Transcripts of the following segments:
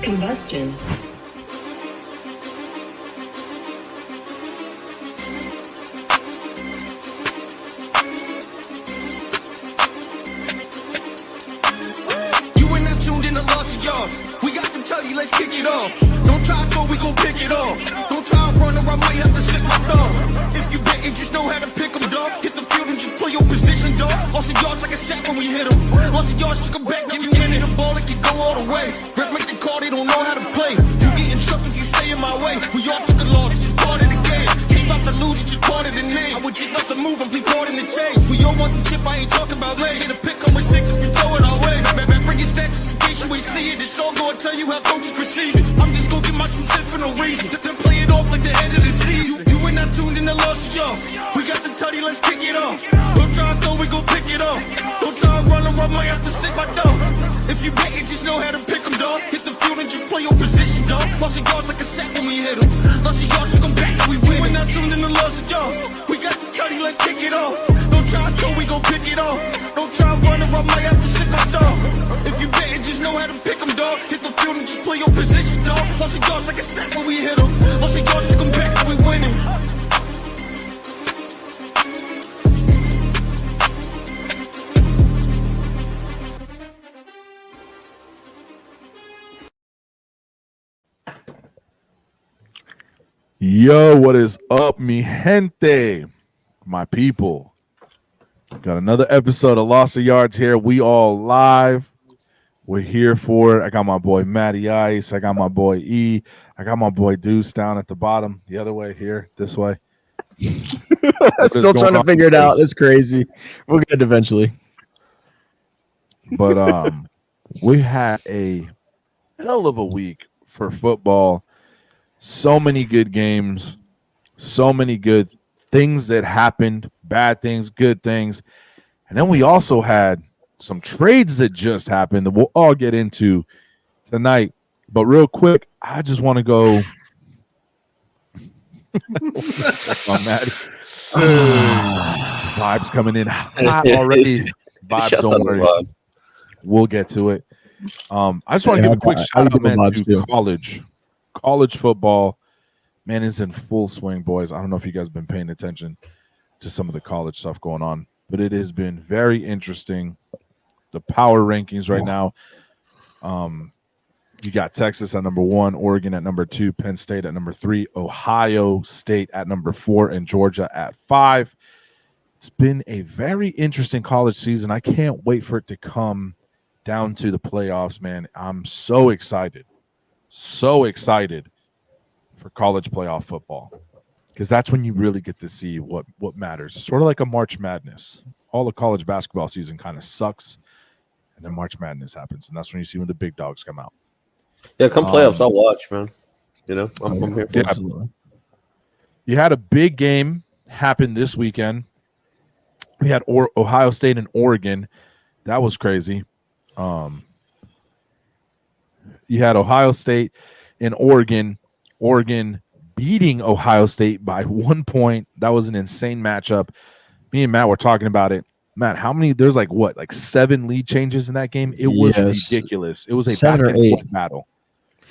Combustion. You ain't not tuned in to Lost of Y'all. We got to tell you, let's kick it off. Don't try to go, we gon' pick it off. Don't try to run or I might have to slip my thumb. If you betting, just know how to pick them, dog. Hit the field and just play your position, dog. Lost of yards like a sack when we hit them. Lost of yards, took them back, if you in it, the ball, it can go all the way. Rep make the call, they don't know how to play. You getting chucked if you stay in my way. We all took a loss, just part of the game. Came out to lose, it's just part of the name. I would just love to move and be part in the chase. We all want the chip, I ain't talking about late. Get a pick on with 6 if you throw it our way. Bring it back just in case you ain't see it. This song gonna tell you how coaches proceed. I'm just gonna get my 2 cents for no reason. Then play it off like the end of the season. You ain't not tuned in to Lost of Y'all. We got the tutty, let's kick it off. Don't try to throw, we gon' pick it off. Don't try to run or I might have to sit my dog. If you bet it, just know how to pick them, dog. Hit the field and just play your position, dog. Lost of yards like a sack when we hit them. Lost of yards, took them back and we win. You ain't not tuned in to Lost of Y'all. We got the tutty, let's kick it off. Don't try to throw, we gon' pick it off. Don't try to run or I might have to sit my dog. If you bet it, just know how to pick them, dog. Hit the field and just play your position, dog. Lost of yards like a sack when we hit them. Lost of yards, took them back and we winning. Yo, what is up, mi gente? My people. Got another episode of Lost of Yards here. We all live. We're here for it. I got my boy Matty Ice. I got my boy E. I got my boy Deuce down at the bottom. The other way here, this way. Still trying to figure it out. It's crazy. We'll get it eventually. But we had a hell of a week for football. So many good games, so many good things that happened, bad things, good things. And then we also had some trades that just happened that we'll all get into tonight. But real quick, I just want to go. Vibes coming in hot already. Vibes, don't worry. We'll get to it. I just want to give a quick shout out, man, to college football, man, is in full swing, boys. I don't know if you guys have been paying attention to some of the college stuff going on, but it has been very interesting. The power rankings right now. You got Texas at number 1, Oregon at number 2, Penn State at number 3, Ohio State at number 4, and Georgia at 5. It's been a very interesting college season. I can't wait for it to come down to the playoffs, man. I'm so excited. So excited for college playoff football because that's when you really get to see what matters. It's sort of like a March Madness. All the college basketball season kind of sucks, and then March Madness happens, and that's when you see when the big dogs come out. Yeah, come playoffs, I'll watch, man. You know, I'm here for it. You had a big game happen this weekend. We had Ohio State and Oregon. That was crazy. You had Ohio State and Oregon beating Ohio State by 1 point. That was an insane matchup. Me and Matt were talking about it. Matt, how many? There's like 7 lead changes in that game? It was ridiculous. It was a 7 or 8 battle.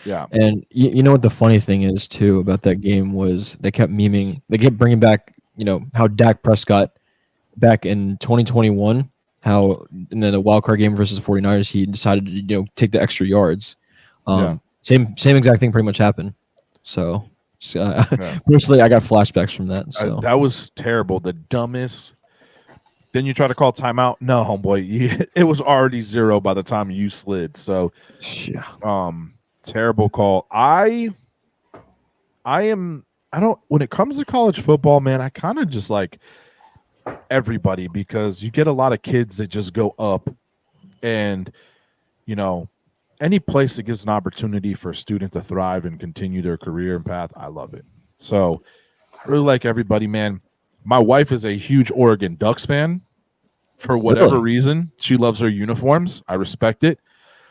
Yeah. And you know what the funny thing is, too, about that game was they kept bringing back, how Dak Prescott back in 2021, how in the wild card game versus the 49ers, he decided to, take the extra yards. Same exact thing pretty much happened. So personally, I got flashbacks from that. So that was terrible. The dumbest. Then you try to call timeout. No, homeboy, it was already 0 by the time you slid. So, terrible call. When it comes to college football, man, I kind of just like everybody because you get a lot of kids that just go up and, any place that gives an opportunity for a student to thrive and continue their career and path, I love it. So I really like everybody, man. My wife is a huge Oregon Ducks fan for whatever reason. She loves her uniforms. I respect it.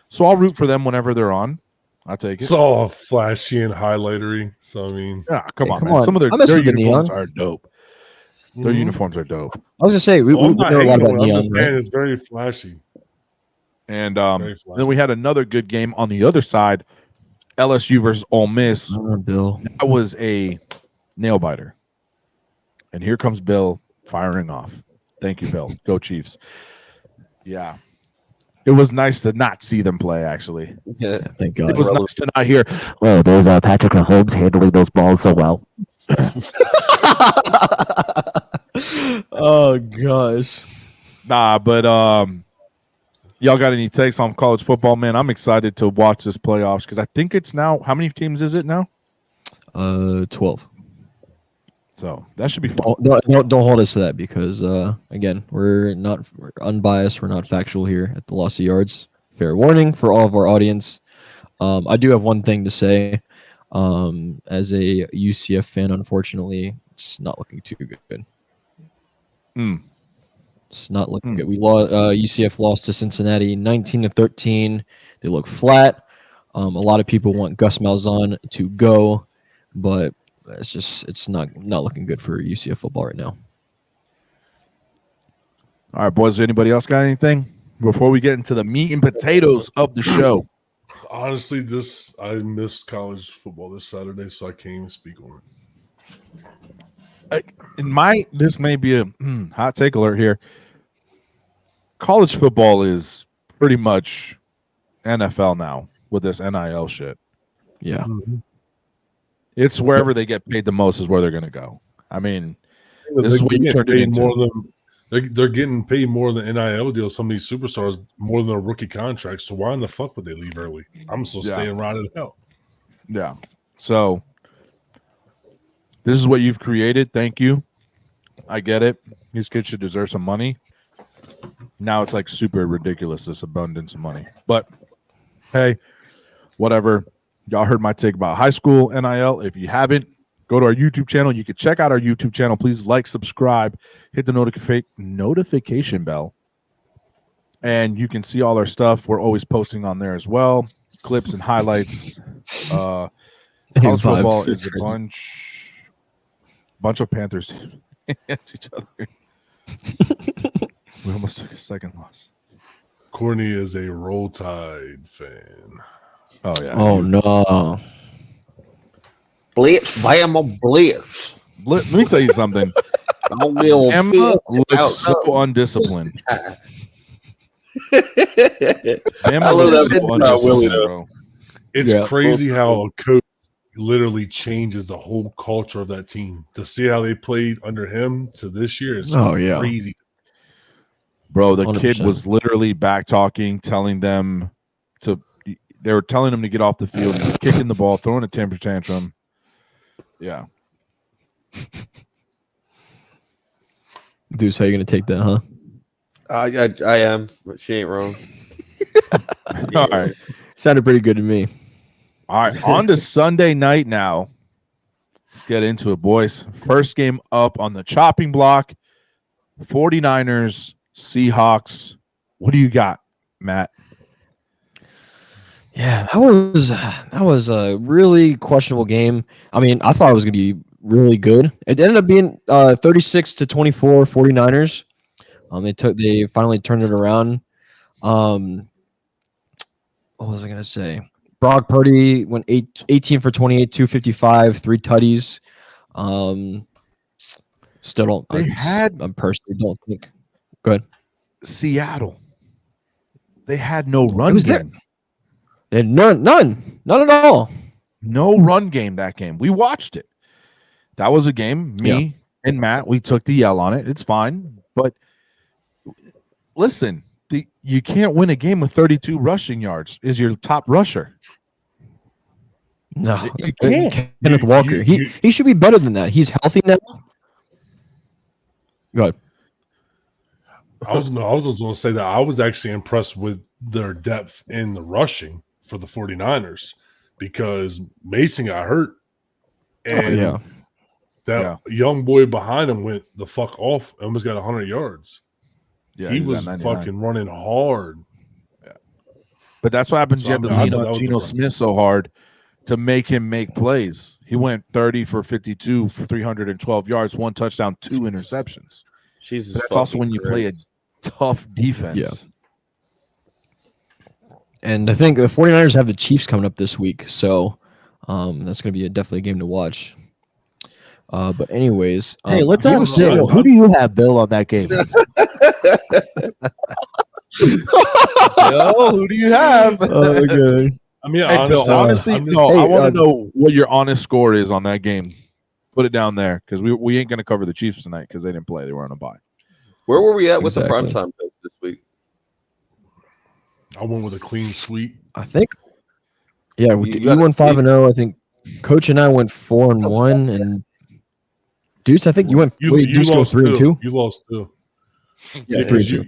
So I'll root for them whenever they're on. I'll take it. It's all flashy and highlightery. So, I mean. Come on. Some of their uniforms are dope. Their uniforms are dope. I was going to say, we know a lot about neon. Right? It's very flashy. And then we had another good game on the other side. LSU versus Ole Miss. Bill. That was a nail biter. And here comes Bill firing off. Thank you, Bill. Go Chiefs. Yeah. It was nice to not see them play, actually. Yeah. Thank God. It was nice to not hear, there's Patrick Mahomes handling those balls so well. Oh gosh. nah, but y'all got any takes on college football, man? I'm excited to watch this playoffs because I think it's now, how many teams is it now? 12. So that should be fun. Don't hold us to that because again, we're unbiased, we're not factual here at the Lost of Yards. Fair warning for all of our audience. I do have one thing to say. As a UCF fan, unfortunately, it's not looking too good. It's not looking good. We lost. UCF lost to Cincinnati 19-13. They look flat. A lot of people want Gus Malzahn to go, but it's not looking good for UCF football right now. All right, boys. Anybody else got anything before we get into the meat and potatoes of the show? Honestly, I missed college football this Saturday, so I can't even speak on it. This may be a hot take alert here. College football is pretty much NFL now with this NIL shit. Yeah. It's wherever they get paid the most is where they're going to go. I mean, this is what you turned it into. They're getting paid more than NIL deals. Some of these superstars more than their rookie contracts. So why in the fuck would they leave early? I'm still staying right at hell. Yeah. So this is what you've created. Thank you. I get it. These kids should deserve some money. Now it's like super ridiculous, this abundance of money. But hey, whatever. Y'all heard my take about high school NIL. If you haven't, go to our YouTube channel. You can check out our YouTube channel. Please like, subscribe, hit the notification bell. And you can see all our stuff. We're always posting on there as well. Clips and highlights. College football is a bunch of Panthers against each other. We almost took a second loss. Courtney is a Roll Tide fan. Oh, yeah. Oh, no. Blitz, Bama, Blitz. Let me tell you something. Emma looks so undisciplined. Emma looks so undisciplined, bro. It's crazy how a coach literally changes the whole culture of that team. To see how they played under him to this year is crazy. Bro, the 100%. kid was literally back talking, telling them they were telling him to get off the field. He's kicking the ball, throwing a temper tantrum. Yeah. Deuce, how you going to take that, huh? I am, but she ain't wrong. All right. Sounded pretty good to me. All right. On to Sunday night now. Let's get into it, boys. First game up on the chopping block. 49ers, Seahawks. What do you got, Matt? Yeah, that was a really questionable game. I mean, I thought it was going to be really good. It ended up being 36-24 49ers. They finally turned it around. What was I going to say? Brock Purdy went 18 for 28, 255, 3 tutties. Still don't. I personally don't think. Go ahead. Seattle. They had no run game. They had none at all. No run game that game. We watched it. That was a game. Me and Matt, we took the L on it. It's fine. But listen, you can't win a game with 32 rushing yards. Is your top rusher? No, you can't. Kenneth Walker. He should be better than that. He's healthy now. Go ahead. I was just going to say that I was actually impressed with their depth in the rushing for the 49ers because Mason got hurt. And that young boy behind him went the fuck off, almost got 100 yards. Yeah, he was fucking running hard. Yeah. But that's what happens. You have to lean on Geno Smith so hard to make him make plays. He went 30 for 52 for 312 yards, 1 touchdown, 2 interceptions. That's also when you play a tough defense. And I think the 49ers have the Chiefs coming up this week, so that's going to be definitely a game to watch. But anyways, Hey, let's you ask were Bill. saying- Who do you have, Bill, on that game? Bill, who do you have? Okay. I mean, Hey, Bill, honestly, I'm just- no. I Hey, want to know what your honest score is on that game. Put it down there because we ain't gonna cover the Chiefs tonight because they didn't play; they were on a bye. Where were we at with the Exactly. primetime picks this week? I went with a clean sweep. I think. Yeah, You you got- won 5-0. I think Coach and I went 4-1, and Deuce, I think you went. You Deuce go lost 3-2. You lost 2. Yeah, Because 3-2.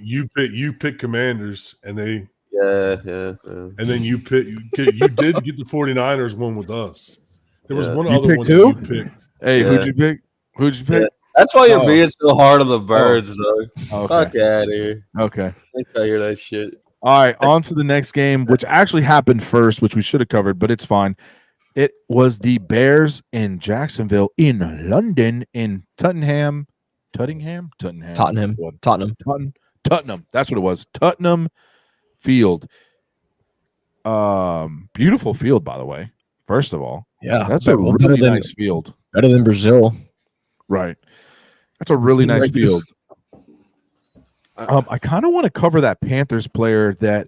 you pick Commanders and they Yeah. and then you did get the 49ers one with us. There was Yeah. one You other picked one who? that you picked. Hey, Yeah. who'd you pick? Who'd you pick? That's why you're Oh. being so hard on the birds, though. Okay. Fuck out of here. Okay. I think I hear that shit. All right. On to the next game, which actually happened first, which we should have covered, but it's fine. It was the Bears in Jacksonville, in London, in Tottenham. Tottenham. Tottenham. That's what it was. Tottenham Field. Beautiful field, by the way. First of all, Yeah, that's a better really than- nice field. better than Brazil. Right. That's a really nice Right. field. I kind of want to cover that Panthers player that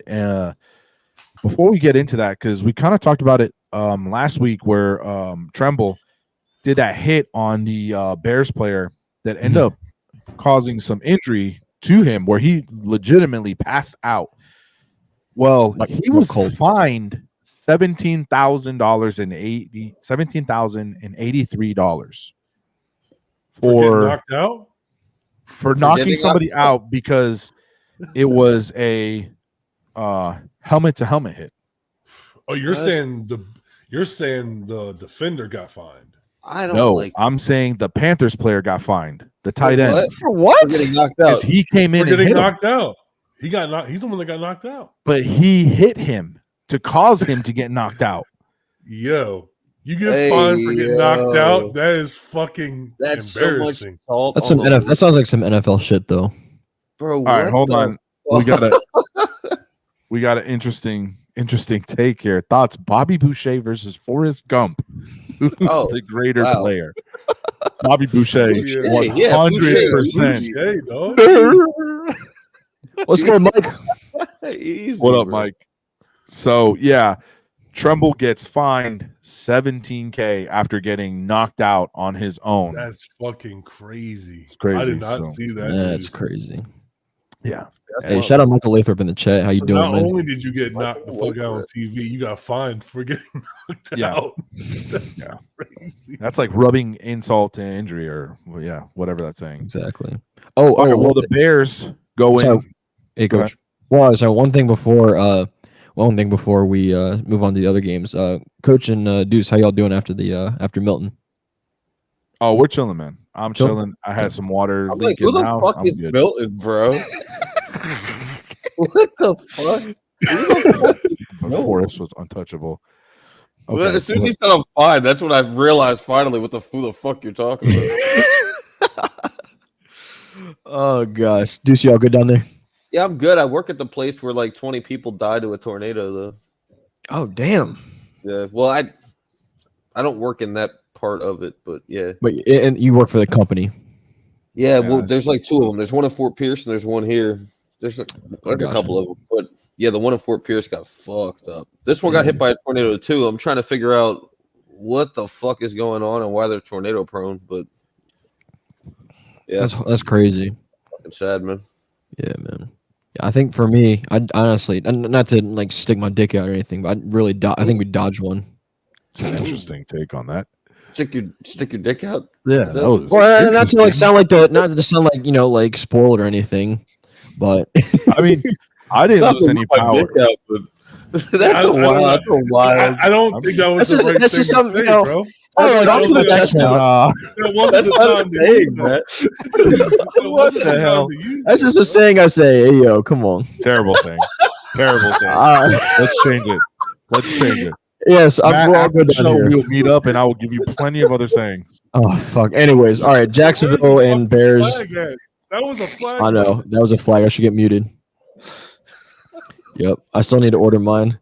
before we get into that, because we kind of talked about it last week where Tremble did that hit on the Bears player that ended up causing some injury to him where he legitimately passed out. Well, Like- he like was cold. fined $17,083 For getting for knocked out? for For knocking getting somebody out because it was a helmet to helmet hit. Oh, you're What? saying the defender got fined. I don't No, like I'm saying the Panthers player got fined. The tight end What? For what? For getting knocked because out. he came For in and getting hit him, knocked out. He got knocked. He's the one that got knocked out. but he hit him to cause him to get knocked out. Yo, you get Hey, fined for getting knocked yo. out. That is fucking That's so much embarrassing. salt. That's on some the NFL. That sounds like some NFL shit, though. Bro, All right, hold on. We got an interesting take here. Thoughts: Bobby Boucher versus Forrest Gump. Who's Oh, the greater wow. player? Bobby Boucher, Boucher, 100%. Hey, dog. What's going, Mike? Easy, What up, bro. Mike? So yeah, Tremble gets fined $17,000 after getting knocked out on his own. That's fucking crazy. It's crazy, I did not so- see that. That's news. crazy. Yeah, Hey, shout out Michael Lathrop in the chat. How you So doing, not man? only did you get knocked the fuck out on TV, you got fined for getting knocked Yeah. out. That's Yeah. crazy. that's like rubbing insult to injury, or whatever that's saying. Exactly. All right, well, the Bears go in. So- Hey, Go coach. Well, so one thing before we move on to the other games, Coach and Deuce, how y'all doing after Milton? Oh, we're chilling, man. I'm Chill. chilling. I had some water I'm leak like, who in the the house. fuck I'm is good. Milton, bro? What the fuck? Who the fuck is But No. Forrest was untouchable. Well, Okay, as soon as he said I'm fine, that's when I realized finally what who the fuck you're talking about. Oh gosh, Deuce, y'all good down there? Yeah, I'm good. I work at the place where like 20 people died to a tornado, though. Oh damn! Yeah. Well, I don't work in that part of it, but yeah. But and you work for the company. Yeah. Well, Gosh. there's like two of them. There's one in Fort Pierce and there's one here. There's a Gotcha. couple of them, but yeah, the one in Fort Pierce got fucked up. This one got hit by a tornado too. I'm trying to figure out what the fuck is going on and why they're tornado prone, but yeah, That's crazy. fucking sad, man. Yeah, man. Yeah, I think for me, I honestly, and not to like stick my dick out or anything, but I really, I think we dodged one. it's an interesting take on that. Stick your dick out. Yeah, Is that- that was Well, not to like interesting. sound like not to sound like like spoiled or anything, but I mean, I didn't Not lose to any whip my power. dick out, but that's I a don't- wild. That's a wild. I don't think that was That's the just- right that's thing just to something, say, you know, bro. oh, That don't wasn't do that the- now. that wasn't That's the not time a to saying, use that. man. That wasn't the hell? time to use That's it, just a bro. saying I say. Hey, yo, come on. Terrible thing. Terrible thing. Let's change it. Let's change it. Yes, Matt, we're all after good the down show, here. we'll meet up, and I will give you plenty of other sayings. Oh fuck. Anyways, all right, Jacksonville and Bears. Flag ass. That was a flag. I know that was a flag. I should get muted. Yep. I still need to order mine.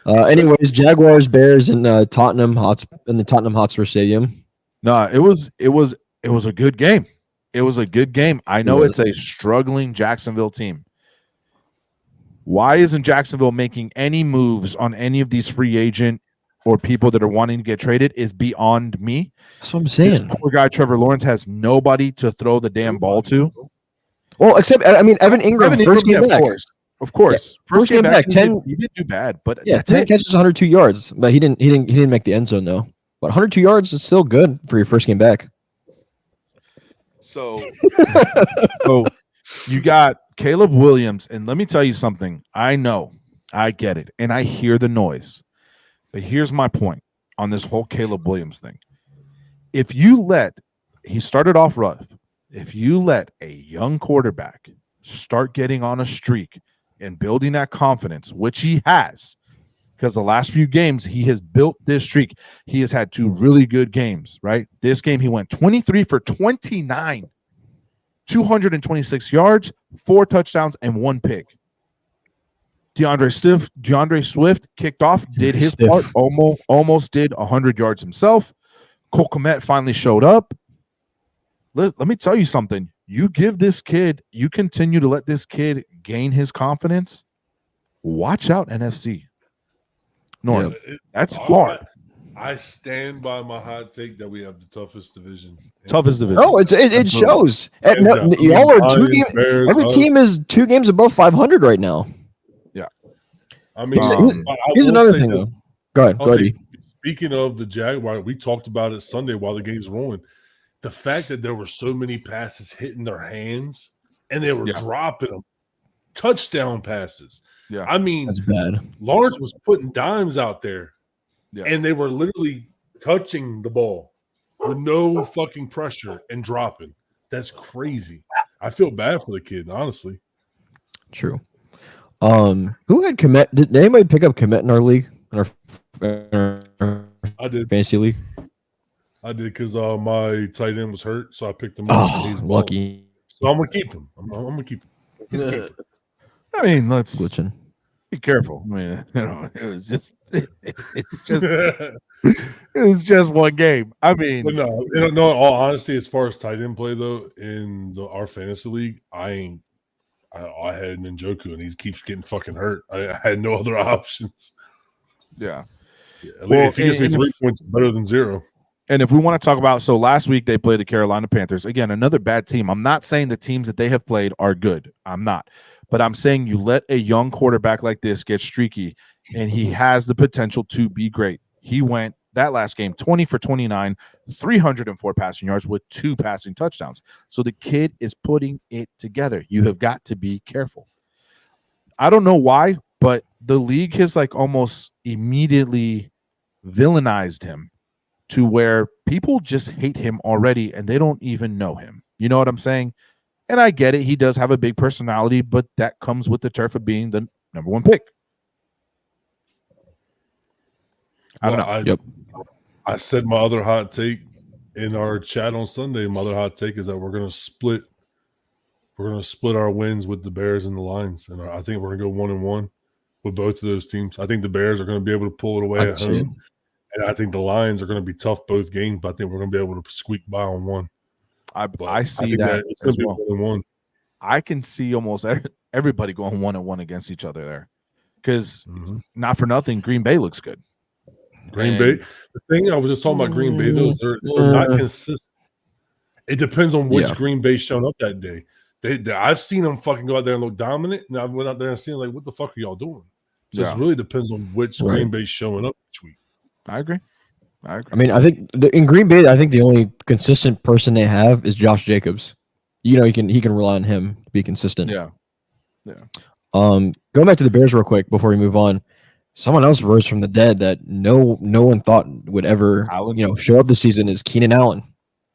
Anyways, Jaguars, Bears, and Tottenham in the Tottenham Hotspur Stadium. No, it was a good game. It was a good game. I know it's a struggling Jacksonville team. Why isn't Jacksonville making any moves on any of these free agent or people that are wanting to get traded is beyond me. That's what I'm saying. This poor guy Trevor Lawrence has nobody to throw the damn ball to. Well, except Evan Ingram, first game back. Of course. Yeah, first game back. 10. He didn't do bad, but 10 catches, 102 yards, but he didn't make the end zone though. But 102 yards is still good for your first game back. So you got Caleb Williams, and let me tell you something. I know, I get it, and I hear the noise. But here's my point on this whole Caleb Williams thing. If you he started off rough. If you let a young quarterback start getting on a streak and building that confidence, which he has, because the last few games he has built this streak. He has had two really good games, right? This game he went 23 for 29, 226 yards, 4 touchdowns, and 1 pick. DeAndre Swift kicked off, did his part, almost did 100 yards himself. Cole Kmet finally showed up. Let me tell you something. You continue to let this kid gain his confidence. Watch out, NFC. North. Yeah. That's hard. I stand by my hot take that we have the toughest division. Oh, it shows. Y'all are 2 games. Every team is 2 games above 500 right now. Yeah. I mean, here's another thing, though. Go ahead. Speaking of the Jaguars, we talked about it Sunday while the game's rolling. The fact that there were so many passes hitting their hands and they were dropping them, touchdown passes. Yeah, I mean, that's bad. Lawrence was putting dimes out there, and they were literally touching the ball with no fucking pressure and dropping. That's crazy. I feel bad for the kid, honestly. True. Who had Kmet? Did anybody pick up Kmet in our league? I did. Fantasy league. I did because my tight end was hurt, so I picked him up. Oh, he's lucky. So I'm gonna keep him. I'm gonna keep him. I mean, let's glitching. Be careful. I mean, it was just it was just one game. I mean, but no, in all honesty, as far as tight end play though, in our fantasy league, I had Njoku and he keeps getting fucking hurt. I had no other options. Yeah. Well, if he gets me 3 points, it's better than 0. And if we want to talk about, so last week they played the Carolina Panthers. Again, another bad team. I'm not saying the teams that they have played are good. I'm not. But I'm saying you let a young quarterback like this get streaky, and he has the potential to be great. He went that last game 20 for 29, 304 passing yards with 2 passing touchdowns. So the kid is putting it together. You have got to be careful. I don't know why, but the league has almost immediately villainized him to where people just hate him already and they don't even know him. You know what I'm saying? And I get it. He does have a big personality, but that comes with the turf of being the number 1 pick. I don't know. I said my other hot take in our chat on Sunday. My other hot take is that we're going to split our wins with the Bears and the Lions. And I think we're going to go 1-1 with both of those teams. I think the Bears are going to be able to pull it away at home. And I think the Lions are going to be tough both games, but I think we're going to be able to squeak by on one. I see that as well. 1-1. I can see almost everybody going 1-1 against each other there, because not for nothing, Green Bay looks good. Green Bay. The thing I was just talking about Green Bay, those they're not consistent. It depends on which Green Bay's shown up that day. I've seen them fucking go out there and look dominant, and I went out there and seen what the fuck are y'all doing? So it really depends on which Green Bay's showing up each week. I agree. I mean, I think in Green Bay, I think the only consistent person they have is Josh Jacobs. You know, he can rely on him to be consistent. Yeah. Going back to the Bears real quick before we move on. Someone else rose from the dead that no one thought would ever show up this season is Keenan Allen.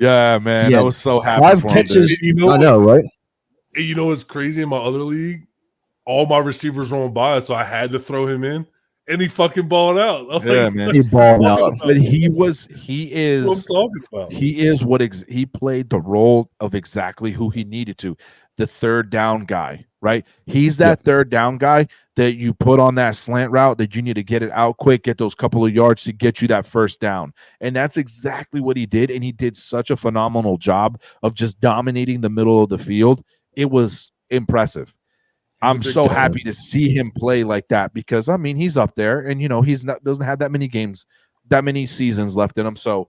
Yeah, man, I was so happy. 5 for catches. him, I know, right? You know what's crazy? In my other league, all my receivers were on bye, so I had to throw him in. And he fucking balled out. Man. He balled out. But he is what he played the role of exactly who he needed to. the third down guy, right? He's that third down guy that you put on that slant route that you need to get it out quick, get those couple of yards to get you that first down. And that's exactly what he did. And he did such a phenomenal job of just dominating the middle of the field. It was impressive. I'm so happy to see him play like that because, I mean, he's up there and, you know, doesn't have that many games, that many seasons left in him. So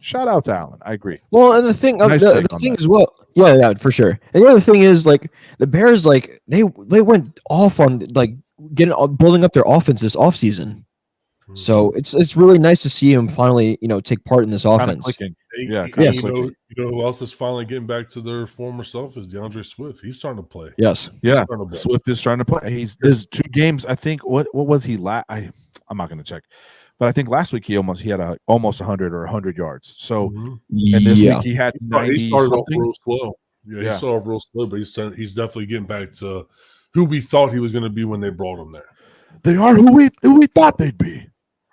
shout out to Allen. I agree. Well, and the thing, Nice the take on thing that. as well, yeah, for sure. And the other thing is, like, the Bears, like, they went off on like building up their offense this offseason. So it's really nice to see him finally, you know, take part in this Kinda offense. clicking. Yeah, You clicking. know who else is finally getting back to their former self is DeAndre Swift. He's starting to play. Yes. Yeah, He's starting to play. Swift is trying to play. There's 2 games. I think what was he I'm not going to check, but I think last week he had almost 100 or 100 yards. So and this week he had 90 He started off something. real slow. Yeah, he started off real slow, but he's definitely getting back to who we thought he was going to be when they brought him there. They are who we thought they'd be.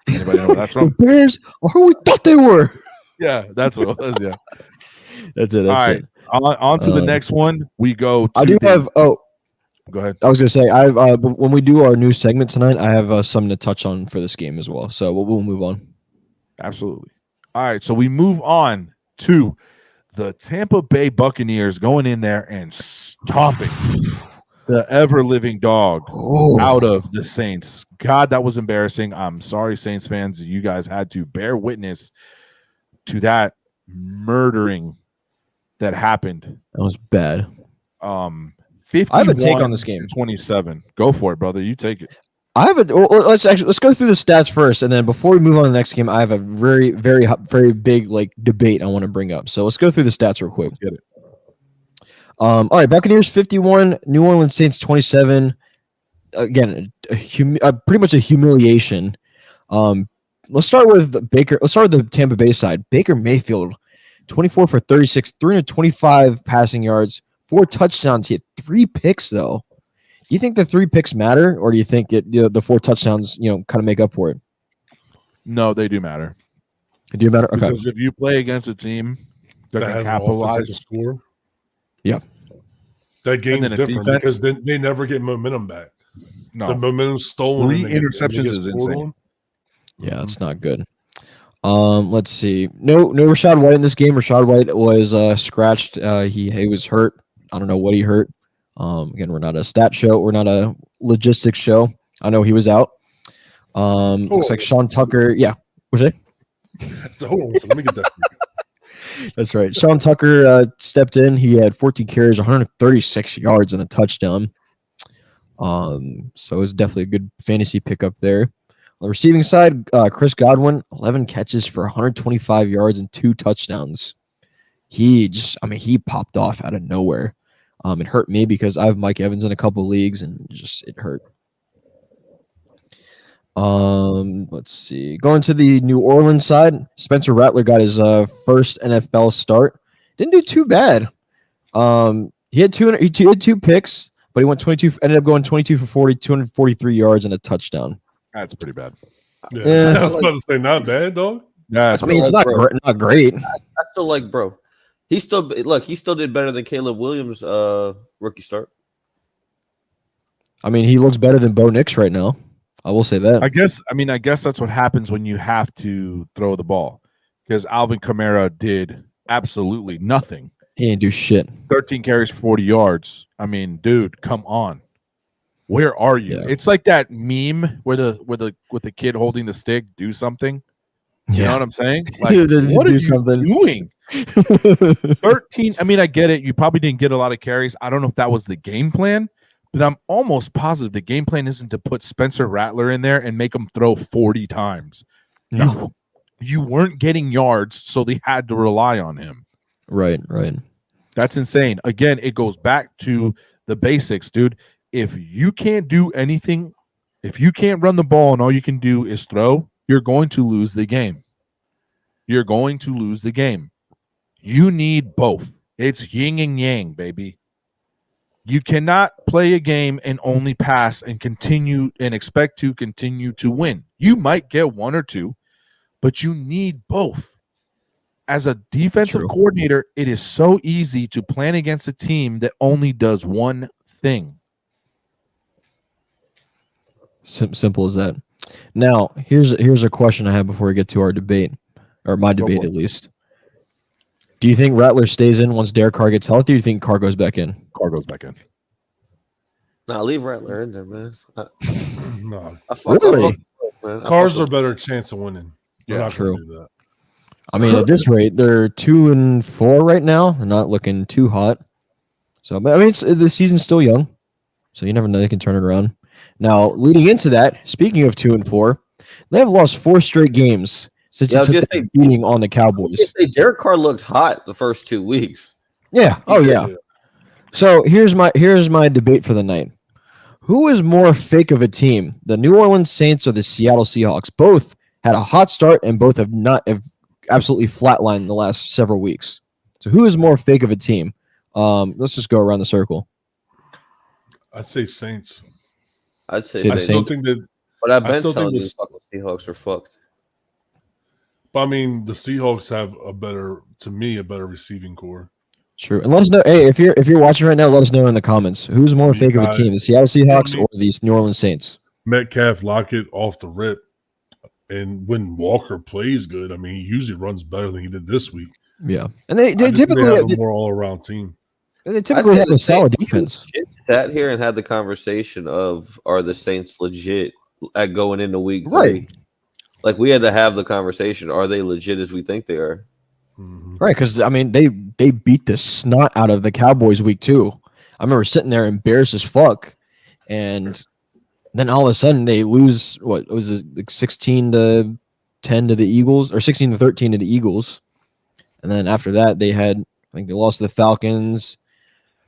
Anybody know where that's The from? Bears are who we thought they were. Yeah, that's what it was. Yeah. That's it. That's All right. it. On to the next one. We go. I do have. Oh, go ahead. I was gonna say when we do our new segment tonight, I have something to touch on for this game as well. So we'll move on. Absolutely. All right. So we move on to the Tampa Bay Buccaneers going in there and stomping the ever-living dog out of the Saints. God, that was embarrassing. I'm sorry, Saints fans. You guys had to bear witness to that murdering that happened. That was bad. 51 I have a take on this game. 27. Go for it, brother. You take it. I have a. Let's go through the stats first, and then before we move on to the next game, I have a very, very, very big like debate I want to bring up. So let's go through the stats real quick. Let's get it. All right, Buccaneers 51, New Orleans Saints 27. Again, pretty much a humiliation. Let's start with Baker. Let's start with the Tampa Bay side. Baker Mayfield, 24 for 36, 325 passing yards, 4 touchdowns. He had 3 picks though. Do you think the 3 picks matter, or do you think the 4 touchdowns, kind of make up for it? No, they do matter. They do matter. Okay. Because if you play against a team that can capitalize, to score, yeah, that game's then a different defense- because they never get momentum back. no. The momentum's stolen. 3 and they get interceptions is scored insane. on. Yeah, it's not good. Let's see. No Rachaad White in this game. Rachaad White was scratched. He was hurt. I don't know what he hurt. Again, we're not a stat show. We're not a logistics show. I know he was out. Looks like Sean Tucker. Yeah, what's it? So hold on, let me get that. That's right. Sean Tucker stepped in. He had 14 carries, 136 yards, and a touchdown. So it was definitely a good fantasy pickup there. On the receiving side, Chris Godwin, 11 catches for 125 yards and 2 touchdowns. He popped off out of nowhere. It hurt me because I have Mike Evans in a couple leagues, and it hurt. Let's see. Going to the New Orleans side, Spencer Rattler got his first NFL start. Didn't do too bad. He had 2 picks, but he went 22. Ended up going 22 for 40, 243 yards and a touchdown. That's pretty bad. Yeah, I was about to say not bad, dog. Yeah, I mean, it's not great. I still like, bro. He still did better than Caleb Williams' rookie start. I mean, he looks better than Bo Nix right now. I will say that. I guess that's what happens when you have to throw the ball, because Alvin Kamara did absolutely nothing. He didn't do shit. 13 carries for 40 yards. I mean, dude, come on. Where are you? Yeah. It's like that meme where the kid holding the stick, do something. You know what I'm saying? Like, what are you doing? 13. I mean, I get it. You probably didn't get a lot of carries. I don't know if that was the game plan, but I'm almost positive the game plan isn't to put Spencer Rattler in there and make him throw 40 times. No. You weren't getting yards, so they had to rely on him. Right. That's insane. Again, it goes back to the basics, dude. If you can't do anything, if you can't run the ball and all you can do is throw, you're going to lose the game. You need both. It's yin and yang, baby. You cannot play a game and only pass and continue and expect to continue to win. You might get 1 or 2, but you need both. as a defensive True. coordinator, it is so easy to plan against a team that only does one thing. Simple as that. Now, here's a question I have before we get to our debate, or my debate for it. at least. Do you think Rattler stays in once Derek Carr gets healthy, or do you think Carr goes back in? Carr goes back in. Nah, leave Rattler in there, man. No, Cars are a better chance of winning. They're Yeah, not gonna true. do that. I mean, at this rate, they're 2-4 right now. They're not looking too hot. So, but I mean, the season's still young, so you never know, they can turn it around. Now, leading into that, speaking of 2-4, they have lost 4 straight games since Yeah, I they was took gonna the beating on the Cowboys. Derek Carr looked hot the first 2 weeks. Yeah. Oh yeah. So here's my debate for the night. Who is more fake of a team, the New Orleans Saints or the Seattle Seahawks? Both had a hot start and both have absolutely flatlined the last several weeks. So who is more fake of a team? Let's just go around the circle. I'd say Saints. I'd say See, the I Saints. still Saints- think that, But I've I been still think telling you this- fucking Seahawks are fucked. but I mean, the Seahawks have a better receiving core. True. And let us know. Hey, if you're watching right now, let us know in the comments who's more You fake of a got team, it. the Seattle Seahawks me- or the New Orleans Saints? Metcalf, Lockett off the rip, and when Walker plays good, I mean, he usually runs better than he did this week. Yeah, and they I just think typically have a more all around team. they typically have a solid defense. Sat here and had the conversation of, are the Saints legit at going into week 3? Right. Like, we had to have the conversation. Are they legit as we think they are? Mhm. Right, because I mean they beat the snot out of the Cowboys week 2. I remember sitting there embarrassed as fuck, and then all of a sudden they lose. What was it, like 16-10 to the Eagles, or 16-13 to the Eagles, and then after that they lost to the Falcons,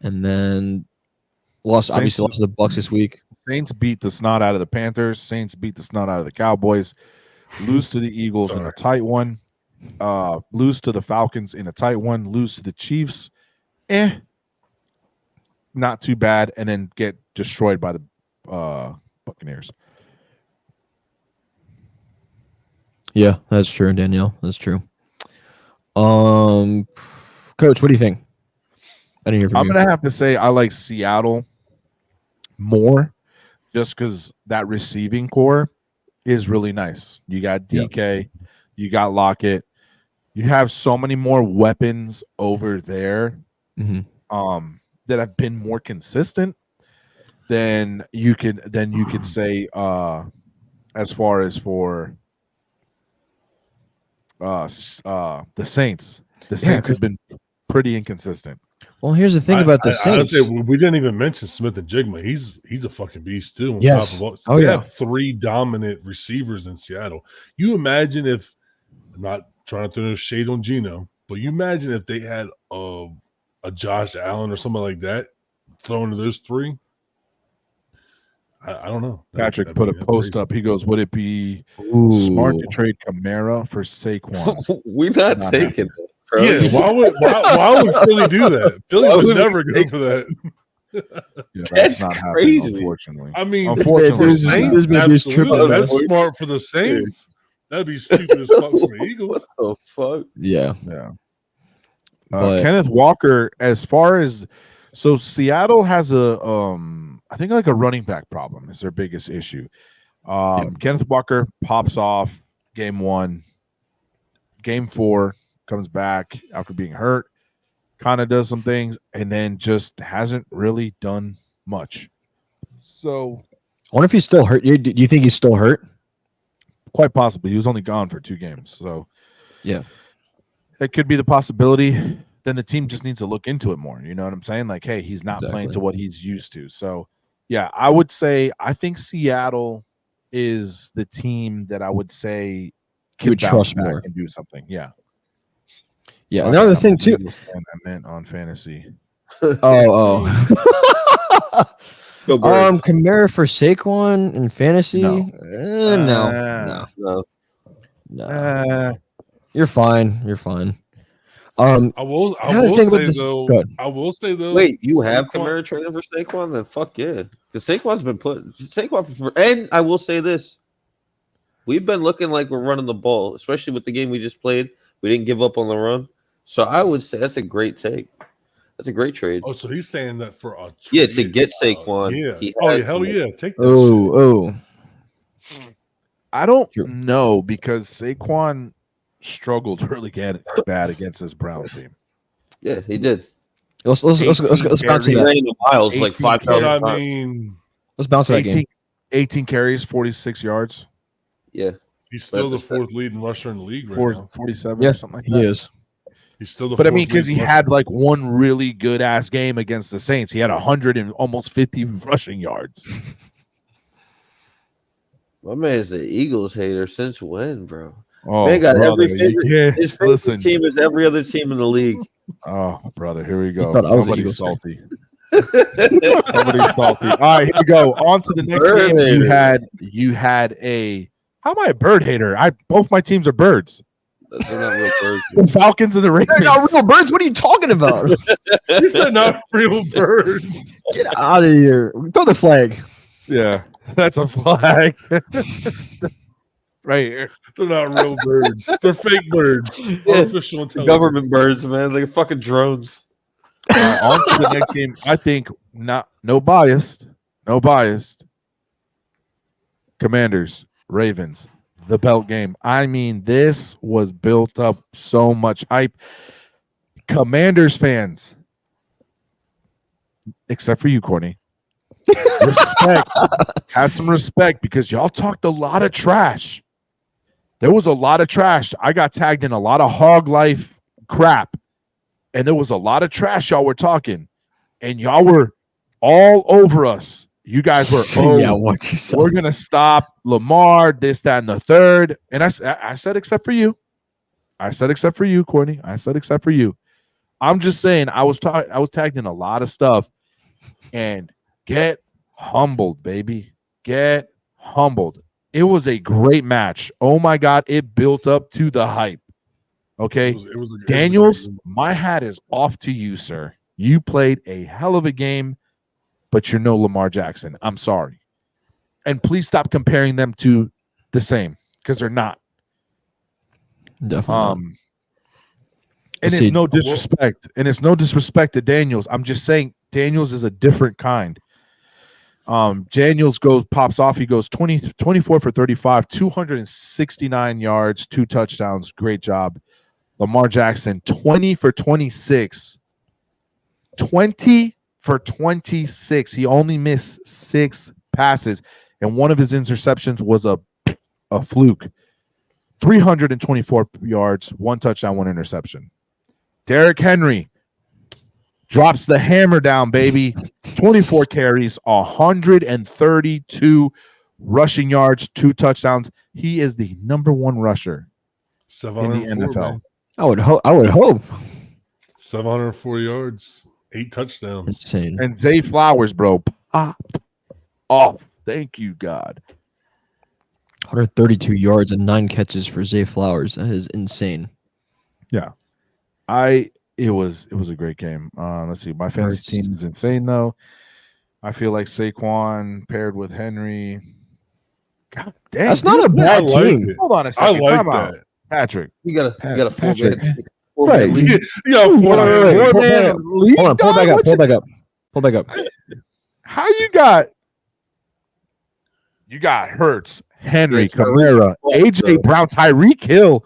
and then obviously lost to the Bucs this week. Saints beat the snot out of the Panthers. Saints beat the snot out of the Cowboys. Lose to the Eagles in a tight one. Lose to the Falcons in a tight one. Lose to the Chiefs. Not too bad. And then get destroyed by the Buccaneers. Yeah, that's true, Danielle. That's true. Coach, what do you think? I didn't hear from I'm you. gonna have to say I like Seattle more, just because that receiving core is really nice. You got DK, you got Lockett, you have so many more weapons over there that have been more consistent than you could say as far as for the Saints. The Saints have been pretty inconsistent. Well, here's the thing about the Saints. I say we didn't even mention Smith and Jigma. He's a fucking beast too. On Yes. top of all, Oh, they yeah. have 3 dominant receivers in Seattle. You imagine if, I'm not trying to throw no shade on Geno, but you imagine if they had a Josh Allen or something like that thrown to those 3. I don't know. Patrick put a post up. He goes, "Would it be smart to trade Kamara for Saquon?" We're not taking it, bro. Yeah, why would Philly do that? Philly Why would would never we go take for that. Yeah, That's not happening, crazy. unfortunately. I mean, Unfortunately, the it's not. Saints, This man just tripped absolutely. on That's that. smart for the Saints. That'd be stupid as fuck for the Eagles. What the fuck? Yeah. Yeah. But- Kenneth Walker, as far as Seattle has I think like a running back problem is their biggest issue. Kenneth Walker pops off game 1, game 4 comes back after being hurt, kind of does some things, and then just hasn't really done much. So I wonder if he's still hurt. Do you think he's still hurt? quite possibly he was only gone for 2 games. So Yeah. it could be the possibility. Then the team just needs to look into it more. You know what I'm saying? Like, hey, he's not playing to what he's used to. So, yeah, I would say I think Seattle is the team that I would say You would bounce trust back more. and do something. Yeah. Yeah. Another thing too. I meant on fantasy. Oh. Go Birds. Kamara for Saquon in fantasy? No. No. Uh, You're fine. You're fine. I will Another thing about say this- though. go ahead. I will say though. Wait, you have Saquon- Kamara training for Saquon? Then fuck yeah. Because Saquon's been put. And I will say this. we've been looking like we're running the ball, especially with the game we just played. We didn't give up on the run. So I would say that's a great take. That's a great trade. Oh, so he's saying that for a Yeah, trade. to get Saquon. Yeah. He Oh, had yeah, hell to. yeah. Take that Oh, I don't Sure. know because Saquon struggled really bad against this Browns team. Yeah, he did. let's bounce to He that. ran the miles like 18 But 5,000 I times. mean, Let's bounce to that game. 18 carries, 46 yards, Yeah. he's still the That's- fourth leading rusher in the league right now. 47 Yeah, or something like he that. is. He's still the But I fourth mean, because he leading had like one really good ass game against the Saints. He had 100 and almost 50 rushing yards. My man's an Eagles hater since when, bro? Oh, Man got every you favorite. can't- His favorite team is every other team in the league. Oh, brother, here we go. thought I was an Somebody's Eagles fan. salty. Somebody's salty. All right, here we go. On to the next Bird game. hater. You had a. How am I a bird hater? Both my teams are birds. They're not real birds. The Falcons and the Ravens. They're not real birds. What are you talking about? He said not real birds. Get out of here. Throw the flag. Yeah, that's a flag. Right here. They're not real birds. They're fake birds. Yeah, Artificial intelligence. Government birds, man. Like fucking drones. On to the next game. I think no biased. Commanders, Ravens, the belt game. I mean, this was built up so much hype. Commanders fans, except for you, Courtney. Respect. Have some respect because y'all talked a lot of trash. There was a lot of trash. I got tagged in a lot of hog life crap. And there was a lot of trash y'all were talking. And y'all were all over us. You guys were, watch yourself. we're going to stop Lamar, this, that, and the third. And I said, except for you. I said, except for you, Courtney. I said, except for you. I'm just saying, I was tagged in a lot of stuff. And get humbled, baby. Get humbled. It was a great match. Oh, my God. It built up to the hype. Okay. It was Daniels, my hat is off to you, sir. You played a hell of a game, but you're no Lamar Jackson. I'm sorry. And please stop comparing them to the same because they're not. Definitely. And it's no disrespect. And it's no disrespect to Daniels. I'm just saying Daniels is a different kind. Daniels pops off. He goes 24 for 35, 269 yards, 2 touchdowns. Great job. Lamar Jackson, 20 for 26. 20 for 26. He only missed 6 passes, and one of his interceptions was a fluke. 324 yards, 1 touchdown, 1 interception. Derrick Henry drops the hammer down, baby. 24 carries, 132 rushing yards, 2 touchdowns. He is the number 1 rusher in the NFL. Man. I would hope. 704 yards, 8 touchdowns. Insane. And Zay Flowers, bro, popped off. Thank you, God. 132 yards and 9 catches for Zay Flowers. That is insane. Yeah. It was a great game. Let's see. My fantasy team is insane though. I feel like Saquon paired with Henry. God damn. That's not a I bad like team. it. Hold on a I second. like Time out. that. Patrick. You got a full Patrick. man. Right. league. Yeah, Wait, wait, wait. Four-man league, Hold on, pull dog? back up. What Pull you- back up. Pull back up. How you got Hurts, Henry, Yeah, Kamara, AJ Brown, Tyreek Hill,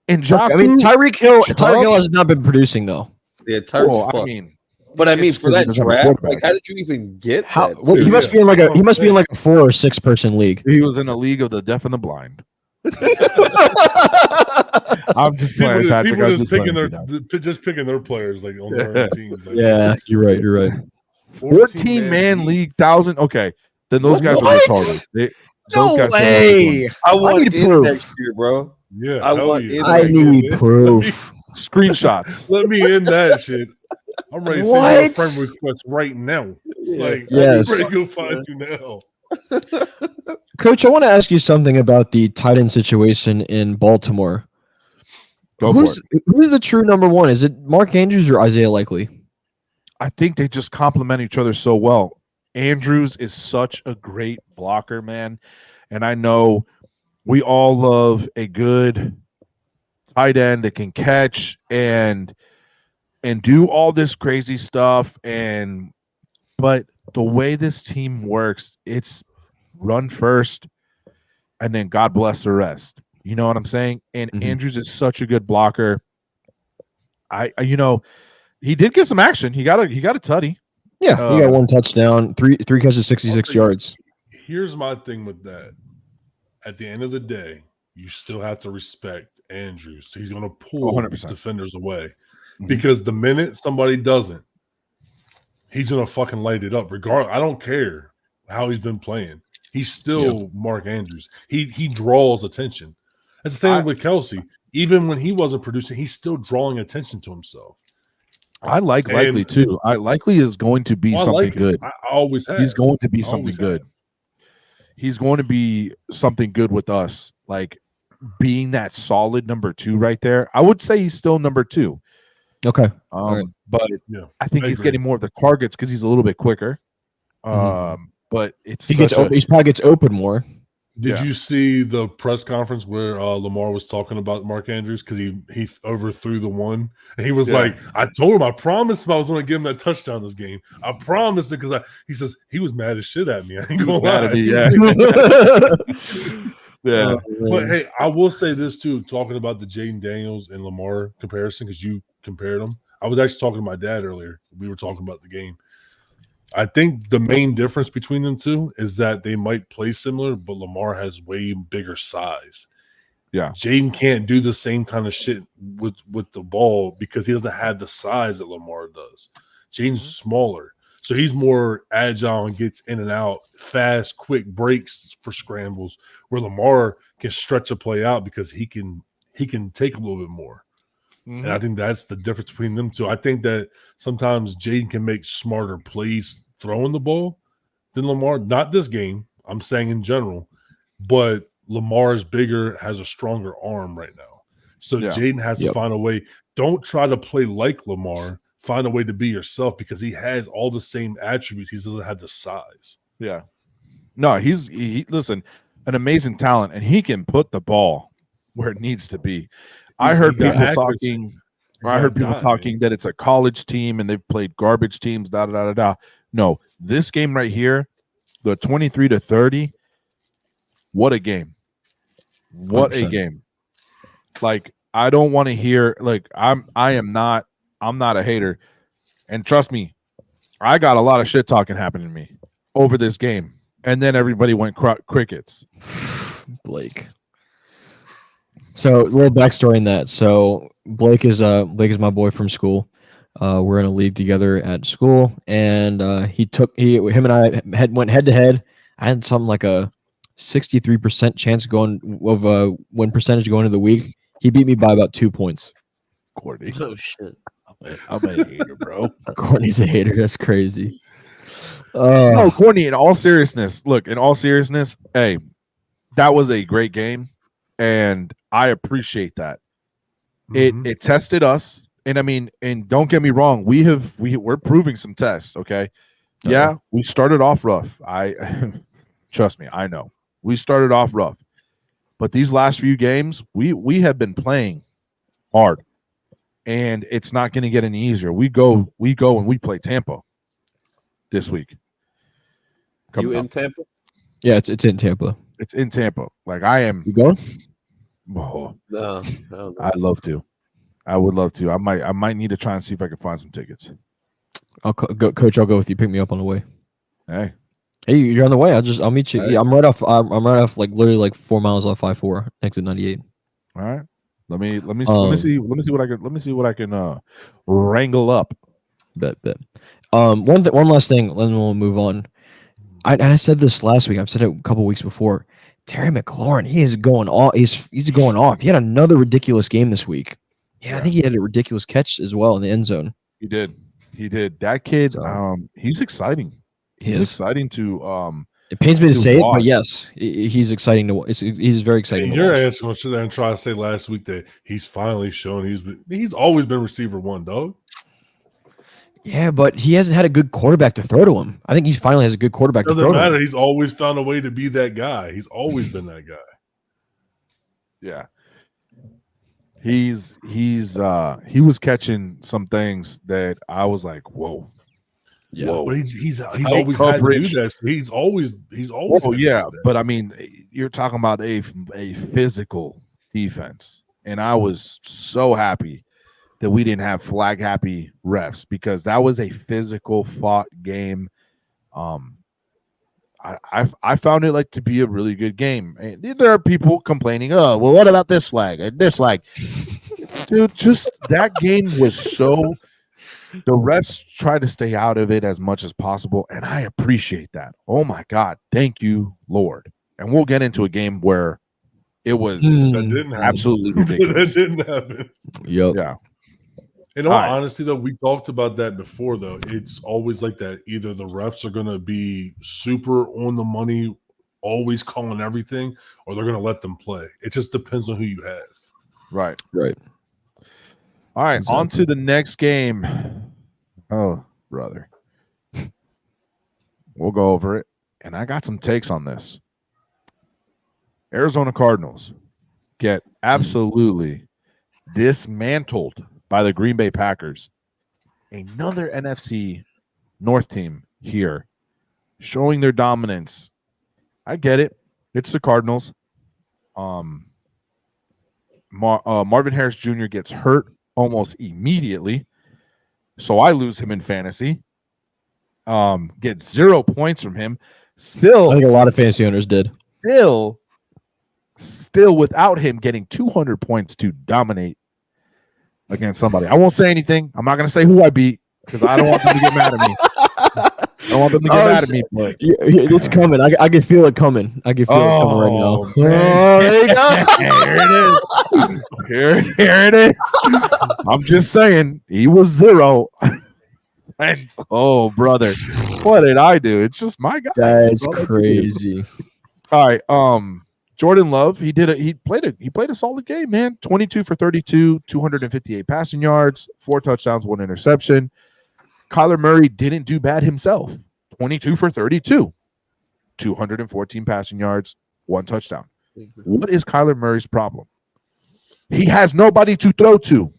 and Jock. I mean, Tyreek Hill Chubb? has not been producing though. Yeah, Tyreek's Oh, I fucked. mean, But I mean, it's for 'cause he that doesn't have a draft, quarterback. like, how did you even get How? that? Well, he Yeah. must be in like a 4 or 6 person league. he was in a league of the deaf and the blind. I'm just People, playing, Patrick. people I'm just just picking playing. just picking their players like on their own teams. Like, Yeah, you're right. You're right. 14-man league, 1,000. Okay, then those guys are What? retarded. Those No guys are way. I want need it proof. next year, bro. Yeah, I hell want yeah. it. I need proof. screenshots. Let me in that shit. I'm ready to send you a What? friend request right now. Like, Yes. I'm ready to go find you now. Coach, I want to ask you something about the tight end situation in Baltimore. Go for it. Who's the true number 1? Is it Mark Andrews or Isaiah Likely? I think they just complement each other so well. Andrews is such a great blocker, man. And I know we all love a good tight end that can catch and do all this crazy stuff. But the way this team works, it's run first and then God bless the rest. You know what I'm saying? And Andrews is such a good blocker. I he did get some action. He got a tutty. Yeah, he got one touchdown, three catches, 66 yards. Here's my thing with that. At the end of the day, you still have to respect Andrews. He's going to pull 100%. defenders away. Because the minute somebody doesn't, he's going to fucking light it up. I don't care how he's been playing. He's still Mark Andrews. He draws attention. That's the same with Kelsey. Even when he wasn't producing, he's still drawing attention to himself. I like Likely too. Likely is going to be something good. I always have. He's going to be something good. He's going to be something good with us. Like being that solid number 2 right there. I would say he's still number 2. Okay. But I think he's getting more of the targets because he's a little bit quicker. But he probably gets open more. Did you see the press conference where Lamar was talking about Mark Andrews because he overthrew the one and he was like, "I told him, I promised him I was going to give him that touchdown this game. I promised it because he says he was mad as shit at me. I ain't gonna lie. Yeah. But hey, I will say this too, talking about the Jaden Daniels and Lamar comparison because you compared them. I was actually talking to my dad earlier. We were talking about the game. I think the main difference between them two is that they might play similar, but Lamar has way bigger size. Yeah. Jaden can't do the same kind of shit with the ball because he doesn't have the size that Lamar does. Jaden's smaller. So he's more agile and gets in and out, fast, quick breaks for scrambles, where Lamar can stretch a play out because he can take a little bit more. And I think that's the difference between them two. I think that sometimes Jaden can make smarter plays throwing the ball than Lamar. Not this game, I'm saying in general, but Lamar is bigger, has a stronger arm right now. So Jaden has to find a way. Don't try to play like Lamar. Find a way to be yourself because he has all the same attributes. He doesn't have the size. Yeah. No, listen, an amazing talent, and he can put the ball where it needs to be. I heard people talking that it's a college team and they've played garbage teams, No, this game right here, the 23-30, what a game. What 100%. A game. Like, I don't want to hear, like, I'm not a hater. And trust me, I got a lot of shit talking happening to me over this game. And then everybody went crickets. Blake. So a little backstory in that. So Blake is my boy from school. We're in a league together at school, and him and I went head to head. I had something like a 63% chance of win percentage going into the week. He beat me by about 2 points. Courtney. Oh shit. I'm a hater, bro. Courtney's a hater. That's crazy. No, Courtney, in all seriousness, hey, that was a great game, and I appreciate that. It tested us, and I mean, and don't get me wrong, we're proving some tests, okay? Yeah, we started off rough. Trust me, I know. We started off rough. But these last few games, we have been playing hard. And it's not going to get any easier. We go and we play Tampa this week. In Tampa? Yeah, it's in Tampa. It's in Tampa. Like, I am. You going? Oh, No. I'd love to. I would love to. I might need to try and see if I can find some tickets. I'll go, Coach. I'll go with you. Pick me up on the way. Hey, you're on the way. I'll meet you. Hey. Yeah, I'm right off, like literally like 4 miles off I-4, exit 98. All right. Let me see what I can wrangle up. Bet. One last thing, and then we'll move on. I said this last week. I've said it a couple weeks before. Terry McLaurin, he is going off. He's going off. He had another ridiculous game this week. Yeah, I think he had a ridiculous catch as well in the end zone. He did. That kid, he's exciting. He's exciting to It pains me to say watch. It, but yes, he's exciting to. He's very exciting. And you're asking what should I try to say last week that he's finally shown he's always been receiver one, dog. Yeah, but he hasn't had a good quarterback to throw to him. I think he finally has a good quarterback to throw to him. Doesn't matter. He's always found a way to be that guy. He's always been that guy. Yeah. He was catching some things that I was like, whoa. Yeah. Whoa. But he's Tight always had to do coverage. that. He's always Oh had to yeah, do that. but I mean, you're talking about a physical defense, and I was so happy that we didn't have flag happy refs because that was a physical fought game. I found it like to be a really good game. And there are people complaining, oh, well, what about this flag and this flag? Dude, just that game was so. The refs try to stay out of it as much as possible, and I appreciate that. Oh my God, thank you, Lord. And we'll get into a game where it was That didn't happen. absolutely ridiculous. That didn't happen. Yep. Yeah. In all All right. honesty, though, we talked about that before, though. It's always like that. Either the refs are going to be super on the money, always calling everything, or they're going to let them play. It just depends on who you have. Right. Right. All right, Exactly. on to the next game. Oh, brother. We'll go over it. And I got some takes on this. Arizona Cardinals get absolutely dismantled by the Green Bay Packers. Another NFC North team here showing their dominance. I get it. It's the Cardinals. Marvin Harris Jr. gets hurt almost immediately. So I lose him in fantasy. Get 0 points from him. Still, I think a lot of fantasy owners did. Still without him getting 200 points to dominate against somebody. I won't say anything. I'm not going to say who I beat because I don't want them to get mad at me. I don't want them to get mad at me. But It's coming. I can feel it coming. I can feel it coming right now. man. There you go. Here it is. I'm just saying he was 0. And, oh, brother, what did I do? It's just my guy. That's brother. crazy. All right, Jordan Love, he played a solid game, man. 22 for 32, 258 passing yards, 4 touchdowns, 1 interception. Kyler Murray didn't do bad himself. 22 for 32, 214 passing yards, 1 touchdown. What is Kyler Murray's problem? He has nobody to throw to.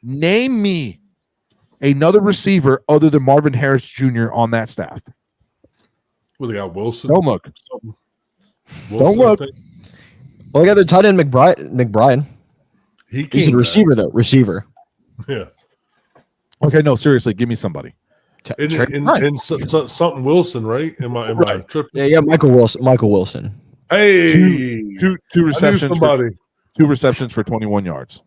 Name me another receiver other than Marvin Harris Jr. on that staff. Well, they got Wilson. Don't look. Wilson, Don't look. Well, they got their tight end McBride. He's a receiver, though. Receiver. Yeah. Okay, no, seriously, give me somebody. And something Wilson, right? Am I tripping? Yeah, Michael Wilson. Hey, Two receptions. somebody. 2 receptions for 21 yards.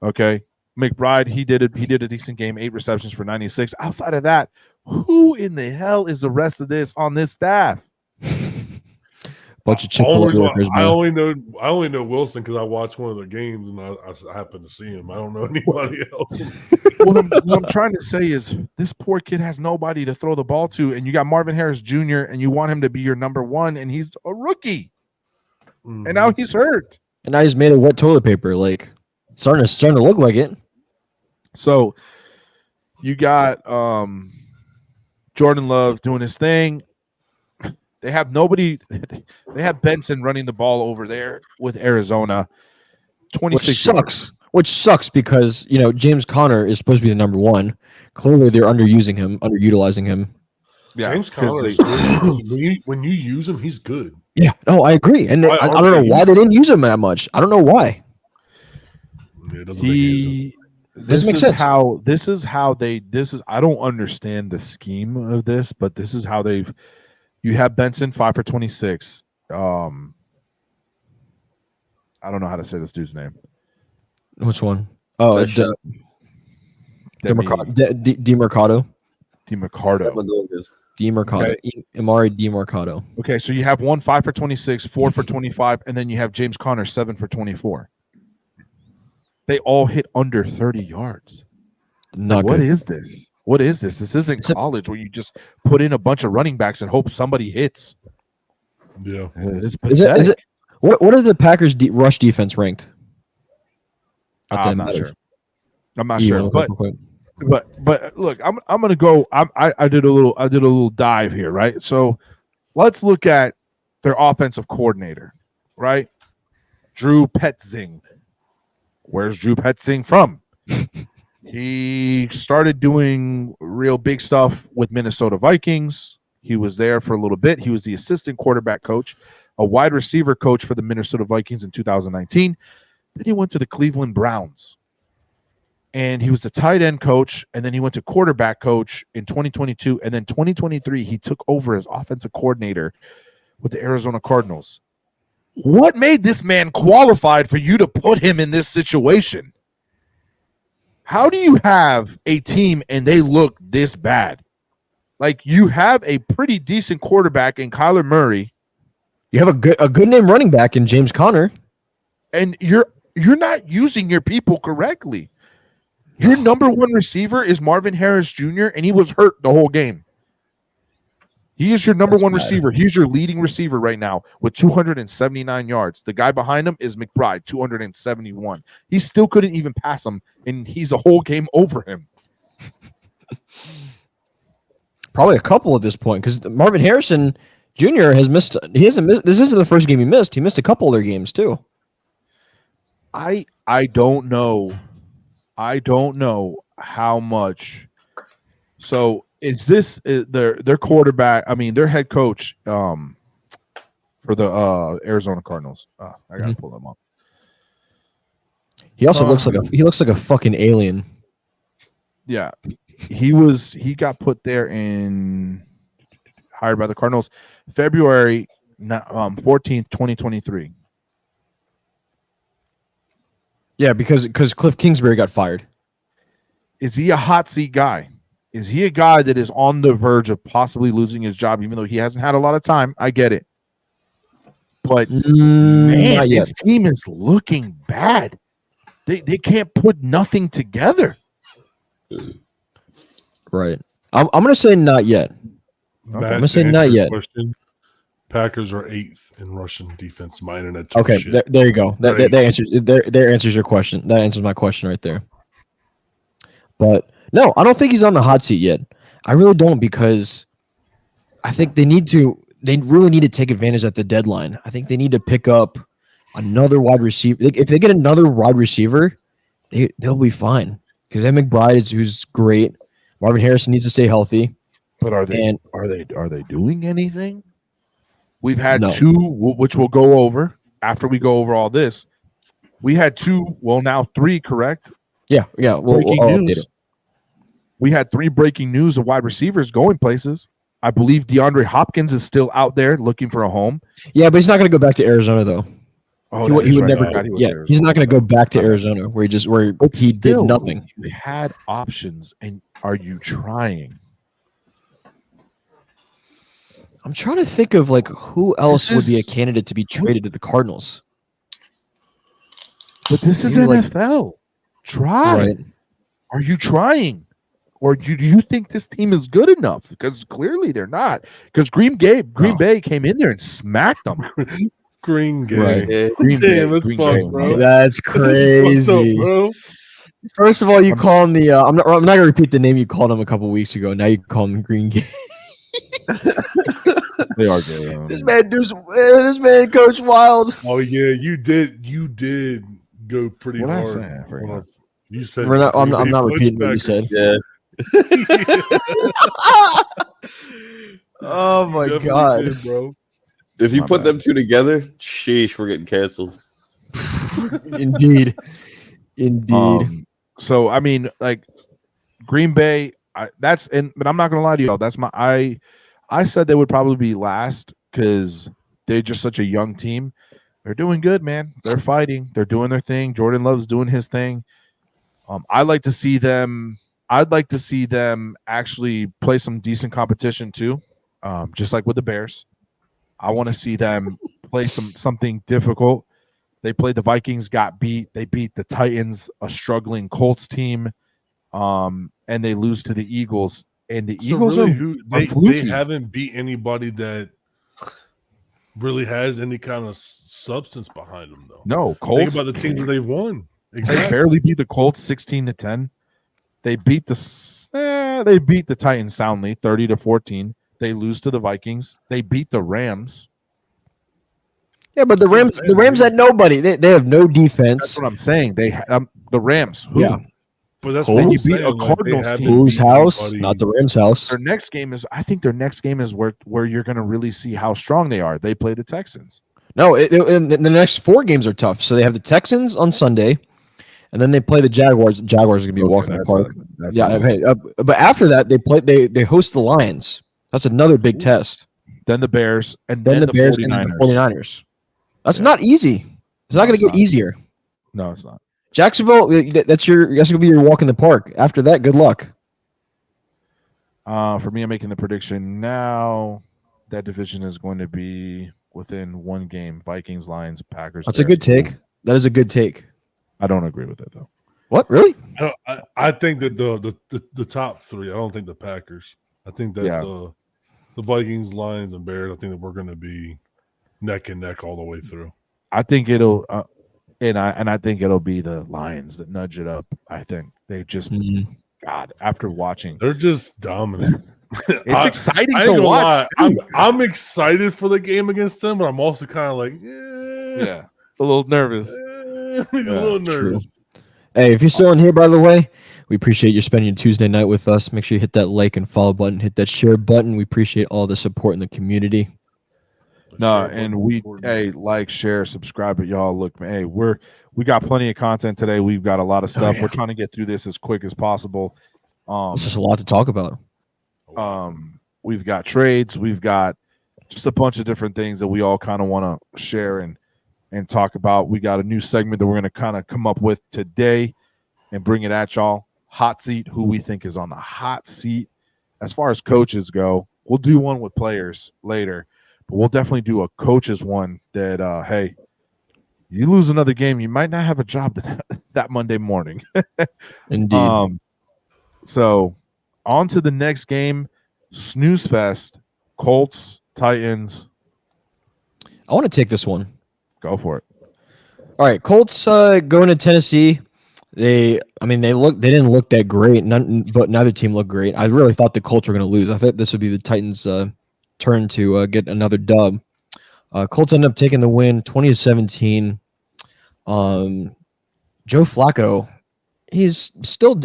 Okay. McBride, he did a decent game, 8 receptions for 96. Outside of that, who in the hell is the rest of this on this staff? Bunch of Chick-fil-A workers, I man. only know Wilson because I watched one of their games and I happened to see him. I don't know anybody else. What I'm trying to say is this poor kid has nobody to throw the ball to, and you got Marvin Harris Jr. and you want him to be your number 1, and he's a rookie, and now he's hurt. And now he's made of wet toilet paper. Like starting to look like it. So you got Jordan Love doing his thing. They have nobody. They have Benson running the ball over there with Arizona. 26 Which sucks because James Conner is supposed to be the number 1. Clearly, they're underutilizing him. Yeah, James Conner is good. When you use him, he's good. Yeah, no, I agree. And I don't know why they didn't use him that much. I don't know why. Yeah, it doesn't make any sense. This is how they I don't understand the scheme of this, but this is how you have Benson 5 for 26. I don't know how to say this dude's name. Which one? Oh, DeMarcado. Amari DeMarcado. Okay, so you have 1 5 for 26, 4 for 25, and then you have James Conner 7 for 24. They all hit under 30 yards. What is this? What is this? This isn't college where you just put in a bunch of running backs and hope somebody hits. Yeah. It's pathetic. Is it what is the Packers rush defense ranked? I'm not sure. But look, I'm gonna go. I did a little dive here, right? So let's look at their offensive coordinator, right? Drew Petzing. Where's Drew Petzing from? He started doing real big stuff with Minnesota Vikings. He was there for a little bit. He was the assistant quarterback coach, a wide receiver coach for the Minnesota Vikings in 2019. Then he went to the Cleveland Browns. And he was the tight end coach, and then he went to quarterback coach in 2022. And then 2023, he took over as offensive coordinator with the Arizona Cardinals. What made this man qualified for you to put him in this situation? How do you have a team and they look this bad? Like, you have a pretty decent quarterback in Kyler Murray. You have a good name running back in James Conner. And you're not using your people correctly. Your number one receiver is Marvin Harris Jr., and he was hurt the whole game. He is your number one receiver. He's your leading receiver right now with 279 yards. The guy behind him is McBride, 271. He still couldn't even pass him, and he's a whole game over him. Probably a couple at this point, because Marvin Harrison Jr. has missed. He hasn't missed. This isn't the first game he missed. He missed a couple other games too. I don't know. I don't know how much. So is this their quarterback? I mean, their head coach for the Arizona Cardinals. I gotta pull them up. He also looks like a fucking alien. Yeah, he got put there hired by the Cardinals February 14th, 2023. Yeah, because Cliff Kingsbury got fired. Is he a hot seat guy? Is he a guy that is on the verge of possibly losing his job, even though he hasn't had a lot of time? I get it. But, man, this team is looking bad. They can't put nothing together. Right. I'm going to say not yet. Matt, I'm going to say not yet. Question, Packers are 8th in rushing defense, minus a Okay, there you go. That answers your question. That answers my question right there. But no, I don't think he's on the hot seat yet. I really don't, because I think they really need to take advantage at the deadline. I think they need to pick up another wide receiver. If they get another wide receiver, they'll be fine. Because McBride who's great. Marvin Harrison needs to stay healthy. But are they doing anything? We've had two, which we'll go over after we go over all this. We had two, well, now three, correct? Yeah. We'll update it. We had 3 breaking news of wide receivers going places. I believe DeAndre Hopkins is still out there looking for a home. Yeah, but he's not going to go back to Arizona, though. Oh, he would never. He's not going to go back to Arizona, where he did nothing. You had options, and are you trying? I'm trying to think of who else would be a candidate to be traded to the Cardinals. But this is NFL. Try. Right. Are you trying? Or do you think this team is good enough? Because clearly they're not. Because Green Bay came in there and smacked them. Green Bay. Right. Green Bay, bro. That's crazy. Up, bro? First of all, you call him the. I'm not going to repeat the name you called him a couple weeks ago. Now you call him Green Bay. They are good. This man Coach Wild. Oh yeah, you did go pretty what hard. I say? You said I'm not repeating what you said. Yeah. Oh my god, did, bro! If you put them two together, sheesh, we're getting canceled. Indeed. So I mean, Green Bay. But I'm not gonna lie to y'all. That's I said they would probably be last because they're just such a young team. They're doing good, man. They're fighting. They're doing their thing. Jordan Love's doing his thing. I'd like to see them actually play some decent competition too, just like with the Bears. I want to see them play something difficult. They played the Vikings, got beat. They beat the Titans, a struggling Colts team, and they lose to the Eagles. And the Eagles they haven't beat anybody that really has any kind of substance behind them, though. No, Colts. Think about the teams that they've won. Exactly. They barely beat the Colts 16-10. They beat the Titans soundly 30-14. They lose to the Vikings. They beat the Rams. Yeah, but the Rams had nobody. They have no defense. That's what I'm saying. They the Rams. Who? Yeah. But that's Then what you I'm beat saying, a like, Cardinals they team. haven't Whose beat house? anybody. Not the Rams' house. Their next game is. I think their next game is where you're going to really see how strong they are. They play the Texans. No, and the next 4 games are tough. So they have the Texans on Sunday, and then they play the Jaguars. The Jaguars are going to be walking the park. But after that, they host the Lions. That's another big test. Then the Bears, and Then then the the Bears 49ers. and the 49ers. That's Yeah. not easy. It's not No, going it's to get not. easier. No, it's not. Jacksonville, that's going to be your walk in the park. After that, good luck. For me, I'm making the prediction now. That division is going to be within 1 game. Vikings, Lions, Packers. That's a Bears. good take. That is a good take. I don't agree with it though. What, really? I think that the top 3. I don't think the Packers. I think that the Vikings, Lions, and Bears. I think that we're going to be neck and neck all the way through. I think it'll, and I think it'll be the Lions that nudge it up. I think they just, God, after watching, They're just dominant. it's exciting I ain't to gonna watch. lie. I'm excited for the game against them, but I'm also kind of like, Yeah, a little nervous. a little nervous. Hey, if you're still in here, by the way, we appreciate you spending your Tuesday night with us. Make sure you hit that like and follow button, hit that share button. We appreciate all the support in the community. No, and like, share, subscribe. But y'all, look, man, hey, we got plenty of content today. We've got a lot of stuff. yeah. We're trying to get through this as quick as possible. It's just a lot to talk about. We've got trades. We've got just a bunch of different things that we all kind of want to share and talk about. We got a new segment that we're going to kind of come up with today and bring it at y'all. Hot seat, who we think is on the hot seat. As far as coaches go, we'll do one with players later, but we'll definitely do a coaches one that, hey, you lose another game, you might not have a job that Monday morning. Indeed. So on to the next game, snooze fest, Colts, Titans. I want to take this one. Go for it. All right, Colts going to Tennessee. They didn't look that great. But neither team looked great. I really thought the Colts were going to lose. I thought this would be the Titans' turn to get another dub. Colts ended up taking the win, 20-17. Joe Flacco, he's still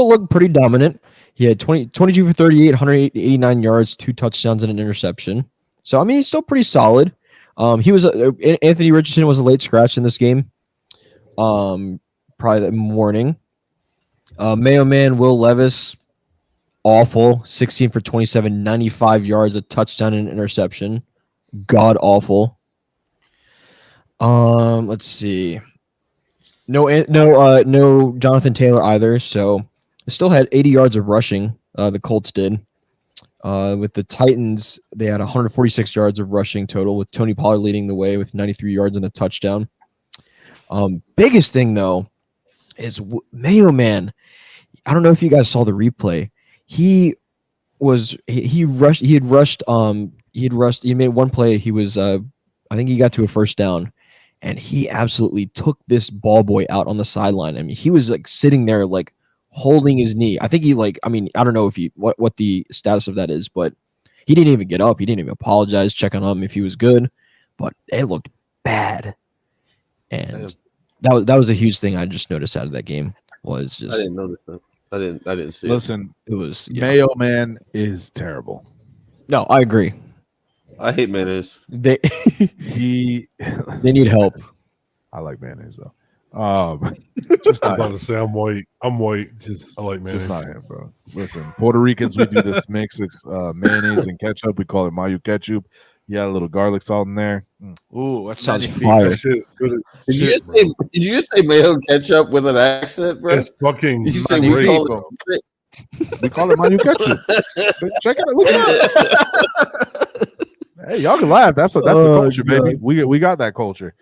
looking pretty dominant. He had 22 for 38, 189 yards, 2 touchdowns and an interception. So I mean, he's still pretty solid. He was Anthony Richardson was a late scratch in this game. Probably that morning. Mayo Man Will Levis, awful. 16 for 27, 95 yards, a touchdown and an interception. God awful. Let's see. No Jonathan Taylor either. So they still had 80 yards of rushing. The Colts did. With the Titans, they had 146 yards of rushing total, with Tony Pollard leading the way with 93 yards and a touchdown. Biggest thing though is Mayo Man. I don't know if you guys saw the replay. He made one play. He was I think he got to a first down, and he absolutely took this ball boy out on the sideline. I mean, he was like sitting there like holding his knee. I think I don't know if what the status of that is, but he didn't even get up. He didn't even apologize, check on him if he was good, but it looked bad. And that was a huge thing I just noticed out of that game. Was just I didn't notice that. I didn't see Listen, it was Mayo Man is terrible. No, I agree. I hate mayonnaise. They He need help. I like mayonnaise though. Just about to say I'm white. I'm white. Just I like mayonnaise. Just not him, bro. Listen, Puerto Ricans, we do this mix. It's mayonnaise and ketchup. We call it mayo ketchup. Yeah, a little garlic salt in there. Ooh, that sounds That fire. shit is good as Did shit, bro. you just say mayo ketchup with an accent, bro? It's fucking You say we we great. call it We call it mayo ketchup. Check it out. Look at it. Hey, y'all can laugh. That's a culture, baby. We got that culture.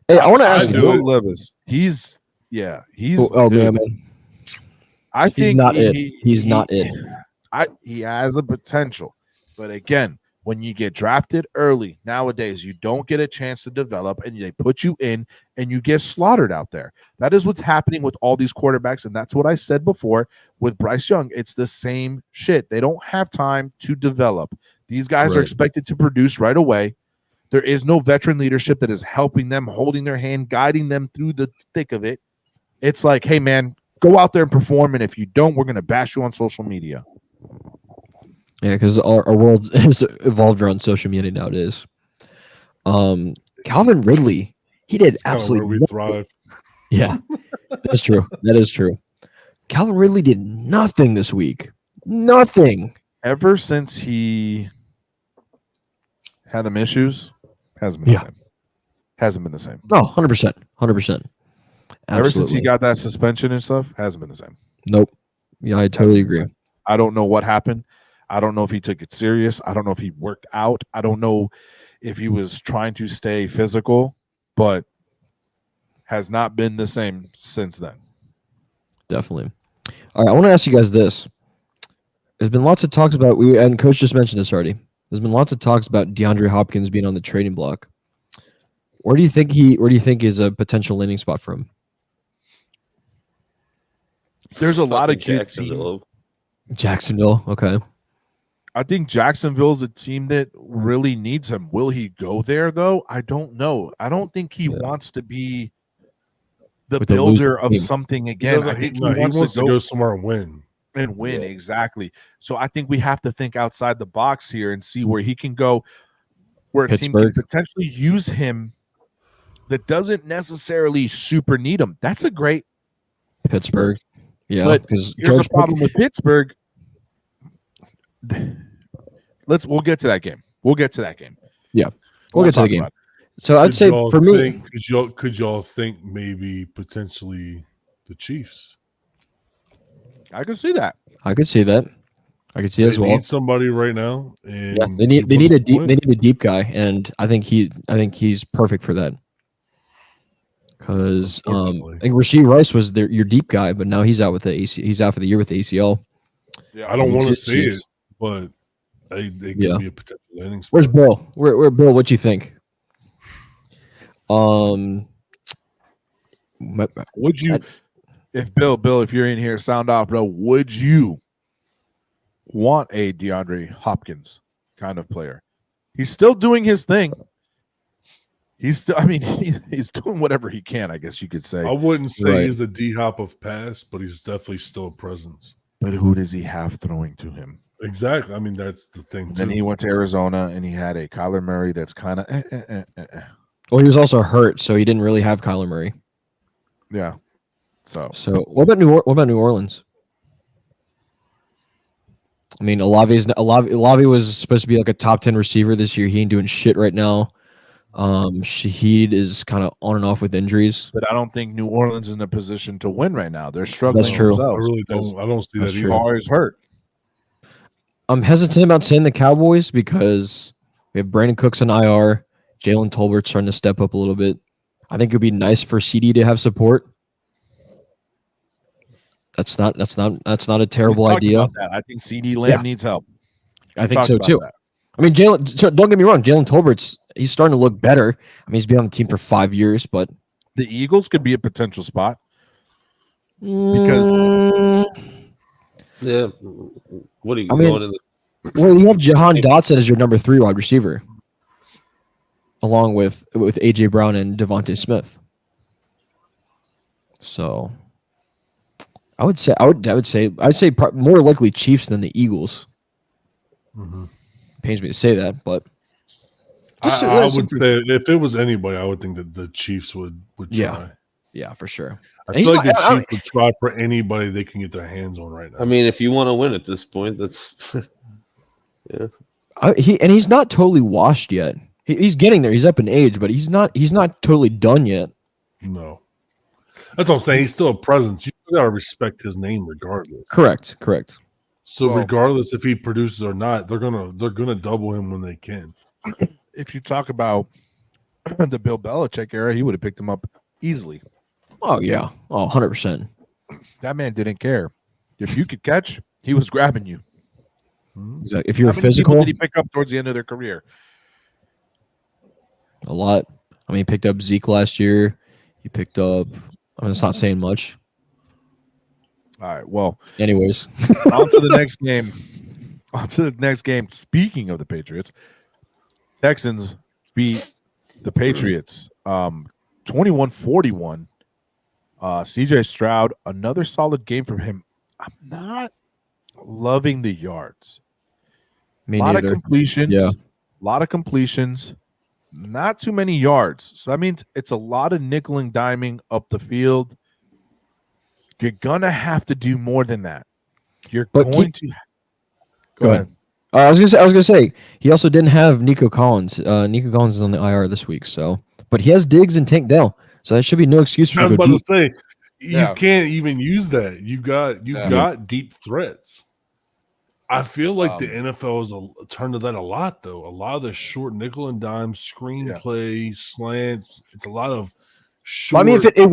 Hey, I want to ask I you. do Will Levis. He's Oh dude, man, I think he's not it. He's not it. He has a potential, but again, when you get drafted early nowadays, you don't get a chance to develop, and they put you in, and you get slaughtered out there. That is what's happening with all these quarterbacks, and that's what I said before with Bryce Young. It's the same shit. They don't have time to develop. These guys are Right. expected to produce right away. There is no veteran leadership that is helping them, holding their hand, guiding them through the thick of it. It's like, hey, man, go out there and perform, and if you don't, we're going to bash you on social media. Yeah, because our world has evolved around social media nowadays. Calvin Ridley, he did It's kind of absolutely where we thrive. Yeah, that's true. That is true. Calvin Ridley did nothing this week. Nothing. Ever since he had them issues, hasn't been the same. Hasn't been the same. No, 100%. 100%. Ever since he got that suspension and stuff, hasn't been the same. Nope. Yeah, I totally agree. I don't know what happened. I don't know if he took it serious. I don't know if he worked out. I don't know if he was trying to stay physical, but has not been the same since then. Definitely. All right, I want to ask you guys this. There's been lots of talks about, and Coach just mentioned this already. There's been lots of talks about DeAndre Hopkins being on the trading block. Where do you think is a potential landing spot for him? There's a lot of good Jacksonville. Jacksonville, okay. I think Jacksonville is a team that really needs him. Will he go there, though? I don't know. I don't think he wants to be the With the builder of team. something again. I think he wants to go somewhere and win. And win, exactly. So I think we have to think outside the box here and see where he can go, where a team can potentially use him that doesn't necessarily super need him. That's a great Pittsburgh. Yeah, but because here's the problem with Pittsburgh. We'll get to that game. We'll get to that game. Yeah, we'll get to the game. So I'd say for me, could y'all think maybe potentially the Chiefs? I could see that. I could see that. I could see that as well. They need somebody right now, and yeah, they need a deep guy, and I think he's perfect for that. Because I think Rashee Rice was your deep guy, but now he's out with the AC. He's out for the year with the ACL. Yeah, I don't want to say it, but they could be a potential landing spot. Where's Bill? Where Bill? What do you think? Would you, if Bill, if you're in here, sound off, bro? Would you want a DeAndre Hopkins kind of player? He's still doing his thing. He's still, he's doing whatever he can, I guess you could say. I wouldn't say he's a D-Hop of pass, but he's definitely still a presence. But who does he have throwing to him? Exactly. I mean, that's the thing. Then he went to Arizona, and he had a Kyler Murray that's kind of. Well, he was also hurt, so he didn't really have Kyler Murray. Yeah. So what about New Orleans? I mean, Olave was supposed to be like a top 10 receiver this year. He ain't doing shit right now. Shaheed is kind of on and off with injuries. But I don't think New Orleans is in a position to win right now. They're struggling. That's true. I really don't. I don't see that either. Always hurt. I'm hesitant about saying the Cowboys because we have Brandon Cooks on IR. Jalen Tolbert's starting to step up a little bit. I think it would be nice for CD to have support. That's not a terrible idea. I think CD Lamb needs help. I think so too. I mean, don't get me wrong. Jalen Tolbert's he's starting to look better. I mean, he's been on the team for 5 years, but the Eagles could be a potential spot because what are you going in? Well, you have Jahan Dotson as your number 3 wide receiver, along with AJ Brown and Devontae Smith. So, I'd say more likely Chiefs than the Eagles. Mm-hmm. Pains me to say that, but I would say if it was anybody, I would think that the Chiefs would try. Yeah, for sure. I feel like the Chiefs would try for anybody they can get their hands on right now. I mean, if you want to win at this point, that's he's not totally washed yet. He's getting there. He's up in age, but he's not totally done yet. No, that's what I'm saying. He's still a presence. You gotta respect his name regardless. Correct. So regardless if he produces or not, they're gonna double him when they can. If you talk about the Bill Belichick era, he would have picked him up easily. Oh yeah. Oh, 100%. That man didn't care. If you could catch, he was grabbing you. Exactly. If you're How physical, many people did he pick up towards the end of their career? A lot. I mean, he picked up Zeke last year. He picked up. I mean, it's not saying much. All right. Well, anyways, on to the next game. Speaking of the Patriots, Texans beat the Patriots 21-41. CJ Stroud, another solid game from him. I'm not loving the yards. Me A lot neither. of completions. Yeah. A lot of completions. Not too many yards. So that means it's a lot of nickel and diming up the field. You're gonna have to do more than that. You're But going to Go ahead. I was gonna say he also didn't have Nico Collins. Nico Collins is on the IR this week, so but he has Diggs and Tank Dell, so that should be no excuse for I was him to about go to deep. say you can't even use that. You got deep threats. I feel like the NFL has turned to that a lot, though. A lot of the short nickel and dime screenplay slants. It's a lot of short. I mean, if it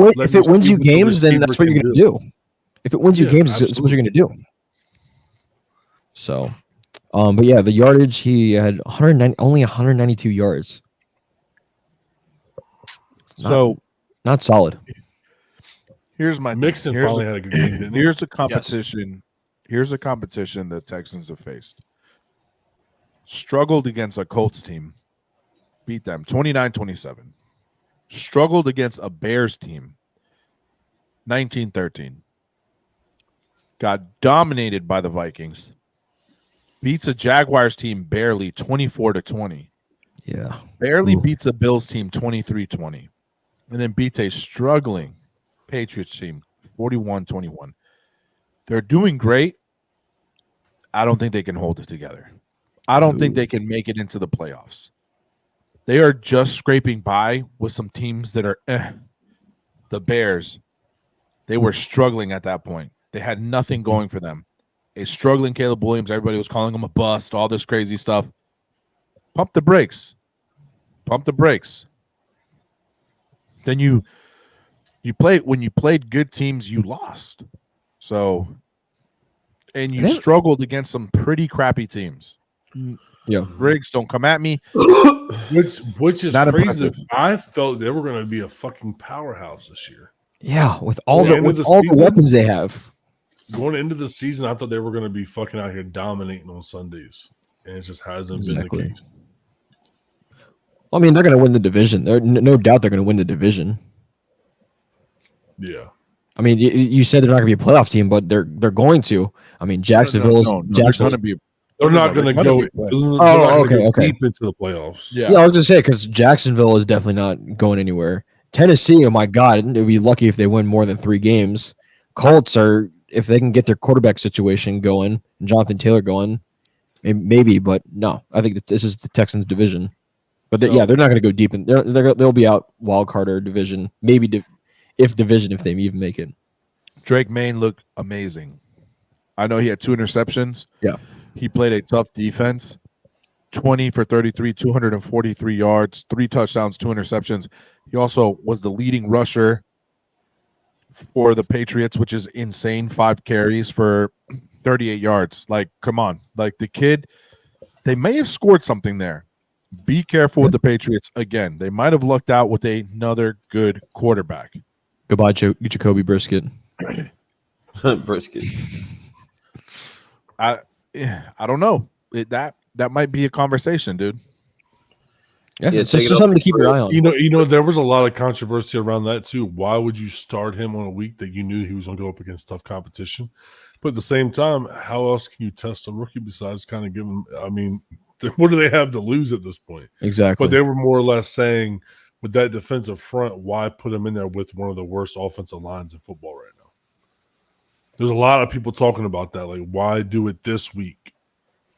wins you games, then that's what you're going to do. If it wins you games, it's what you're going to do. So, but yeah, the yardage, he had only 192 yards. Not solid. Here's my Mixon finally had a good game, didn't he? Here's a competition. Yes. Here's a competition the Texans have faced. Struggled against a Colts team. Beat them 29-27. Struggled against a Bears team. 19-13. Got dominated by the Vikings. Beats a Jaguars team barely 24-20. Yeah. Barely beats a Bills team 23-20. And then beats a struggling Patriots team 41-21. They're doing great. I don't think they can hold it together. I don't think they can make it into the playoffs. They are just scraping by with some teams that are The Bears, they were struggling at that point. They had nothing going for them. A struggling Caleb Williams, everybody was calling him a bust, all this crazy stuff. Pump the brakes. Pump the brakes. Then when you played good teams, you lost. So, and you struggled against some pretty crappy teams. Yeah, Briggs, don't come at me. Which is not crazy. impressive. I felt they were going to be a fucking powerhouse this year. Yeah, with all the weapons they have. Going into the season, I thought they were going to be fucking out here dominating on Sundays, and it just hasn't been the case. Well, I mean, they're going to win the division. No doubt they're going to win the division. Yeah. I mean, you said they're not going to be a playoff team, but they're going to. I mean, Jacksonville is going to be. They're not going to go. Okay. Deep into the playoffs. Yeah, I was going to say because Jacksonville is definitely not going anywhere. Tennessee, oh my God, they'd be lucky if they win more than 3 games. Colts are, if they can get their quarterback situation going, and Jonathan Taylor going, maybe, but no, I think that this is the Texans division. But they're not going to go deep in. They'll be out wild card or division, maybe if they even make it. Drake Maine looked amazing. I know he had 2 interceptions. Yeah. He played a tough defense. 20 for 33, 243 yards, 3 touchdowns, 2 interceptions. He also was the leading rusher for the Patriots, which is insane. 5 carries for 38 yards. Like, come on. Like, the kid, they may have scored something there. Be careful with the Patriots. Again, they might have lucked out with another good quarterback. Goodbye, Jacoby Brisket. Brisket. I don't know. That might be a conversation, dude. Yeah, it's just something to keep your eye on. You know, there was a lot of controversy around that too. Why would you start him on a week that you knew he was going to go up against tough competition? But at the same time, how else can you test a rookie besides kind of give him? I mean, what do they have to lose at this point? Exactly. But they were more or less saying, with that defensive front, why put him in there with one of the worst offensive lines in football right now? There's a lot of people talking about that. Like, why do it this week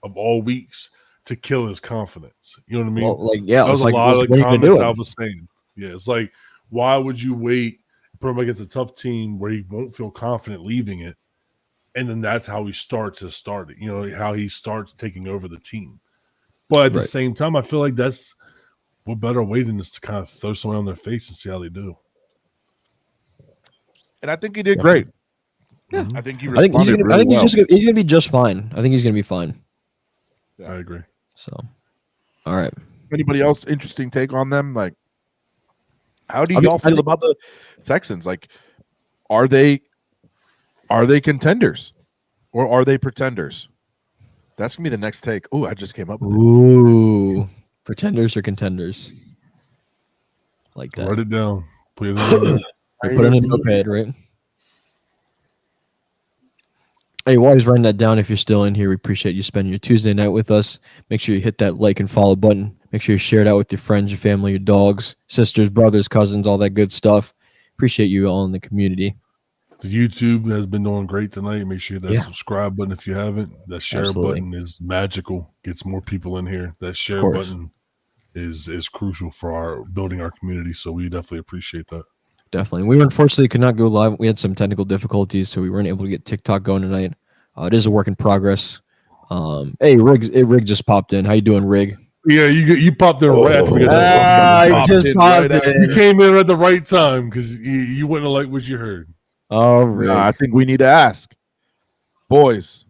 of all weeks to kill his confidence? You know what I mean? Well, that was a lot of the comments I was saying. Yeah, it's like, why would you wait, put him against a tough team where he won't feel confident leaving it, and then that's how he starts his start. You know, how he starts taking over the team. But at the same time, I feel like that's what better way than just to kind of throw someone on their face and see how they do. And I think he did great. Yeah, I think he responded really well. He's going to be just fine. I think he's going to be fine. I agree. So, all right. Anybody else interesting take on them? Like, how do y'all feel about the Texans? Like, are they contenders or are they pretenders? That's gonna be the next take. Oh, I just came up with it. Ooh, Pretenders or contenders? Like that. Write it down. Put it in Put it in a notepad, right? Hey, while he's writing that down, if you're still in here, we appreciate you spending your Tuesday night with us. Make sure you hit that like and follow button. Make sure you share it out with your friends, your family, your dogs, sisters, brothers, cousins, all that good stuff. Appreciate you all in the community. The YouTube has been doing great tonight. Make sure that subscribe button if you haven't. That share button is magical. Gets more people in here. That share button is crucial for our building our community. So we definitely appreciate that. Definitely. We unfortunately could not go live. We had some technical difficulties, so we weren't able to get TikTok going tonight. It is a work in progress. Hey, Rig just popped in. How you doing, Rig? Yeah, you popped in right after we got I just popped in. You came in at the right time because you wouldn't have liked what you heard. Oh, Rig. I think we need to ask, boys,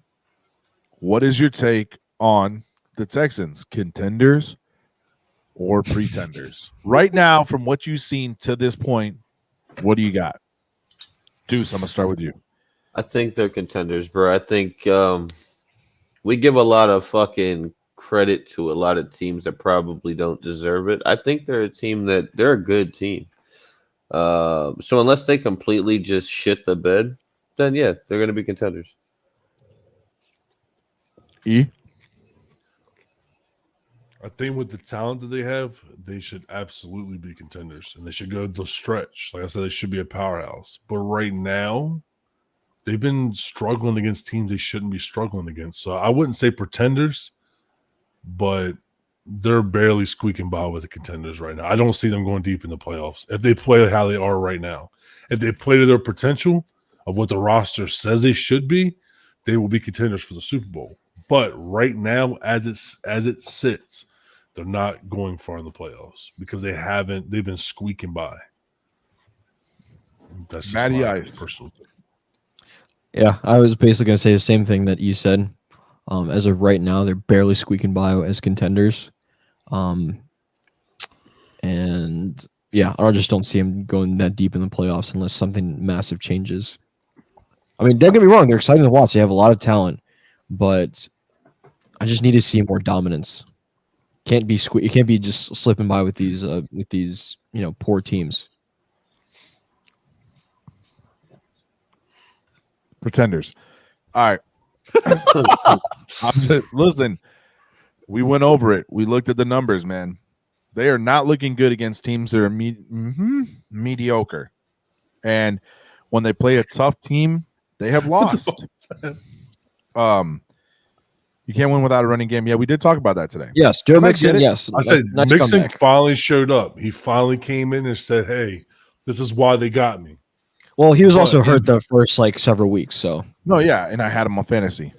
what is your take on the Texans? Contenders or pretenders? Right now, from what you've seen to this point, what do you got? Deuce, I'm going to start with you. I think they're contenders, bro. I think we give a lot of fucking credit to a lot of teams that probably don't deserve it. I think they're a good team. So unless they completely just shit the bed, then yeah, they're going to be contenders. E? I think with the talent that they have, they should absolutely be contenders, and they should go the stretch. Like I said, they should be a powerhouse. But right now, they've been struggling against teams they shouldn't be struggling against. So I wouldn't say pretenders, but they're barely squeaking by with the contenders right now. I don't see them going deep in the playoffs if they play how they are right now. If they play to their potential of what the roster says they should be, they will be contenders for the Super Bowl. But right now, as it sits, they're not going far in the playoffs because they've been squeaking by. That's just Matty my Ice. personal thing. Yeah, I was basically going to say the same thing that you said. As of right now, they're barely squeaking by as contenders. And yeah, I just don't see them going that deep in the playoffs unless something massive changes. I mean, don't get me wrong, they're exciting to watch. They have a lot of talent, but I just need to see more dominance. It can't be just slipping by with these poor teams. Pretenders. All right. Listen, we went over it. We looked at the numbers, man. They are not looking good against teams that are mediocre. And when they play a tough team, they have lost. You can't win without a running game. Yeah, we did talk about that today. Yes, Joe Mixon, yes. I said Nice Mixon comeback. finally showed up. He finally came in and said, hey, this is why they got me. Well, he was also hurt the first several weeks, so. No, yeah, and I had him on fantasy.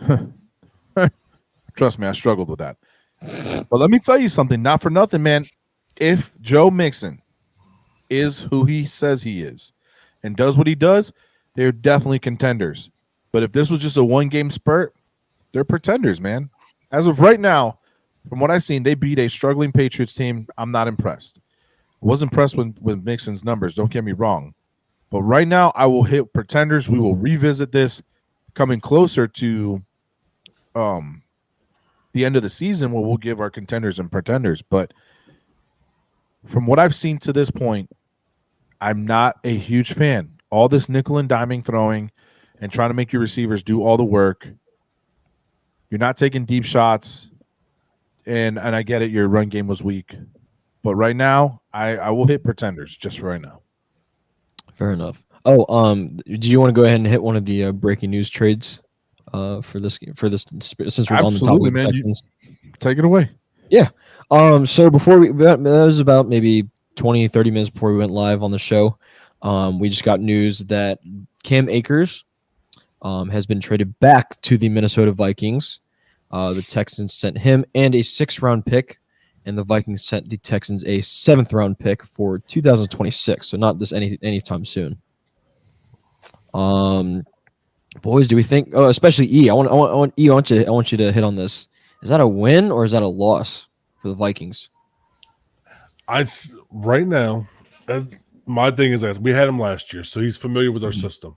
Trust me, I struggled with that. But let me tell you something, not for nothing, man. If Joe Mixon is who he says he is and does what he does, they're definitely contenders. But if this was just a one-game spurt, they're pretenders, man. As of right now, from what I've seen, they beat a struggling Patriots team. I'm not impressed. I was impressed with Mixon's numbers, don't get me wrong. But right now, I will hit pretenders. We will revisit this coming closer to the end of the season where we'll give our contenders and pretenders. But from what I've seen to this point, I'm not a huge fan. All this nickel and diming throwing and trying to make your receivers do all the work. You're not taking deep shots. And I get it, your run game was weak. But right now, I will hit pretenders just for right now. Fair enough. Oh, do you want to go ahead and hit one of the breaking news trades for this since we're on the topic of man. Texans? Take it away. Yeah. So before that was about maybe 20, 30 minutes before we went live on the show. We just got news that Cam Akers has been traded back to the Minnesota Vikings. The Texans sent him and a 6th-round pick, and the Vikings sent the Texans a 7th-round pick for 2026. So not this anytime soon. Boys, do we think? Oh, especially E. I want you to hit on this. Is that a win or is that a loss for the Vikings? Right now, my thing is that we had him last year, so he's familiar with our system.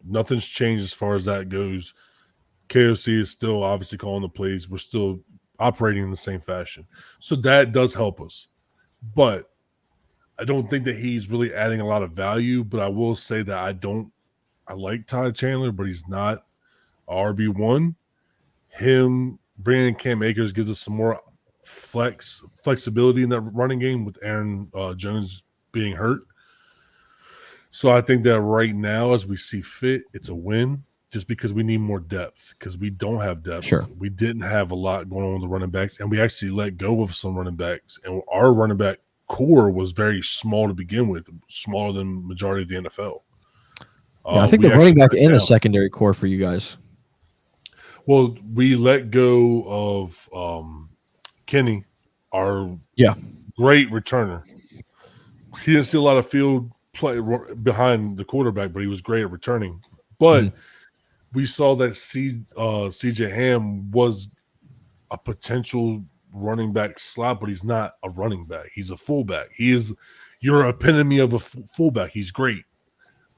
Nothing's changed as far as that goes. KOC is still obviously calling the plays. We're still operating in the same fashion. So that does help us. But I don't think that he's really adding a lot of value. But I will say that I like Todd Chandler, but he's not RB1. Him bringing in Cam Akers gives us some more flexibility in that running game with Aaron Jones being hurt. So I think that right now, as we see fit, it's a win just because we need more depth because we don't have depth. Sure. We didn't have a lot going on with the running backs, and we actually let go of some running backs. And our running back core was very small to begin with, smaller than majority of the NFL. Yeah, I think the running back and the secondary core for you guys. Well, we let go of Kenny, our great returner. He didn't see a lot of field play behind the quarterback, but he was great at returning. But we saw that CJ Ham was a potential running back slot, but he's not a running back. He's a fullback. He is your epitome of a fullback. He's great,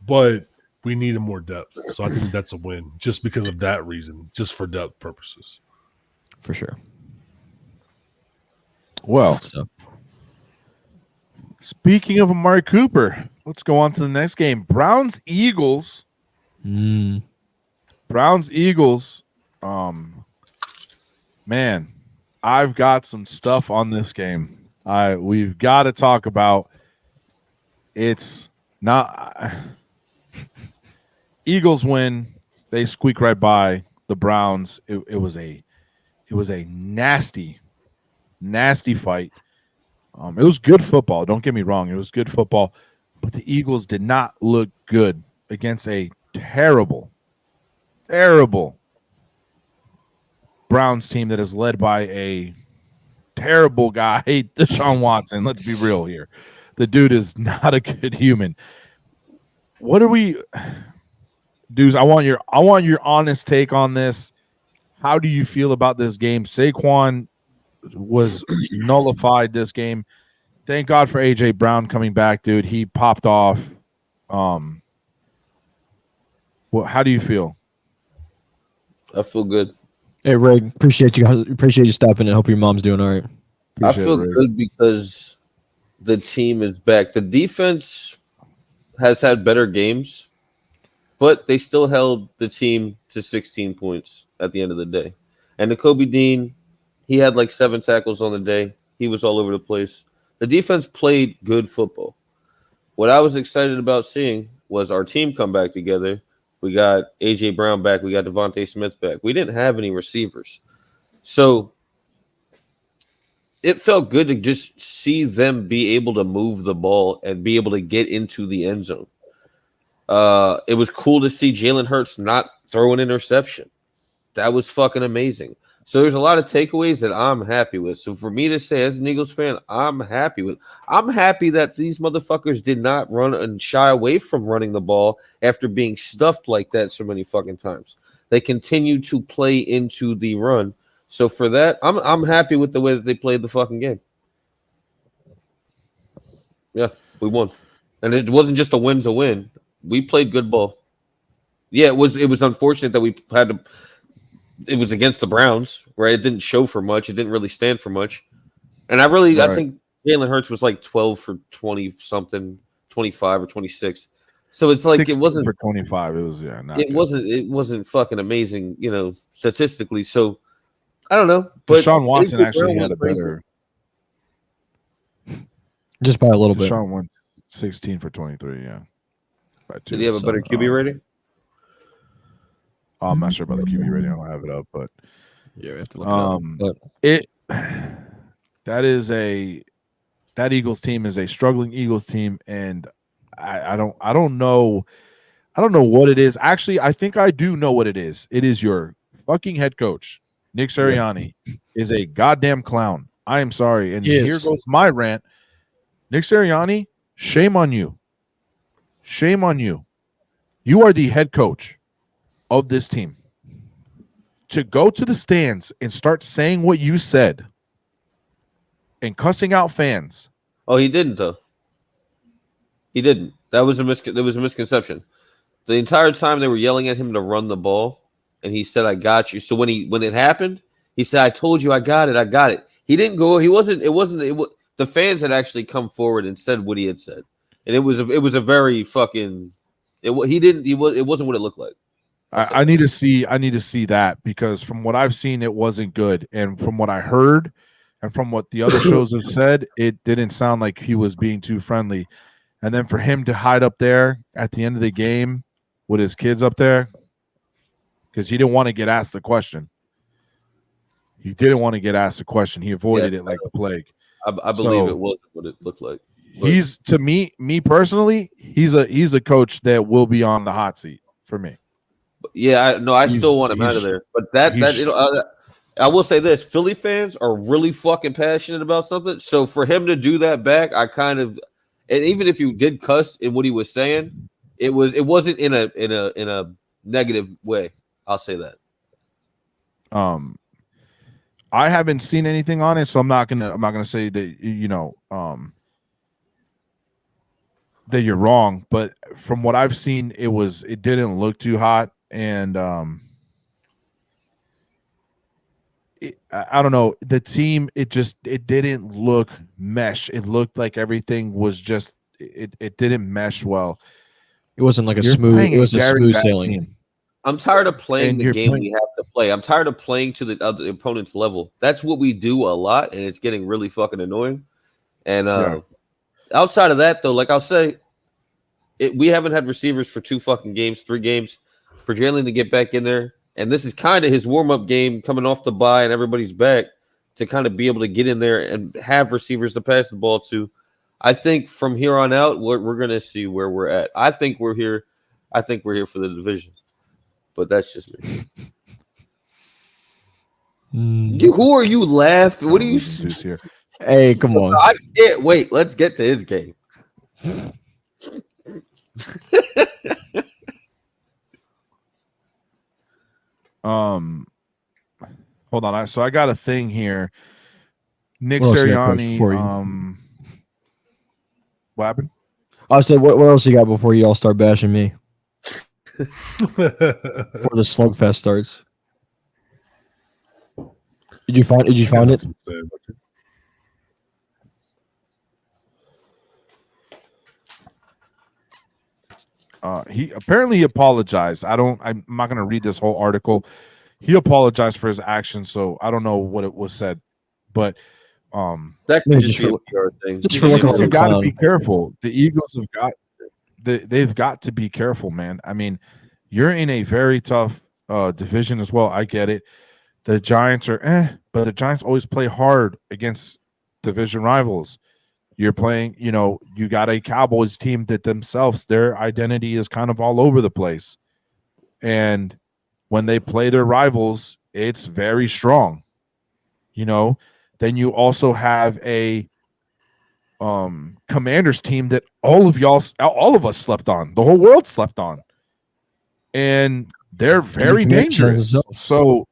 but we needed more depth. So I think that's a win just because of that reason, just for depth purposes. For sure. Well, speaking of Amari Cooper, let's go on to the next game. Browns-Eagles. Browns-Eagles. Man, I've got some stuff on this game. We've got to talk about. It's not Eagles win. They squeak right by the Browns. It was a nasty fight. It was good football. Don't get me wrong. It was good football, but the Eagles did not look good against a terrible Browns team that is led by a terrible guy, Deshaun Watson. Let's be real here. The dude is not a good human. What are we, dudes? I want your honest take on this. How do you feel about this game? Saquon was nullified this game. Thank God for AJ Brown coming back, dude. He popped off. How do you feel? I feel good. Hey, Ray, appreciate you stopping, and hope your mom's doing all right. I feel good because the team is back. The defense has had better games, but they still held the team to 16 points at the end of the day. And the Kobe Dean, he had like 7 tackles on the day. He was all over the place. The defense played good football. What I was excited about seeing was our team come back together. We got A.J. Brown back. We got Devontae Smith back. We didn't have any receivers. So it felt good to just see them be able to move the ball and be able to get into the end zone. It was cool to see Jalen Hurts not throw an interception. That was fucking amazing. So there's a lot of takeaways that I'm happy with. So for me to say as an Eagles fan, I'm happy that these motherfuckers did not run and shy away from running the ball after being stuffed like that so many fucking times. They continue to play into the run. So for that, I'm happy with the way that they played the fucking game. Yeah, we won. And it wasn't just a win's a win. We played good ball. Yeah, it was unfortunate that we had to. It was against the Browns, right? It didn't show for much. It didn't really stand for much. And I think Jalen Hurts was like 12 for 20 something, 25 or 26. So it's like it wasn't for 25. It was it wasn't fucking amazing, statistically. So I don't know. But Deshaun Watson actually had a better. Just by a little bit. Deshaun went 16 for 23. Yeah. Did he have a better QB rating? I'm not sure about the QB rating. I don't have it up, but yeah, we have to look it up. That Eagles team is a struggling Eagles team, and I don't know what it is. Actually, I think I do know what it is. It is your fucking head coach, Nick Sirianni, is a goddamn clown. I am sorry, and here goes my rant. Nick Sirianni, shame on you. Shame on you. You are the head coach of this team. To go to the stands and start saying what you said and cussing out fans. Oh, he didn't though. He didn't. That was a misconception. The entire time they were yelling at him to run the ball, and he said, "I got you." So when it happened, He said, "I told you, I got it." He didn't go. He wasn't. It wasn't. The fans had actually come forward and said what he had said, and it was a very fucking. He didn't. It wasn't what it looked like. I need to see that, because from what I've seen, it wasn't good, and from what I heard, and from what the other shows have said, it didn't sound like he was being too friendly. And then for him to hide up there at the end of the game with his kids up there, because he didn't want to get asked the question. He didn't want to get asked the question. He avoided it like the plague. I believe it wasn't what it looked like. But He's, to me personally, he's a coach that will be on the hot seat for me. yeah, I still want him out of there. But I will say this: Philly fans are really fucking passionate about something. So for him to do that back, and even if you did cuss in what he was saying, it wasn't in a negative way. I'll say that. I haven't seen anything on it, so I'm not gonna say that that you're wrong. But from what I've seen, it didn't look too hot, and I don't know, the team. It didn't look mesh. It looked like everything was just it didn't mesh well. It wasn't like a You're smooth. playing It was a very smooth bad sailing. team. I'm tired of playing And the you're game playing- we have to play. I'm tired of playing to the other opponent's level. That's what we do a lot, and it's getting really fucking annoying. And outside of that, though, like I'll say, we haven't had receivers for 3 games. For Jalen to get back in there, and this is kind of his warm-up game coming off the bye and everybody's back, to kind of be able to get in there and have receivers to pass the ball to. I think from here on out, we're going to see where we're at. I think we're here for the division. But that's just me. Who are you laughing? What are you? Here? Hey, come on. I can't wait. Let's get to his game. Hold on. So I got a thing here. Nick What else you got Sirianni. before you- What happened? I said, what else you got before you all start bashing me? Before the slugfest starts. Did you find it? He apparently apologized. I'm not going to read this whole article. He apologized for his actions, so I don't know what it was said, but That could just be a PR thing. just the for looking Eagles like a have got to clown. be careful. The Eagles have they've got to be careful, man. I mean, you're in a very tough division as well. I get it. The Giants are but the Giants always play hard against division rivals. You're playing, you got a Cowboys team that themselves, their identity is kind of all over the place. And when they play their rivals, it's very strong. Then you also have a Commanders team that all of us slept on. The whole world slept on. And they're very dangerous. So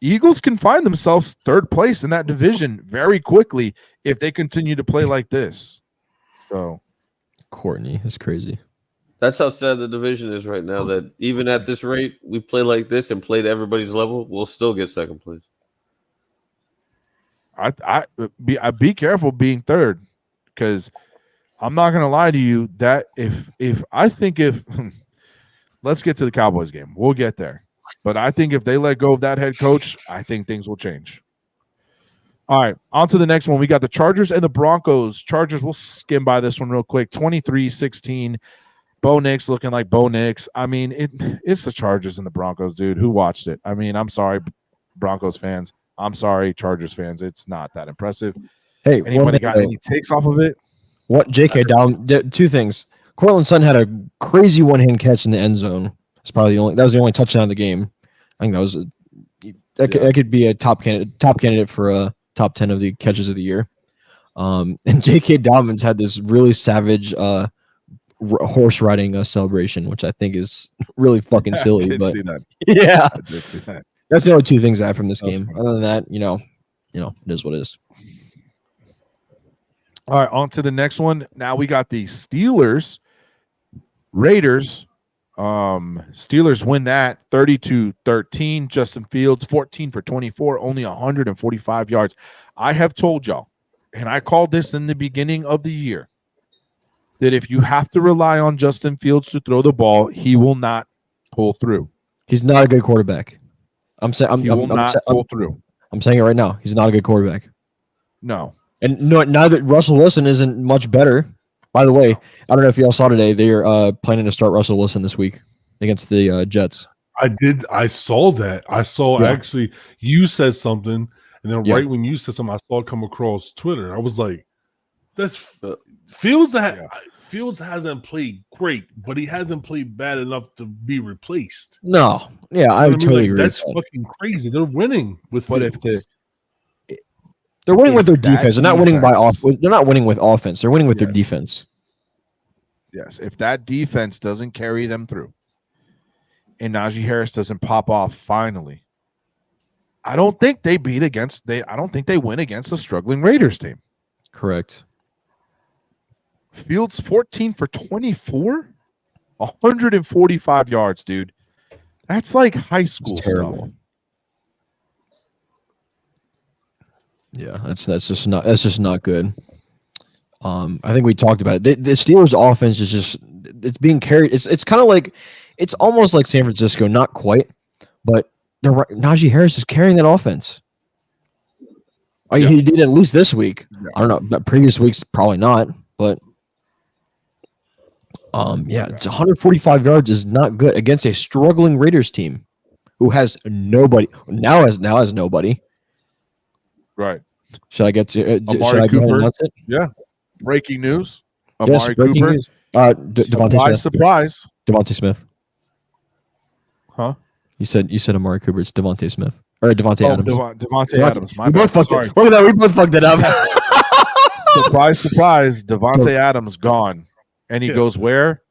Eagles can find themselves third place in that division very quickly if they continue to play like this. So Courtney is crazy. That's how sad the division is right now, that even at this rate, we play like this and play to everybody's level, we'll still get second place. I be careful being third, because I'm not gonna lie to you that if let's get to the Cowboys game. We'll get there. But I think if they let go of that head coach, I think things will change. All right, on to the next one. We got the Chargers and the Broncos. Chargers, we'll skim by this one real quick. 23-16. Bo Nix looking like Bo Nix. I mean, it's the Chargers and the Broncos, dude. Who watched it? I mean, I'm sorry, Broncos fans. I'm sorry, Chargers fans. It's not that impressive. Hey, Anybody got any takes off of it? What J.K. Dobbins? Two things. Cortland Sutton had a crazy one-hand catch in the end zone. It's probably that was the only touchdown of the game. I think that could be a top candidate for a top 10 of the catches of the year. And J.K. Dobbins had this really savage horse riding celebration, which I think is really fucking silly. I did but see that. yeah, I did see that. that's the only two things I have from this game. Funny. Other than that, it is what it is. All right, on to the next one. Now we got the Steelers, Raiders, Steelers win that 30-13. Justin Fields 14 for 24, only 145 yards. I have told y'all, and I called this in the beginning of the year, that if you have to rely on Justin Fields to throw the ball, he will not pull through. He's not a good quarterback. I'm saying He will not pull through. I'm saying it right now. He's not a good quarterback. No. And no, neither Russell Wilson isn't much better. By the way, I don't know if y'all saw today. They're planning to start Russell Wilson this week against the Jets. I did. I saw that. I saw actually you said something, and then right when you said something, I saw it come across Twitter. I was like, "That's Fields." Fields hasn't played great, but he hasn't played bad enough to be replaced. No, yeah, I totally agree. That's fucking crazy. They're winning with, they're winning with their defense. They're not winning by offense. They're not winning with offense. They're winning with their defense. Yes, if that defense doesn't carry them through, and Najee Harris doesn't pop off finally, I don't think they I don't think they win against a struggling Raiders team. Correct. Fields 14 for 24, 145 yards, dude. That's like high school stuff. Yeah, that's just not good. I think we talked about it. The Steelers' offense is just it's being carried. It's kind of like it's almost like San Francisco, not quite, but Najee Harris is carrying that offense. He did at least this week. I don't know. Previous weeks probably not, but. It's 145 yards is not good against a struggling Raiders team who has nobody now has nobody. Right. Should I get to Amari Cooper? Yeah. Breaking news. Amari Cooper. News. Surprise. Davante Smith. Huh? You said Amari Cooper. It's Davante Smith or Davante Adams. Davante Adams. We both fucked it. Look at that. We both fucked it up. Surprise. Davante Adams gone. And he goes where?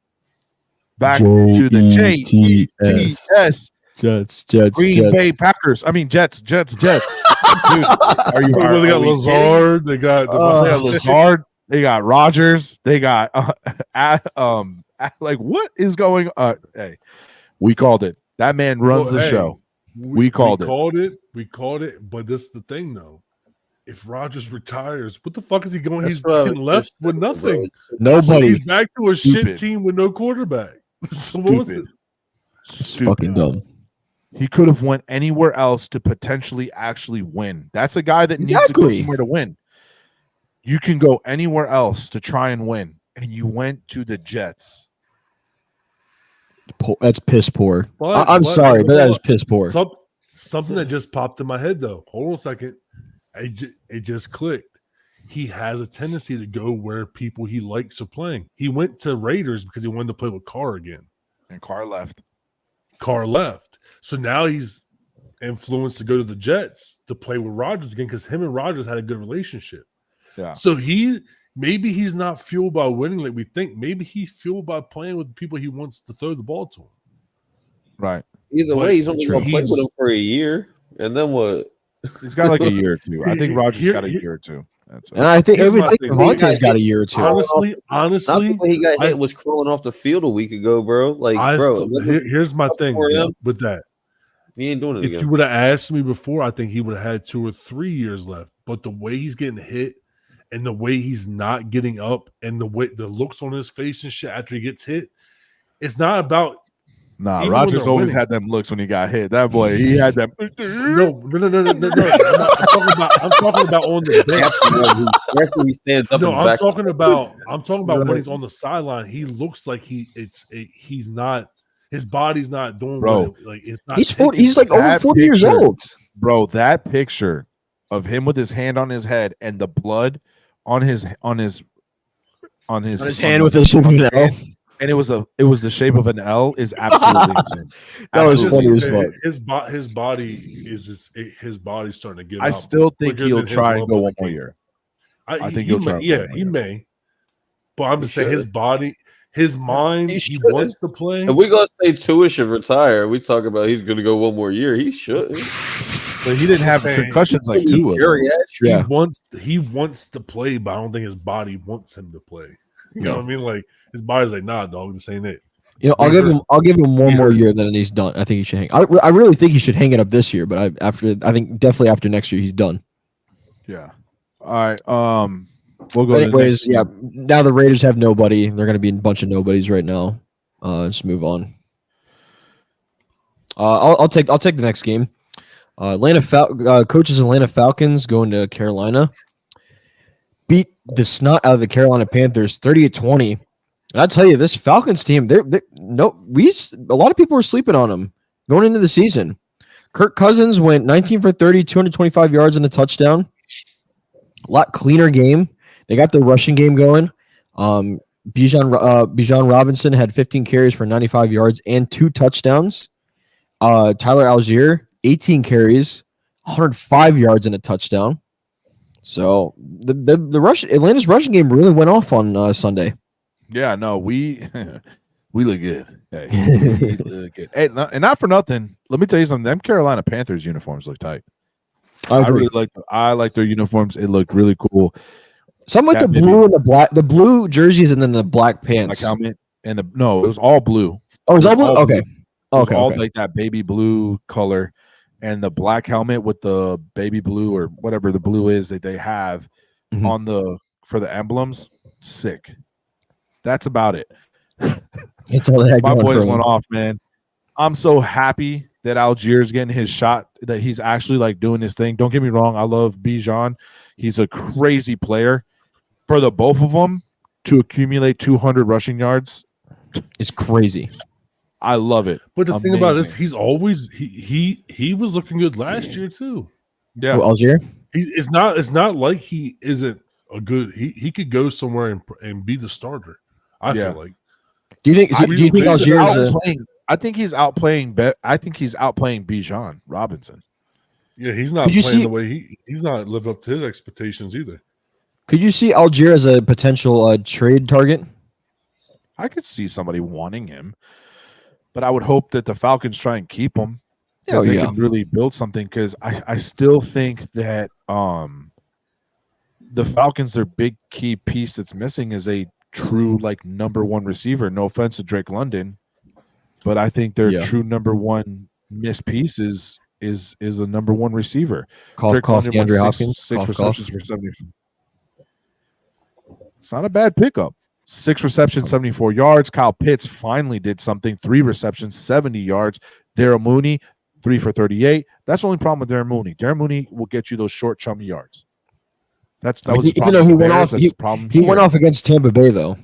Back to the JETS. Jets. Green Bay Packers. I mean Jets. Dude, they got Lazard. They got Lazard. They got Rodgers. They got like what is going on? Hey, we called it. That man runs the show. We called it. We called it. But this is the thing, though. If Rodgers retires, what the fuck is he going? He's getting left with nothing. Nobody. He's back to a shit team with no quarterback. So what was it? It's fucking dumb. He could have went anywhere else to potentially actually win. That's a guy that needs to go somewhere to win. You can go anywhere else to try and win, and you went to the Jets. That's piss poor. I'm sorry, but that is piss poor. Something that just popped in my head, though. Hold on a second. It just clicked. He has a tendency to go where people he likes are playing. He went to Raiders because he wanted to play with Carr again. And Carr left. So now he's influenced to go to the Jets to play with Rodgers again because him and Rodgers had a good relationship. Yeah. So maybe he's not fueled by winning like we think. Maybe he's fueled by playing with the people he wants to throw the ball to him. Right. Either way, he's only going to play with him for a year. And then what? He's got like a year or two. I think Rodgers got a year or two. And I think Davante's got a year or two. Honestly, not the way he got hit was crawling off the field a week ago, bro. Here's my thing with that. He ain't doing it again. If you would have asked me before, I think he would have had 2 or 3 years left. But the way he's getting hit and the way he's not getting up and the way the looks on his face and shit after he gets hit, it's not about. Nah, Rodgers always had them looks when he got hit. That boy, he had them. No. I'm talking about on the bench. After he stands up. No, I'm talking about when he's on the sideline. He looks like he's not. His body's not doing. Bro, it's not. He's 40. He's like over 40 years old. Bro, that picture of him with his hand on his head and the blood on his hand with his L. And it was the shape of an L is absolutely insane. That was just funny as fuck. His body's starting to give. I still think he'll try and go one more year. I think he'll try. Yeah, he may. But I'm just saying his body, his mind, he wants to play. If we're gonna say Tua should retire, we talk about he's gonna go one more year. He should. But he didn't have concussions like Tua. He wants to play, but I don't think his body wants him to play. You know what I mean? Like his body's like, nah, dog, this ain't it. I'll give him one more year, then he's done. I think he should hang. I really think he should hang it up this year, but I think definitely after next year he's done. Yeah. All right. We'll go. Anyways, yeah. Now the Raiders have nobody. They're going to be a bunch of nobodies right now. Just move on. I'll take the next game. Coaches Atlanta Falcons going to Carolina. Beat the snot out of the Carolina Panthers 30-20. And I tell you, this Falcons team, a lot of people were sleeping on them going into the season. Kirk Cousins went 19 for 30, 225 yards and a touchdown. A lot cleaner game. They got the rushing game going. Bijan Robinson had 15 carries for 95 yards and 2 touchdowns. Tyler Algier, 18 carries, 105 yards and a touchdown. So Atlanta's rushing game really went off on Sunday. Yeah, no, we look good. Hey, we look good. Hey, and not for nothing. Let me tell you something. Them Carolina Panthers uniforms look tight. I really like their uniforms. It looked really cool. Some like the blue and the black, the blue jerseys, and then the black pants. Black helmet and it was all blue. Oh, it was all blue. Okay, it was all like that baby blue color, and the black helmet with the baby blue or whatever the blue is that they have on for the emblems. Sick. That's about it. It's all that My boys went off, man. I'm so happy that Algier's getting his shot, that he's actually like doing his thing. Don't get me wrong. I love Bijan. He's a crazy player. For the both of them to accumulate 200 rushing yards, it's crazy. I love it. But the thing about this, he's always he was looking good last year too. Yeah, Algier. It's not like he isn't a good. He could go somewhere and be the starter. I feel like. Do you think Algier is I think he's outplaying. I think he's outplaying Bijan Robinson. Yeah, he's not playing the way he's not living up to his expectations either. Could you see Algier as a potential trade target? I could see somebody wanting him, but I would hope that the Falcons try and keep him because they can really build something. Because I still think that the Falcons, their big key piece that's missing is a true like number one receiver. No offense to Drake London, but I think their true number one missed piece is a number one receiver. Drake London DeAndre Hopkins, 6 receptions for 70. It's not a bad pickup. 6 receptions, 74 yards. Kyle Pitts finally did something. 3 receptions, 70 yards. Darryl Mooney, 3 for 38. That's the only problem with Darryl Mooney. Darryl Mooney will get you those short, chummy yards. That was his problem. He went off against Tampa Bay though.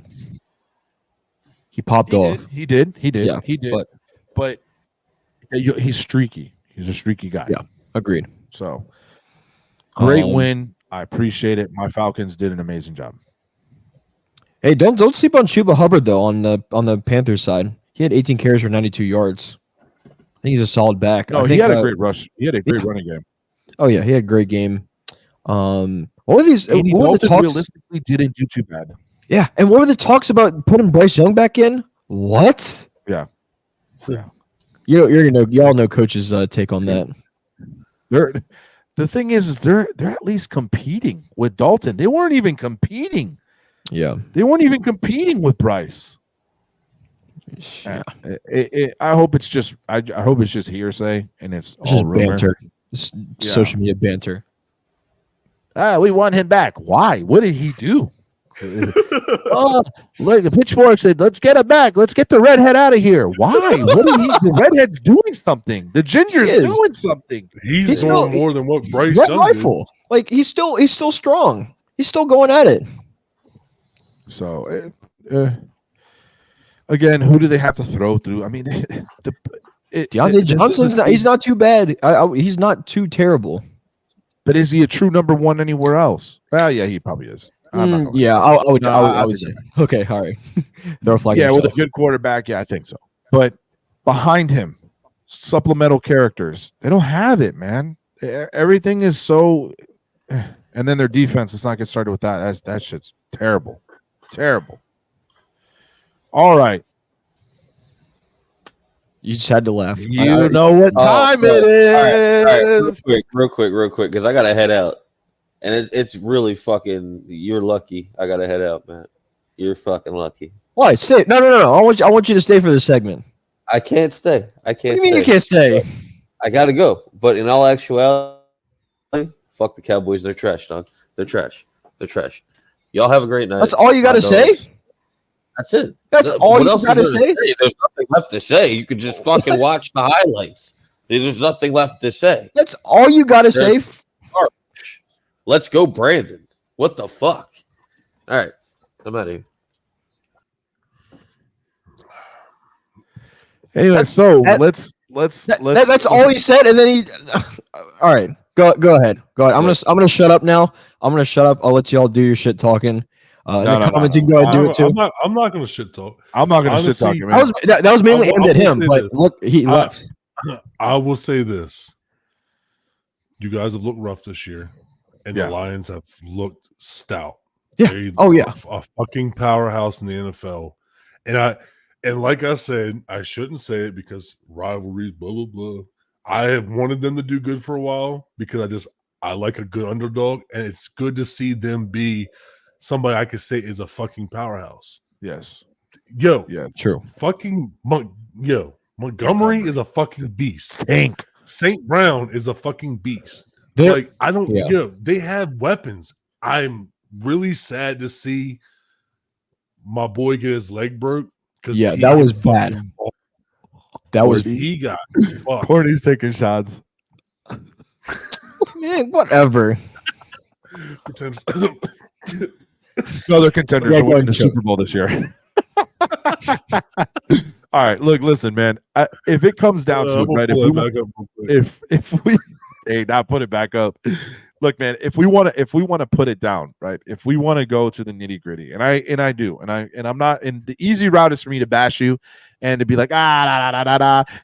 He popped off. He did. Yeah, he did. But he's streaky. He's a streaky guy. Yeah, agreed. So great win. I appreciate it. My Falcons did an amazing job. Hey, don't sleep on Chuba Hubbard though on the Panthers side. He had 18 carries for 92 yards. I think he's a solid back. No, he had a great rush. He had a great running game. Oh yeah, he had a great game. What were these? What were the talks? Realistically, didn't do too bad. Yeah, and what were the talks about putting Bryce Young back in? What? Yeah. Y'all know coach's take on that. The thing is they're at least competing with Dalton. They weren't even competing. Yeah, they weren't even competing with Bryce. Yeah. I hope it's just I hope it's just hearsay and it's all just rumor. banter. Social media banter. We want him back. Why? What did he do? Look, the pitchfork said, "Let's get him back. Let's get the redhead out of here." Why? What did he? The redhead's doing something. The ginger's doing something. He's doing more than what Bryce Young rifle. Did. Like he's still strong. He's still going at it. So, again, who do they have to throw through? I mean, Deontay Johnson's he's not too bad. He's not too terrible. But is he a true number one anywhere else? Well, yeah, he probably is. I would say. Okay, all right. Throw a flag. Yeah, with a good quarterback, yeah, I think so. But behind him, supplemental characters, they don't have it, man. Everything is so. And then their defense. Let's not get started with that. That shit's terrible. Terrible. All right. You just had to laugh. You know what time it is. All right. Real quick, because I gotta head out, and it's really fucking. You're lucky. I gotta head out, man. You're fucking lucky. Why? Stay. No. I want you to stay for this segment. I can't stay. I What can't do you mean stay. you can't stay? I gotta go. But in all actuality, fuck the Cowboys. They're trash, dog. They're trash. They're trash. Y'all have a great night. That's all you got to say? That's it. That's all What you else got to is there say? There's nothing left to say. You could just fucking watch the highlights. There's nothing left to say. That's all you got to say? Let's go, Brandon. What the fuck? All right. I'm out of here. Anyway, That's all he said, and then he. All right, go ahead. I'm gonna shut up now. I'm gonna shut up. I'll let y'all do your shit talking. In the comments, you can go ahead and do it too. I'm not gonna shit talk. I'm not gonna shit talking, man. That was mainly aimed at him, but look, he left. I will say this: you guys have looked rough this year, and the Lions have looked stout. Yeah. A fucking powerhouse in the NFL, and like I said, I shouldn't say it because rivalries, blah blah blah. I have wanted them to do good for a while because I like a good underdog, and it's good to see them be somebody I could say is a fucking powerhouse. Yes. Yo. Yeah. True. Fucking Montgomery is a fucking beast. St. Brown is a fucking beast. They have weapons. I'm really sad to see my boy get his leg broke. That was bad. That was he got fucked. Courtney's taking shots. Man, whatever. No, they're contenders. They're winning the Super Bowl this year. All right, look, listen, man. If it comes down to it, right? If we not put it back up. Look, man. If we want to put it down, right? If we want to go to the nitty gritty, and I do, and I'm not. And the easy route is for me to bash you, and to be like,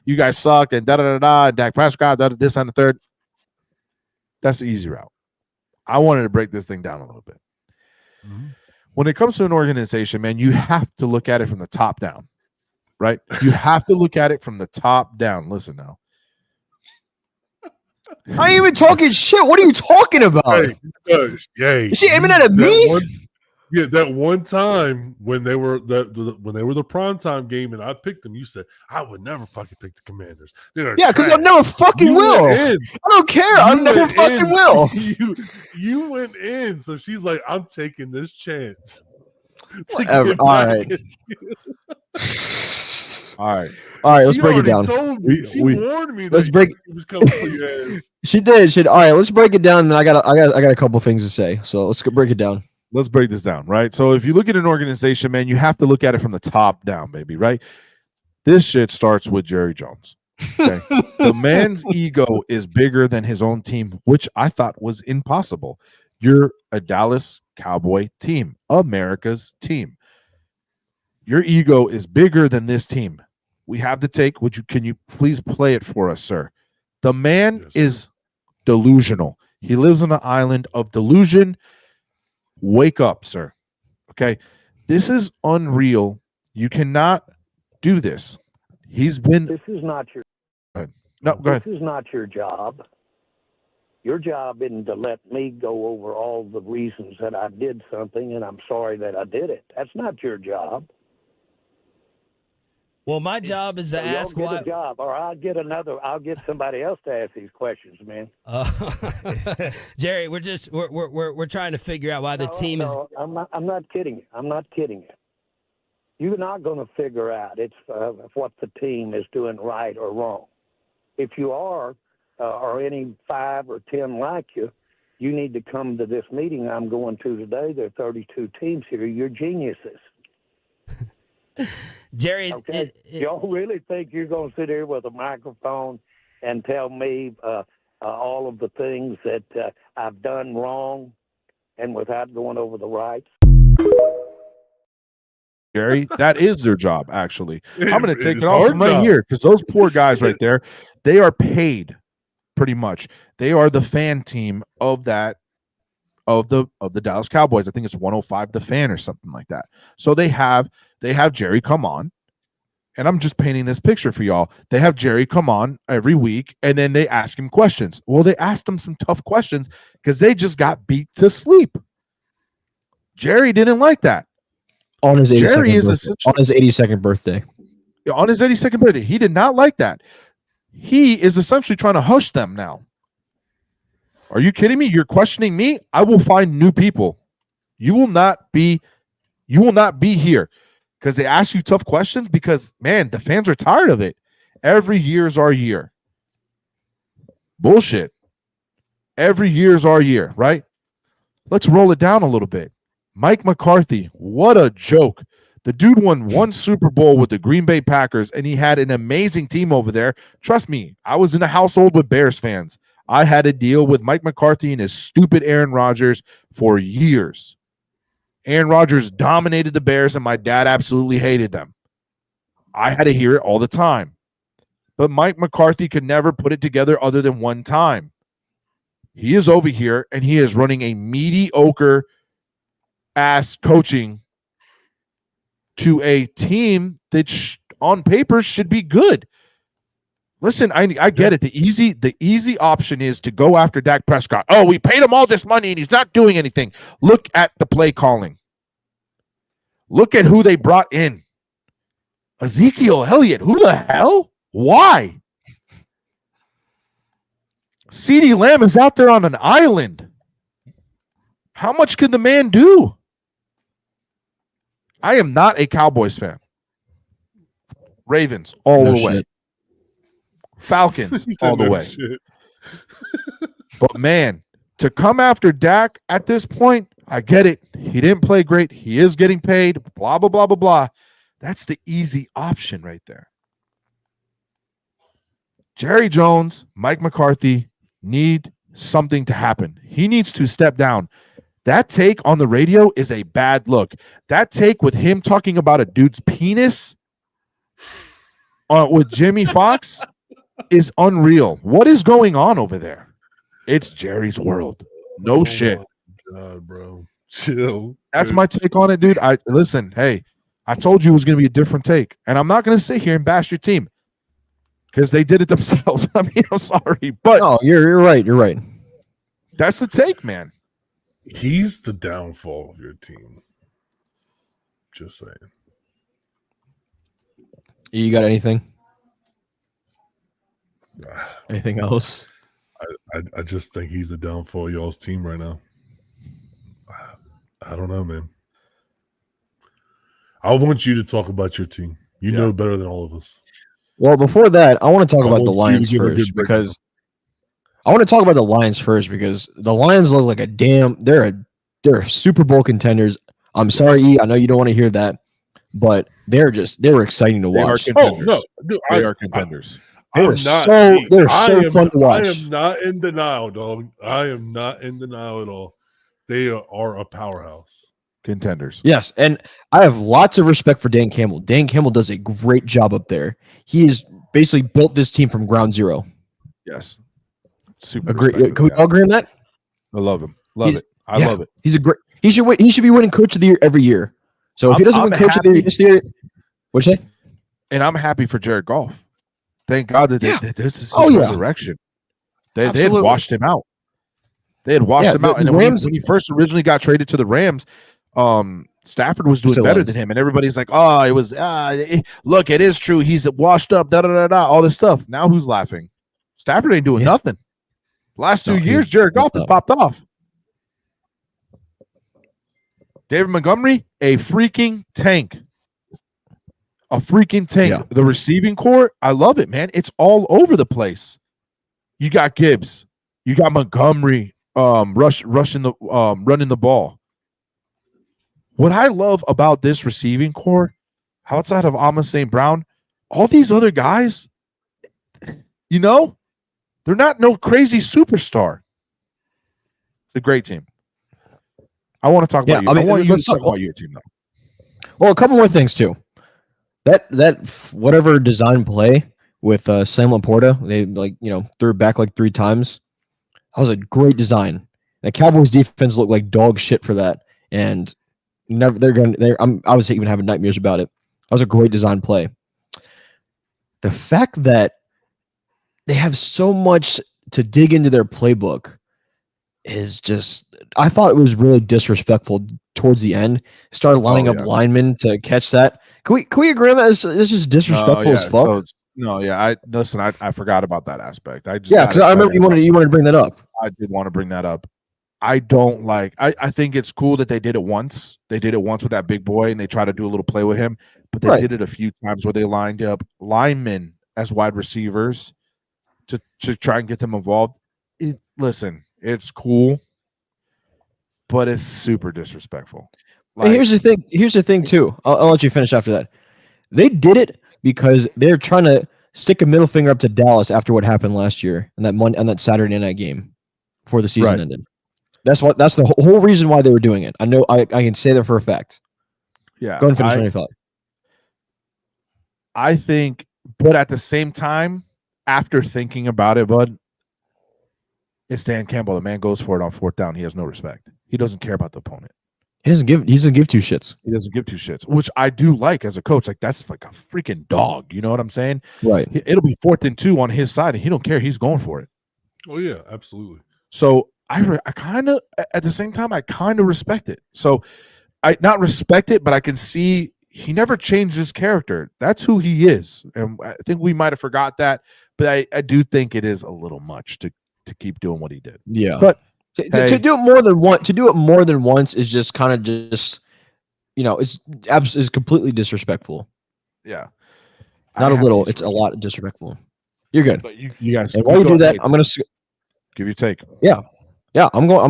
you guys sucked, and and Dak Prescott, this and the third. That's the easy route. I wanted to break this thing down a little bit. Mm-hmm. When it comes to an organization, man, you have to look at it from the top down, right? You have to look at it from the top down. Listen now. I ain't even talking shit. What are you talking about? Hey, is she aiming at me? That one time when they were the primetime game and I picked them, you said I would never fucking pick the Commanders. Because I never fucking will. I don't care. I never fucking will. You went in, so she's like, I'm taking this chance. Whatever. All right. Let's break it down. She warned me. Let's break. It was coming for your ass. She did. All right, let's break it down. And then I got a couple things to say. So let's break it down. Let's break this down, right? So if you look at an organization, man, you have to look at it from the top down, baby, right? This shit starts with Jerry Jones. Okay? The man's ego is bigger than his own team, which I thought was impossible. You're a Dallas Cowboy team, America's team. Your ego is bigger than this team. We have the take. Can you please play it for us, sir? The man is delusional. He lives on an island of delusion. Wake up, sir. Okay. This is unreal. You cannot do this. This is not your No, go ahead. This is not your job. Your job isn't to let me go over all the reasons that I did something and I'm sorry that I did it. That's not your job. Well, my job is to ask why. Job, or I'll get somebody else to ask these questions, man. Jerry, we're trying to figure out why the team is. I'm not kidding you. I'm not kidding you. You're not going to figure out what the team is doing right or wrong. If you are, or any 5 or 10 like you, you need to come to this meeting I'm going to today. There are 32 teams here. You're geniuses. Jerry, okay. Y'all really think you're going to sit here with a microphone and tell me all of the things that I've done wrong and without going over the rights? Jerry, that is their job, actually. I'm going to take it off from right here because those poor guys right there, they are paid pretty much. They are the fan team of the Dallas Cowboys. I think it's 105 The Fan or something like that. So they have Jerry come on, and I'm just painting this picture for y'all. They have Jerry come on every week, and then they ask him questions. Well, they asked him some tough questions because they just got beat to sleep. Jerry didn't like that. On his 82nd Jerry is birthday. essentially On his 82nd birthday. on his 82nd birthday. He did not like that. He is essentially trying to hush them now. Are you kidding me? You're questioning me? I will find new people. You will not be here because they ask you tough questions because, man, the fans are tired of it. Every year's our year. Bullshit. Every year's our year, right? Let's roll it down a little bit. Mike McCarthy, what a joke. The dude won one Super Bowl with the Green Bay Packers, and he had an amazing team over there. Trust me, I was in a household with Bears fans. I had to deal with Mike McCarthy and his stupid Aaron Rodgers for years. Aaron Rodgers dominated the Bears, and my dad absolutely hated them. I had to hear it all the time. But Mike McCarthy could never put it together other than one time. He is over here, and he is running a mediocre-ass coaching to a team that on paper should be good. Listen, I get it. The easy option is to go after Dak Prescott. Oh, we paid him all this money and he's not doing anything. Look at the play calling. Look at who they brought in. Ezekiel Elliott. Who the hell? Why? CeeDee Lamb is out there on an island. How much can the man do? I am not a Cowboys fan. Ravens all the way. Falcons all the way. But man, to come after Dak at this point, I get it. He didn't play great. He is getting paid. Blah, blah, blah, blah, blah. That's the easy option right there. Jerry Jones, Mike McCarthy need something to happen. He needs to step down. That take on the radio is a bad look. That take with him talking about a dude's penis with Jimmy Fox is unreal. What is going on over there? It's Jerry's world. No shit. God, bro. Chill. That's my take on it, dude. Listen, hey, I told you it was going to be a different take. And I'm not going to sit here and bash your team because they did it themselves. I mean, I'm sorry. But no, you're right. You're right. That's the take, man. He's the downfall of your team. Just saying. You got anything? Anything else? I just think he's the downfall of y'all's team right now. I don't know, man. I want you to talk about your team. You know better than all of us. Well, before that, I want to talk about the Lions first because the Lions look like a damn. They're Super Bowl contenders. I'm sorry, E, I know you don't want to hear that, but they're exciting to watch. They are contenders. Oh, no, they are contenders. They're so fun to watch. I am not in denial, dog. I am not in denial at all. They are a powerhouse. Contenders. Yes, and I have lots of respect for Dan Campbell. Dan Campbell does a great job up there. He has basically built this team from ground zero. Yes. Super. Agree. Can we all agree on that? I love him. Love it. I love it. He's a great. He should be winning Coach of the Year every year. So if he doesn't win Coach of the Year this year, what'd you say? And I'm happy for Jared Goff. Thank God that this is his resurrection. They had washed him out. They had washed him out. And then when he first originally got traded to the Rams, Stafford was doing better than him. And everybody's like, oh, it was, look, it is true. He's washed up, all this stuff. Now who's laughing? Stafford ain't doing nothing. Last 2 years, Jared Goff has popped off. David Montgomery, a freaking tank. A freaking tank. Yeah. The receiving core, I love it, man. It's all over the place. You got Gibbs. You got Montgomery running the ball. What I love about this receiving core, outside of Amon St. Brown, all these other guys, they're not no crazy superstar. It's a great team. I want to talk about you. I want you to talk about your team, though. Well, a couple more things, too. That whatever design play with Sam Laporta, they threw it back like 3 times. That was a great design. The Cowboys defense looked like dog shit for that, and I was even having nightmares about it. That was a great design play. The fact that they have so much to dig into their playbook, is just. I thought it was really disrespectful towards the end. Started lining up linemen to catch that. Can we agree on that? This is disrespectful as fuck. I forgot about that aspect. Because I remember you wanted to bring that up. I did want to bring that up. I don't like. I think it's cool that they did it once. They did it once with that big boy, and they tried to do a little play with him. But they did it a few times where they lined up linemen as wide receivers to try and get them involved. Listen, it's cool, but it's super disrespectful. Like, here's the thing. Here's the thing too. I'll let you finish after that. They did it because they're trying to stick a middle finger up to Dallas after what happened last year and that Saturday night game before the season ended. That's the whole reason why they were doing it. I know I can say that for a fact. Yeah. Go ahead and finish your thought. I think, but at the same time, after thinking about it, bud, it's Dan Campbell. The man goes for it on fourth down. He has no respect. He doesn't care about the opponent. He doesn't give two shits. He doesn't give two shits, which I do like as a coach. Like, that's like a freaking dog. You know what I'm saying? Right. It'll be 4th and 2 on his side, and he don't care. He's going for it. Oh yeah, absolutely. So I kind of, at the same time, I kind of respect it. So I not respect it, but I can see he never changed his character. That's who he is, and I think we might have forgot that. But I do think it is a little much to keep doing what he did. Yeah, but to do it more than once, is just kind of just, it's completely disrespectful. Yeah, not a little. It's a lot disrespectful. You're good. But you guys, and while you do that, I'm gonna give your take. Yeah. I'm going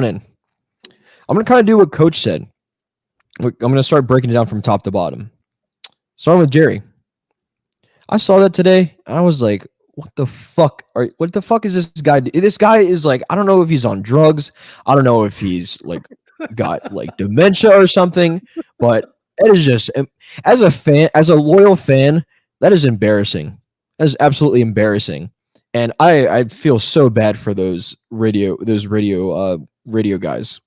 in. I'm gonna kind of do what Coach said. I'm gonna start breaking it down from top to bottom. Starting with Jerry. I saw that today, and I was like, what the fuck? What the fuck is this guy? This guy is like, I don't know if he's on drugs. I don't know if he's like got like dementia or something, but it is just, as a loyal fan, that is embarrassing. That is absolutely embarrassing. And I feel so bad for those radio guys,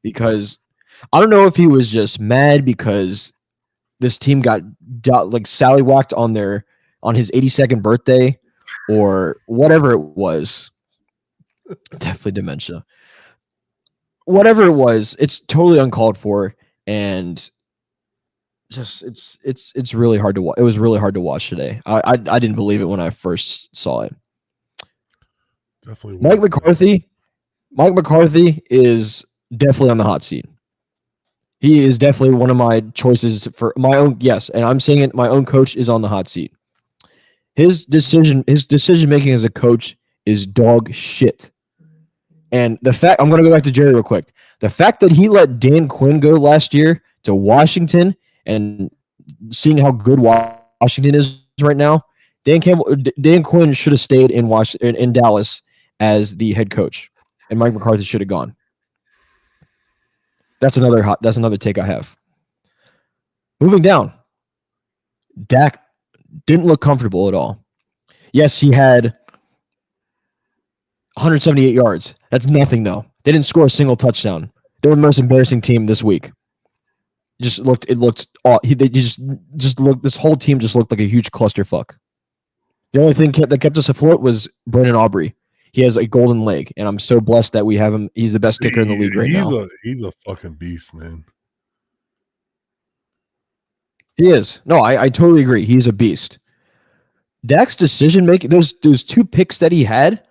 because I don't know if he was just mad because this team got like sallywhacked on his 82nd birthday or whatever it was. Definitely dementia. Whatever it was, it's totally uncalled for, and just it's really hard to watch. It was really hard to watch today. I didn't believe it when I first saw it. Definitely. Mike McCarthy is definitely on the hot seat. He is definitely one of my choices for my own. Yes, and I'm saying it. My own coach is on the hot seat. His decision making as a coach is dog shit. And the fact, I'm going to go back to Jerry real quick. The fact that he let Dan Quinn go last year to Washington, and seeing how good Washington is right now, Dan Quinn should have stayed in Dallas as the head coach, and Mike McCarthy should have gone. That's another take I have. Moving down, Dak didn't look comfortable at all. Yes, he had 178 yards. That's nothing, though. They didn't score a single touchdown. They were the most embarrassing team this week. This whole team just looked like a huge clusterfuck. The only thing that kept us afloat was Brandon Aubrey. He has a golden leg, and I'm so blessed that we have him. He's the best kicker in the league right now. He's a fucking beast, man. He is. No, I totally agree. He's a beast. Dak's decision making, those 2 picks that he had,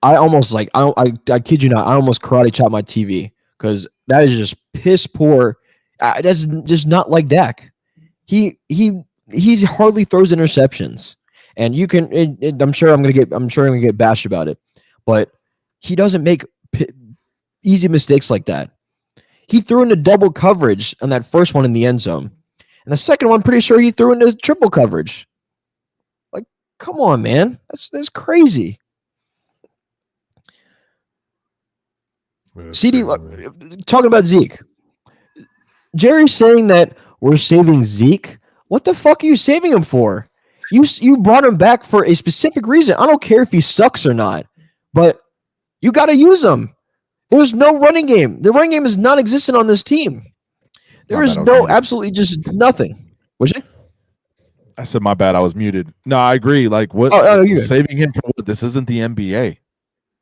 I almost I kid you not, I almost karate chopped my TV, because that is just piss poor. That's just not like Dak. He hardly throws interceptions, and you can. I'm sure I'm gonna get bashed about it, but he doesn't make easy mistakes like that. He threw into double coverage on that first one in the end zone, and the second one, pretty sure he threw into triple coverage. Like, come on, man, that's crazy. CD, talking about Zeke. Jerry's saying that we're saving Zeke. What the fuck are you saving him for? You brought him back for a specific reason. I don't care if he sucks or not, but you got to use him. There's no running game. The running game is non-existent on this team. There is absolutely just nothing. Was you? I said my bad. I was muted. No, I agree. Like, what? Saving him for what? This isn't the NBA.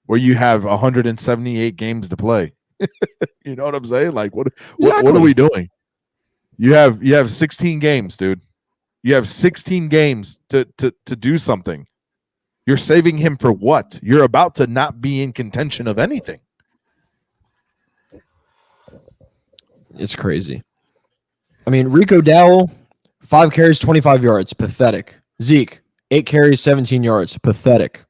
where you have 178 games to play. You know what I'm saying? Like, what are Exactly. we doing? You have 16 games, dude. You have 16 games to do something. You're saving him for what? You're about to not be in contention of anything. It's crazy. I mean, Rico Dowell, 5 carries, 25 yards. Pathetic. Zeke, 8 carries, 17 yards. Pathetic.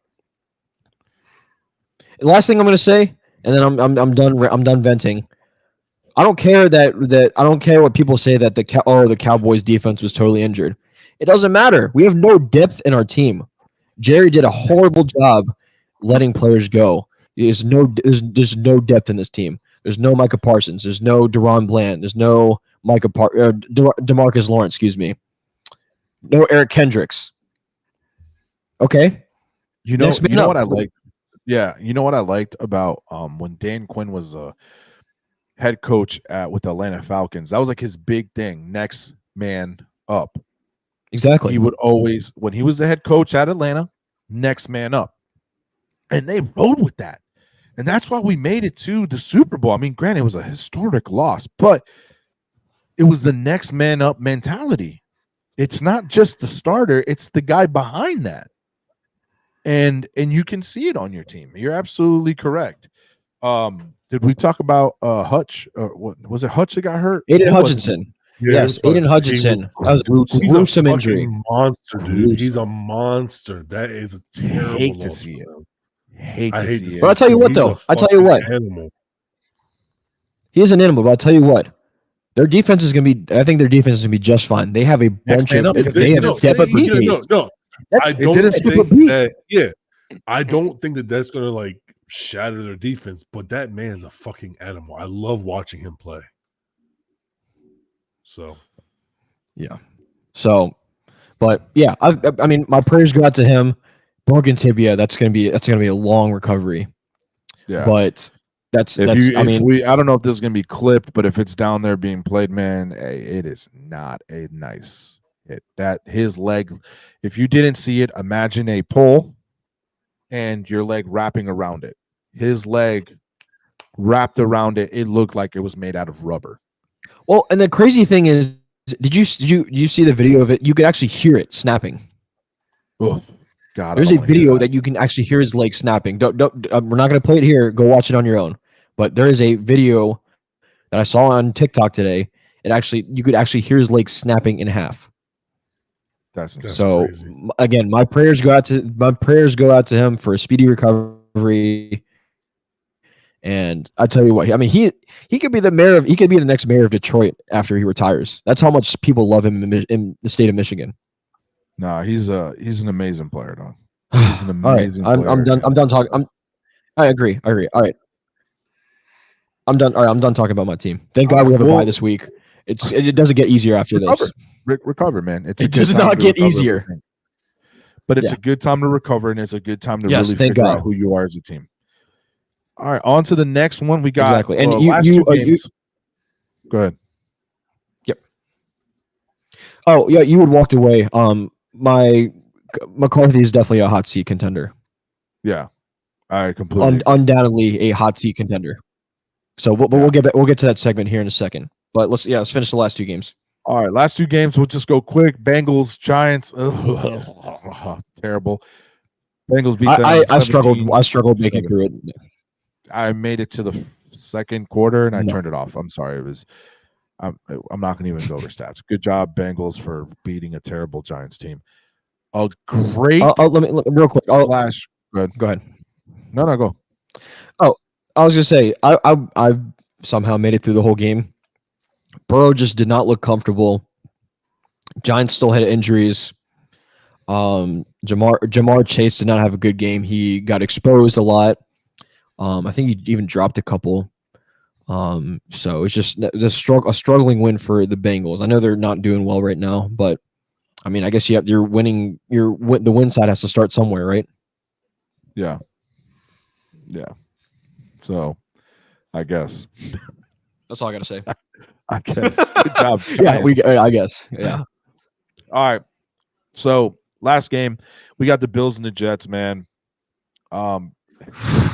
Last thing I'm going to say, and then I'm done. I'm done venting. I don't care that I don't care what people say that the Cowboys defense was totally injured. It doesn't matter. We have no depth in our team. Jerry did a horrible job letting players go. There's no depth in this team. There's no Micah Parsons. There's no Deron Bland. There's no DeMarcus Lawrence. Excuse me. No Eric Kendricks. Okay. You know what I liked? Yeah, you know what I liked about when Dan Quinn was a head coach with the Atlanta Falcons. That was like his big thing. Next man up. Exactly. He would always, when he was the head coach at Atlanta, next man up. And they rode with that. And that's why we made it to the Super Bowl. I mean, granted, it was a historic loss, but it was the next man up mentality. It's not just the starter, it's the guy behind that. And you can see it on your team. You're absolutely correct. Did we talk about Hutch? What was it? Hutch that got hurt? Aiden Hutchinson. Yes, Aiden Hutchinson. That was a gruesome injury. Monster, dude. He's a monster. That is a terrible. Hate to see it. Hate to see it. But I'll tell you what, though. I'll tell you what. He is an animal, but I'll tell you what. Their defense is going to be. I think their defense is going to be just fine. They have a bunch of. They have a step up. No. I don't think that. Yeah, I don't think that that's going to like shatter their defense. But that man's a fucking animal. I love watching him play. So, yeah. So, but yeah, I mean, my prayers go out to him. Broken tibia. That's gonna be a long recovery. Yeah, but I don't know if this is gonna be clipped, but if it's down there being played, man, it is not a nice hit. That his leg. If you didn't see it, imagine a pole and your leg wrapping around it. His leg wrapped around it. It looked like it was made out of rubber. Well, and the crazy thing is, did you see the video of it? You could actually hear it snapping. Oh, God! There's a video that you can actually hear his leg snapping. Don't we're not going to play it here. Go watch it on your own. But there is a video that I saw on TikTok today. You could actually hear his leg snapping in half. That's so crazy. Again, my prayers go out to him for a speedy recovery. And I tell you what, I mean, he could be the mayor of. He could be the next mayor of Detroit after he retires. That's how much people love him in the state of Michigan. No, he's an amazing player, dog. He's an amazing player. I'm done. I'm done talking. I agree. All right. I'm done. All right. I'm done talking about my team. Thank God we have a bye this week. It doesn't get easier after this. Recover, man. It does not get easier. But it's a good time to recover, and it's a good time to really figure out who you are as a team. All right, on to the next one. We got exactly, and go ahead. Yep. Oh yeah, you had walked away. My McCarthy is definitely a hot seat contender. Yeah, I completely undoubtedly a hot seat contender. So we'll get to that segment here in a second. But let's finish the last two games. All right, last two games. We'll just go quick. Bengals, Giants. Terrible. Bengals beat them. I struggled making through it. I made it to the second quarter and I turned it off. I'm sorry. It was. I'm not going to even go over stats. Good job, Bengals, for beating a terrible Giants team. A great. Let me real quick. Go ahead. No, go. Oh, I was going to say I somehow made it through the whole game. Burrow just did not look comfortable. Giants still had injuries. Jamar Chase did not have a good game. He got exposed a lot. I think he even dropped a couple. So it's just a struggling win for the Bengals. I know they're not doing well right now, but I mean, I guess you're winning. The win side has to start somewhere, right? Yeah. So, I guess that's all I got to say. I guess. Good job. I guess. Yeah. All right. So last game, we got the Bills and the Jets, man.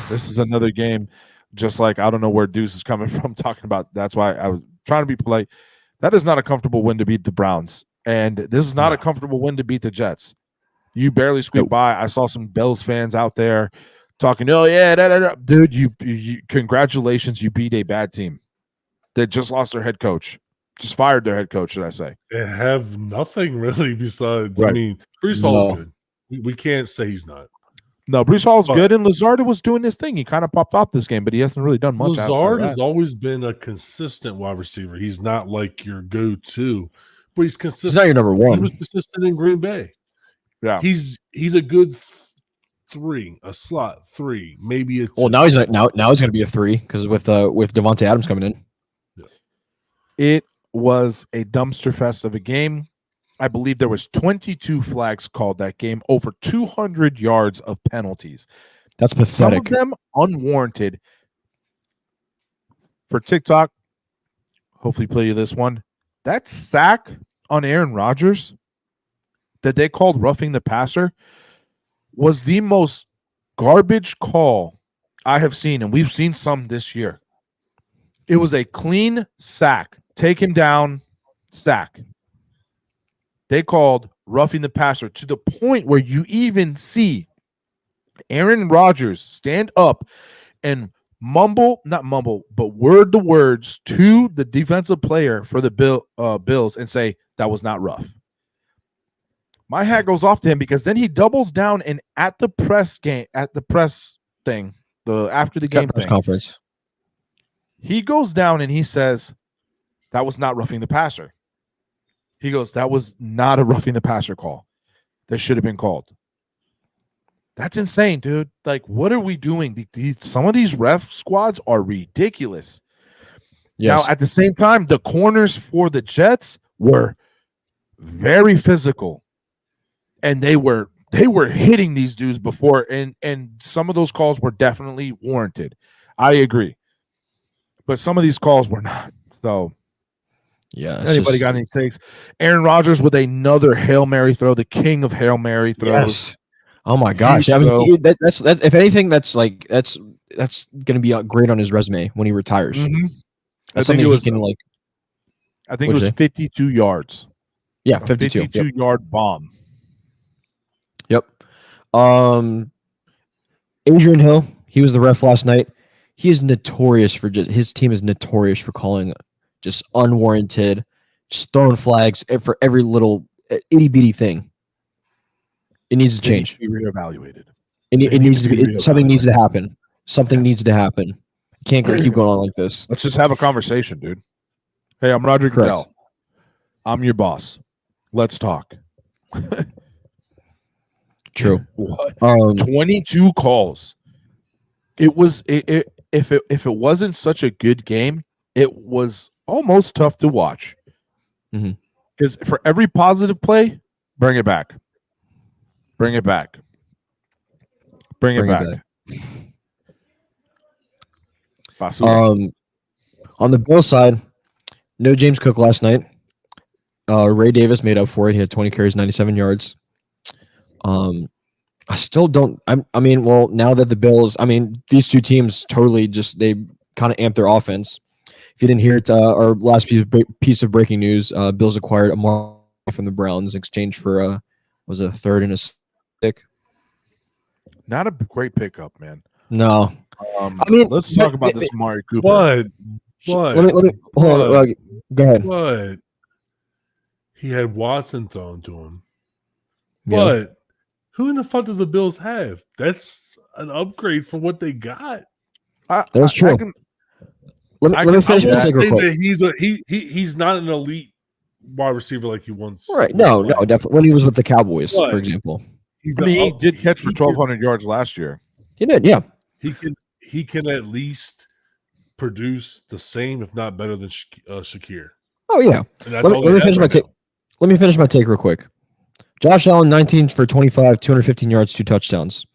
This is another game, just like I don't know where Deuce is coming from talking about. That's why I was trying to be polite. That is not a comfortable win to beat the Browns. And this is not a comfortable win to beat the Jets. You barely squeaked by. I saw some Bills fans out there talking, oh, yeah, dude, you congratulations, you beat a bad team that just lost their head coach. Just fired their head coach, should I say. They have nothing really besides, Right. I mean, Brees Hall's good. We can't say he's not. No, Brees Hall's good, and Lazard was doing his thing. He kind of popped off this game, but he hasn't really done much. Lazard has always been a consistent wide receiver. He's not like your go-to, but he's consistent. He's not your number one. He was consistent in Green Bay. Yeah, he's a good 3, a slot 3, maybe a 2. Well, now he's going to be a 3 because with Davante Adams coming in. Yeah. It was a dumpster fest of a game. I believe there was 22 flags called that game, over 200 yards of penalties. That's pathetic. Some of them unwarranted. For TikTok, hopefully play you this one. That sack on Aaron Rodgers that they called roughing the passer was the most garbage call I have seen, and we've seen some this year. It was a clean sack. Take him down, sack. They called roughing the passer to the point where you even see Aaron Rodgers stand up and not mumble, but word the words to the defensive player for the Bills and say, that was not rough. My hat goes off to him because then he doubles down and at the press thing, after the game press thing, conference, he goes down and he says, that was not roughing the passer. He goes, that was not a roughing the passer call. That should have been called. That's insane, dude. Like, what are we doing? Some of these ref squads are ridiculous. yes. Now, at the same time, the corners for the Jets were very physical. And they were hitting these dudes before, and some of those calls were definitely warranted. I agree. But some of these calls were not. So Yeah. anybody got any takes? Aaron Rodgers with another Hail Mary throw, the king of Hail Mary throws. Yes. Oh my gosh! I mean, that's if anything, that's going to be great on his resume when he retires. Mm-hmm. That's something he can like. I think it was 52 yards. Yeah, 52 yard bomb. Yep. Adrian Hill, he was the ref last night. He is notorious for his team is notorious for calling just unwarranted, just throwing flags for every little itty bitty thing. It needs to change. Be reevaluated. It needs to be. Something needs to happen. Something needs to happen. You can't keep going on like this. Let's just have a conversation, dude. Hey, I'm Roger Goodell. I'm your boss. Let's talk. True. 22 calls. It was if it wasn't such a good game, it was almost tough to watch. Because for every positive play, bring it back. Bring it back. Bring it back. On the Bills side, no James Cook last night. Ray Davis made up for it. He had 20 carries, 97 yards. I still don't. I mean, well, now that the Bills, these two teams totally they kind of amped their offense. If you didn't hear it, our last piece of breaking news: Bills acquired Amari from the Browns in exchange for was a third and a stick. Not a great pickup, man. No, let's talk about this Amari Cooper. But let me hold on. Go ahead. But he had Watson thrown to him. Yeah. But who in the fuck do the Bills have? That's an upgrade from what they got. That's true. Let me finish my take real quick. He's not an elite wide receiver like he once. Right? No, definitely. When he was with the Cowboys, for example, he did catch for 1,200 yards last year. He did, yeah. He can at least produce the same, if not better, than Shakir. Oh yeah. Let me finish my take. Let me finish my take real quick. Josh Allen, 19 for 25, 215 yards, 2 touchdowns.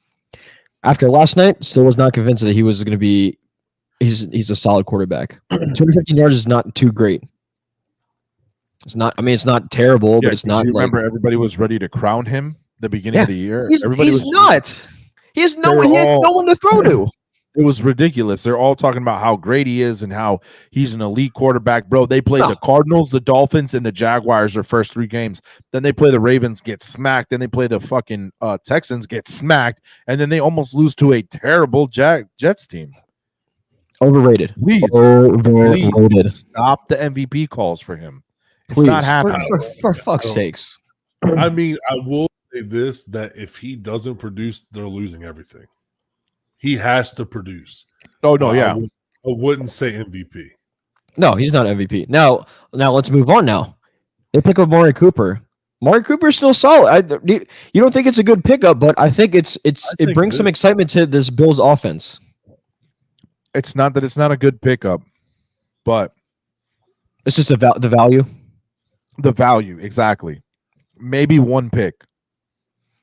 After last night, still was not convinced that he was going to be. He's a solid quarterback. 215 yards is not too great. It's not. It's not terrible, but it's not. Remember, everybody was ready to crown him the beginning of the year. He's not. He has no one to throw to. It was ridiculous. They're all talking about how great he is and how he's an elite quarterback. Bro, they played the Cardinals, the Dolphins, and the Jaguars their first 3 games. Then they play the Ravens, get smacked. Then they play the fucking Texans, get smacked. And then they almost lose to a terrible Jets team. Overrated. Please stop the MVP calls for him. It's not happening. For fuck's sakes. I mean, I will say this, that if he doesn't produce, they're losing everything. He has to produce. Oh, no, yeah. I wouldn't say MVP. No, he's not MVP. Now let's move on now. They pick up Amari Cooper. Amari Cooper is still solid. You don't think it's a good pickup, but I think it brings some excitement to this Bills offense. It's not that it's not a good pickup, but it's just the value. The value, exactly. Maybe 1 pick.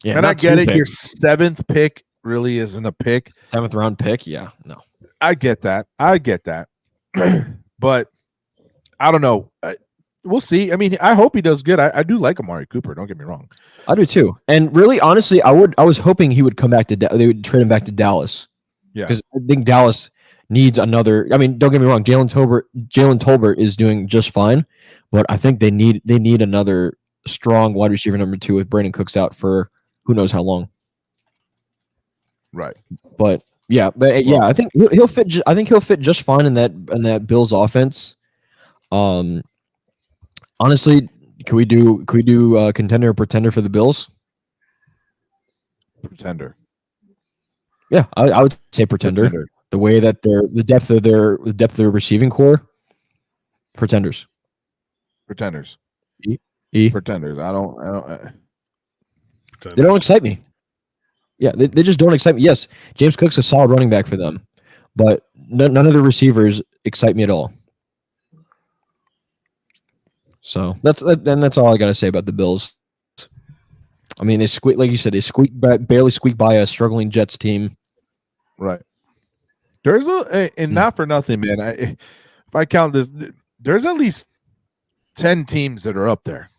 Yeah, and I get it. Your 7th pick really isn't a pick. 7th round pick, yeah, no. I get that. But I don't know. We'll see. I mean, I hope he does good. I do like Amari Cooper. Don't get me wrong. I do too. And really, honestly, I was hoping he would come back to. They would trade him back to Dallas. Yeah, because I think Dallas needs another. I mean, don't get me wrong. Jalen Tolbert is doing just fine, but I think they need another strong wide receiver number 2 with Brandon Cooks out for who knows how long. Right. But I think he'll fit. I think he'll fit just fine in that Bills offense. Honestly, can we do contender or pretender for the Bills? Pretender. Yeah, I would say pretender. The way that the depth of their receiving core, pretenders. Pretenders. E. Pretenders. I don't. They don't excite me. Yeah, they just don't excite me. Yes, James Cook's a solid running back for them, but none of the receivers excite me at all. So that's all I got to say about the Bills. I mean, they squeak, like you said, barely squeak by a struggling Jets team. Right. There's not for nothing, man. If I count this, there's at least 10 teams that are up there.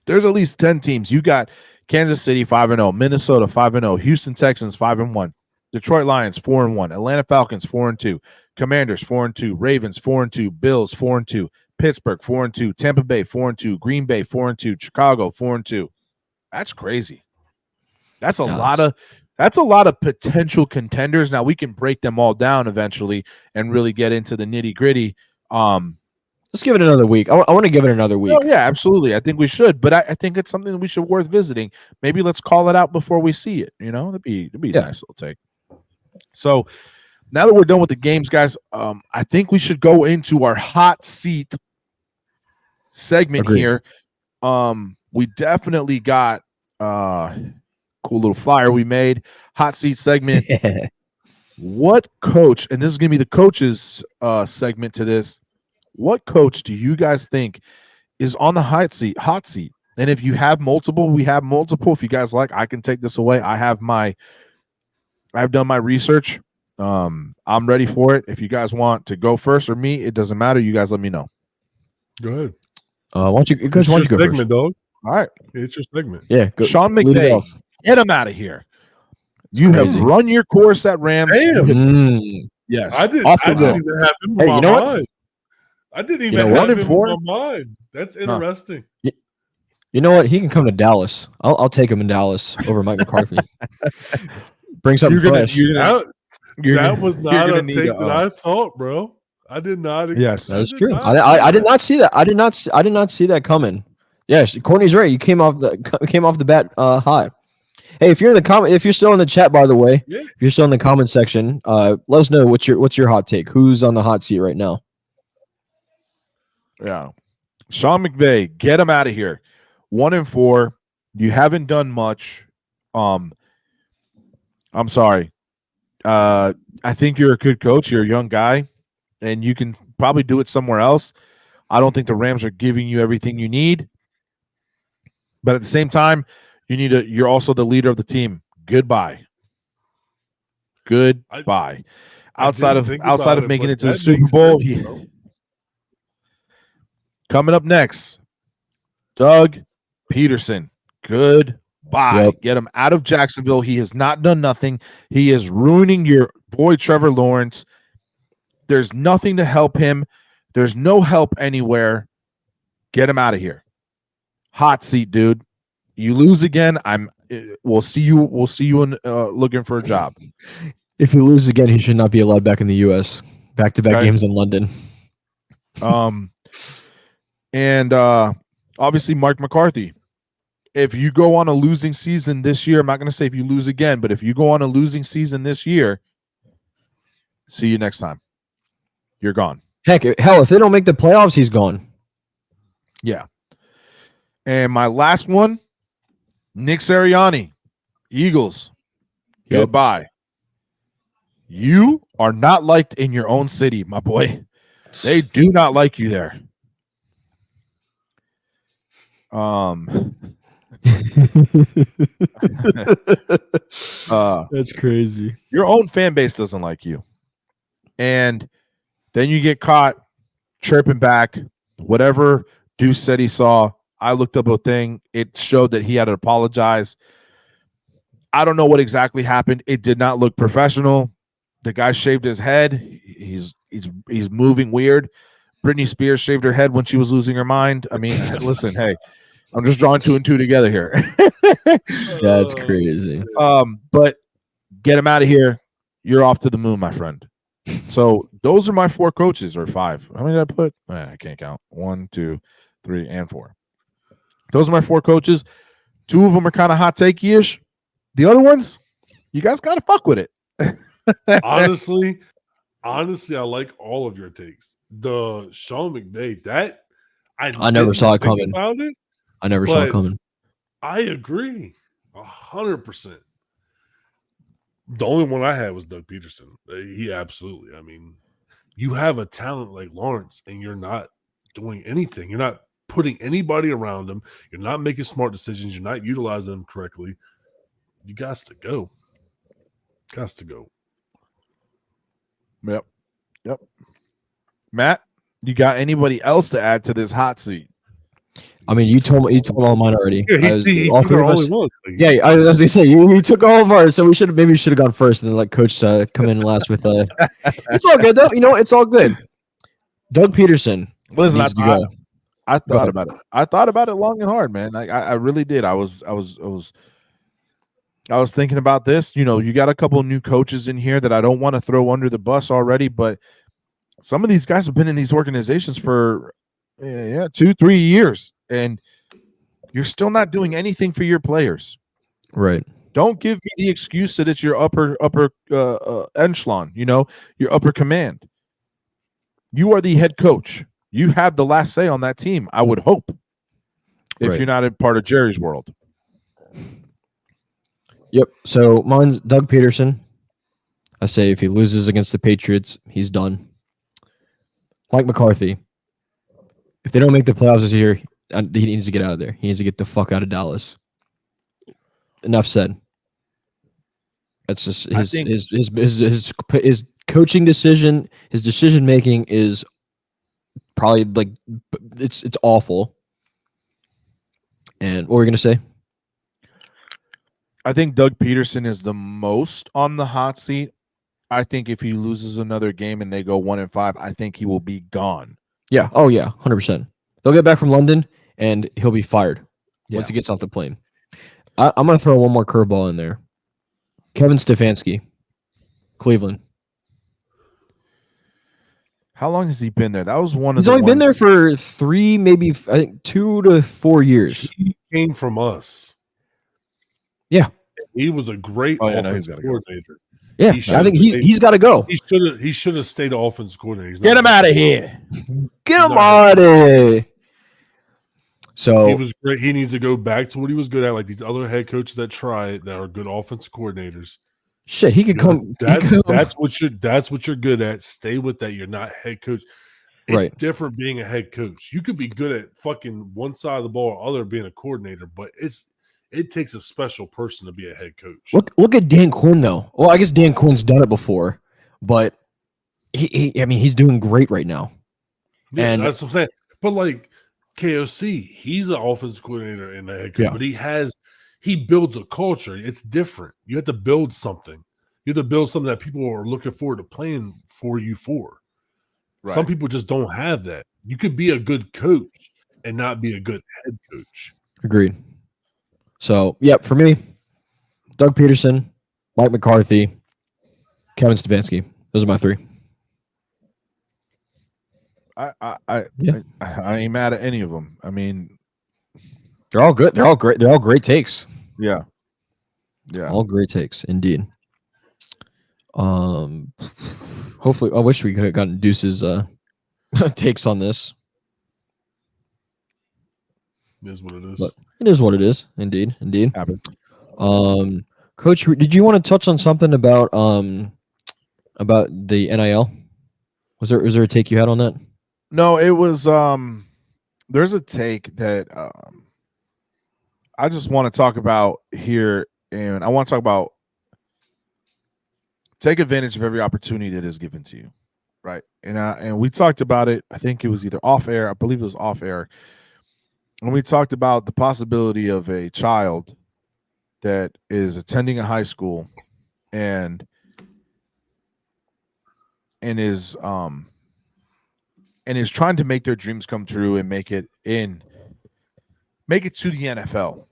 There's at least 10 teams. You got Kansas City 5-0, Minnesota 5-0, Houston Texans 5-1, Detroit Lions 4-1, Atlanta Falcons 4-2, Commanders 4-2, Ravens 4-2, Bills 4-2, Pittsburgh 4-2, Tampa Bay 4-2, Green Bay 4-2, Chicago 4-2. That's crazy. That's a lot of potential contenders. Now we can break them all down eventually and really get into the nitty-gritty. Let's give it another week. I want to give it another week. Oh, yeah, absolutely. I think we should, but I think it's something that we should worth visiting. Maybe let's call it out before we see it. You know, it'd be a nice little take. So now that we're done with the games, guys, I think we should go into our hot seat segment here. We definitely got cool little flyer we made. Hot seat segment. What coach, and this is going to be the coach's segment to this. What coach do you guys think is on the hot seat? And if you have multiple, we have multiple. If you guys like, I can take this away. I've done my research. I'm ready for it. If you guys want to go first or me, it doesn't matter. You guys let me know. Go ahead. Why don't you go segment, first? Dog. All right. It's your segment. Yeah. Sean McVay, get him out of here. You have run your course at Rams. Yes. I didn't even have him in my mind. I didn't even have him in my mind. That's interesting. You know what? He can come to Dallas. I'll take him in Dallas over Mike McCarthy. Bring something fresh. That was not a take that I thought, bro. I did not. Yes, that is true. I did not see that. I did not see that coming. Yes, Courtney's right. You came off the bat hot. Hey, if you're in the if you're still in the chat, by the way, if you're still in the comment section, let us know what's your hot take. Who's on the hot seat right now? Yeah, Sean McVay, get him out of here. 1-4. You haven't done much. I'm sorry. I think you're a good coach. You're a young guy, and you can probably do it somewhere else. I don't think the Rams are giving you everything you need, but at the same time, you're also the leader of the team. Goodbye. Outside of making it to the Super Bowl, coming up next, Doug Peterson. Goodbye. Bye. Yep. Get him out of Jacksonville. He has not done nothing. He is ruining your boy Trevor Lawrence. There's nothing to help him. There's no help anywhere. Get him out of here. Hot seat, dude. You lose again. We'll see you. We'll see you in looking for a job. If he loses again, he should not be allowed back in the U.S. Back-to-back games in London. And obviously Mark McCarthy. If you go on a losing season this year, I'm not going to say if you lose again, but if you go on a losing season this year, see you next time. You're gone. Hell, if they don't make the playoffs, he's gone. Yeah. And my last one, Nick Sirianni, Eagles. Yep. Goodbye. You are not liked in your own city, my boy. They do not like you there. That's crazy. Your own fan base doesn't like you. And then you get caught chirping back. Whatever Deuce said he saw, I looked up a thing. It showed that he had to apologize. I don't know what exactly happened. It did not look professional. The guy shaved his head. He's moving weird. Britney Spears shaved her head when she was losing her mind. I mean, listen, hey, I'm just drawing 2 and 2 together here. That's crazy. But get him out of here. You're off to the moon, my friend. So those are my 4 coaches, or 5. How many did I put? I can't count. 1, 2, 3, and 4. Those are my 4 coaches. 2 of them are kind of hot takey-ish. The other ones, you guys got to fuck with it. honestly, I like all of your takes. The Sean McVay, that I never saw it coming. About it, I never saw it coming. I agree 100%. The only one I had was Doug Peterson. He absolutely. I mean, you have a talent like Lawrence, and you're not doing anything. You're not putting anybody around him. You're not making smart decisions. You're not utilizing them correctly. You got to go. Got to go. Yep. Matt, you got anybody else to add to this hot seat? I mean, you told all mine already. Yeah, he all took three our of us. only one. Yeah, I was gonna say you took all of ours, so we should have gone first, and then let Coach come in last with. It's all good though. You know, it's all good. Doug Peterson. Listen, needs to go. I thought about it. I thought about it long and hard, man. I really did. I was thinking about this. You know, you got a couple new coaches in here that I don't want to throw under the bus already, but some of these guys have been in these organizations for 2-3 years, and you're still not doing anything for your players. Right. Don't give me the excuse that it's your upper echelon, you know, your upper command. You are the head coach. You have the last say on that team, I would hope, if you're not a part of Jerry's world. Yep. So mine's Doug Peterson. I say if he loses against the Patriots, he's done. Mike McCarthy. If they don't make the playoffs this year, he needs to get out of there. He needs to get the fuck out of Dallas. Enough said. That's just his coaching decision. His decision making is probably like it's awful. And what were you gonna say? I think Doug Peterson is the most on the hot seat. I think if he loses another game and they go 1-5, I think he will be gone. Yeah. Oh yeah, 100%. They'll get back from London and he'll be fired once he gets off the plane. I'm gonna throw one more curveball in there. Kevin Stefanski, Cleveland. How long has he been there? That was one of He's the only been ones- there for 3, maybe I think 2 to 4 years. He came from us. Yeah. He was a great offensive gotta go. coordinator. Yeah, I think he's got to go. He should have stayed offense coordinator. He's Get not- him out of here. Get him out of here. So He was great. He needs to go back to what he was good at, like these other head coaches that try it that are good offense coordinators. shit, he could come. That's what you're good at. Stay with that. You're not head coach. It's Right. different being a head coach. You could be good at fucking one side of the ball or other being a coordinator, but it takes a special person to be a head coach. Look at Dan Quinn though. Well, I guess Dan Quinn's done it before, but he's doing great right now. Yeah, and that's what I'm saying. But like KOC, he's an offense coordinator and a head coach, Yeah. but he has he builds a culture. It's different. You have to build something. You have to build something that people are looking forward to playing for you for. Right. Some people just don't have that. You could be a good coach and not be a good head coach. Agreed. So, yeah, for me, Doug Peterson, Mike McCarthy, Kevin Stefanski. Those are my three. I ain't mad at any of them. I mean, they're all good. They're all great. They're all great takes. Yeah. All great takes, indeed. Hopefully, I wish we could have gotten Deuce's takes on this. It is what it is. But it is what it is. Indeed. Happens. Coach, did you want to touch on something about the NIL? Was there a take you had on that? No, it was there's a take that I just want to talk about here, and I want to talk about take advantage of every opportunity that is given to you, right? And we talked about it. I think it was either off air. I believe it was off air. And we talked about the possibility of a child that is attending a high school and is trying to make their dreams come true and make it to the NFL.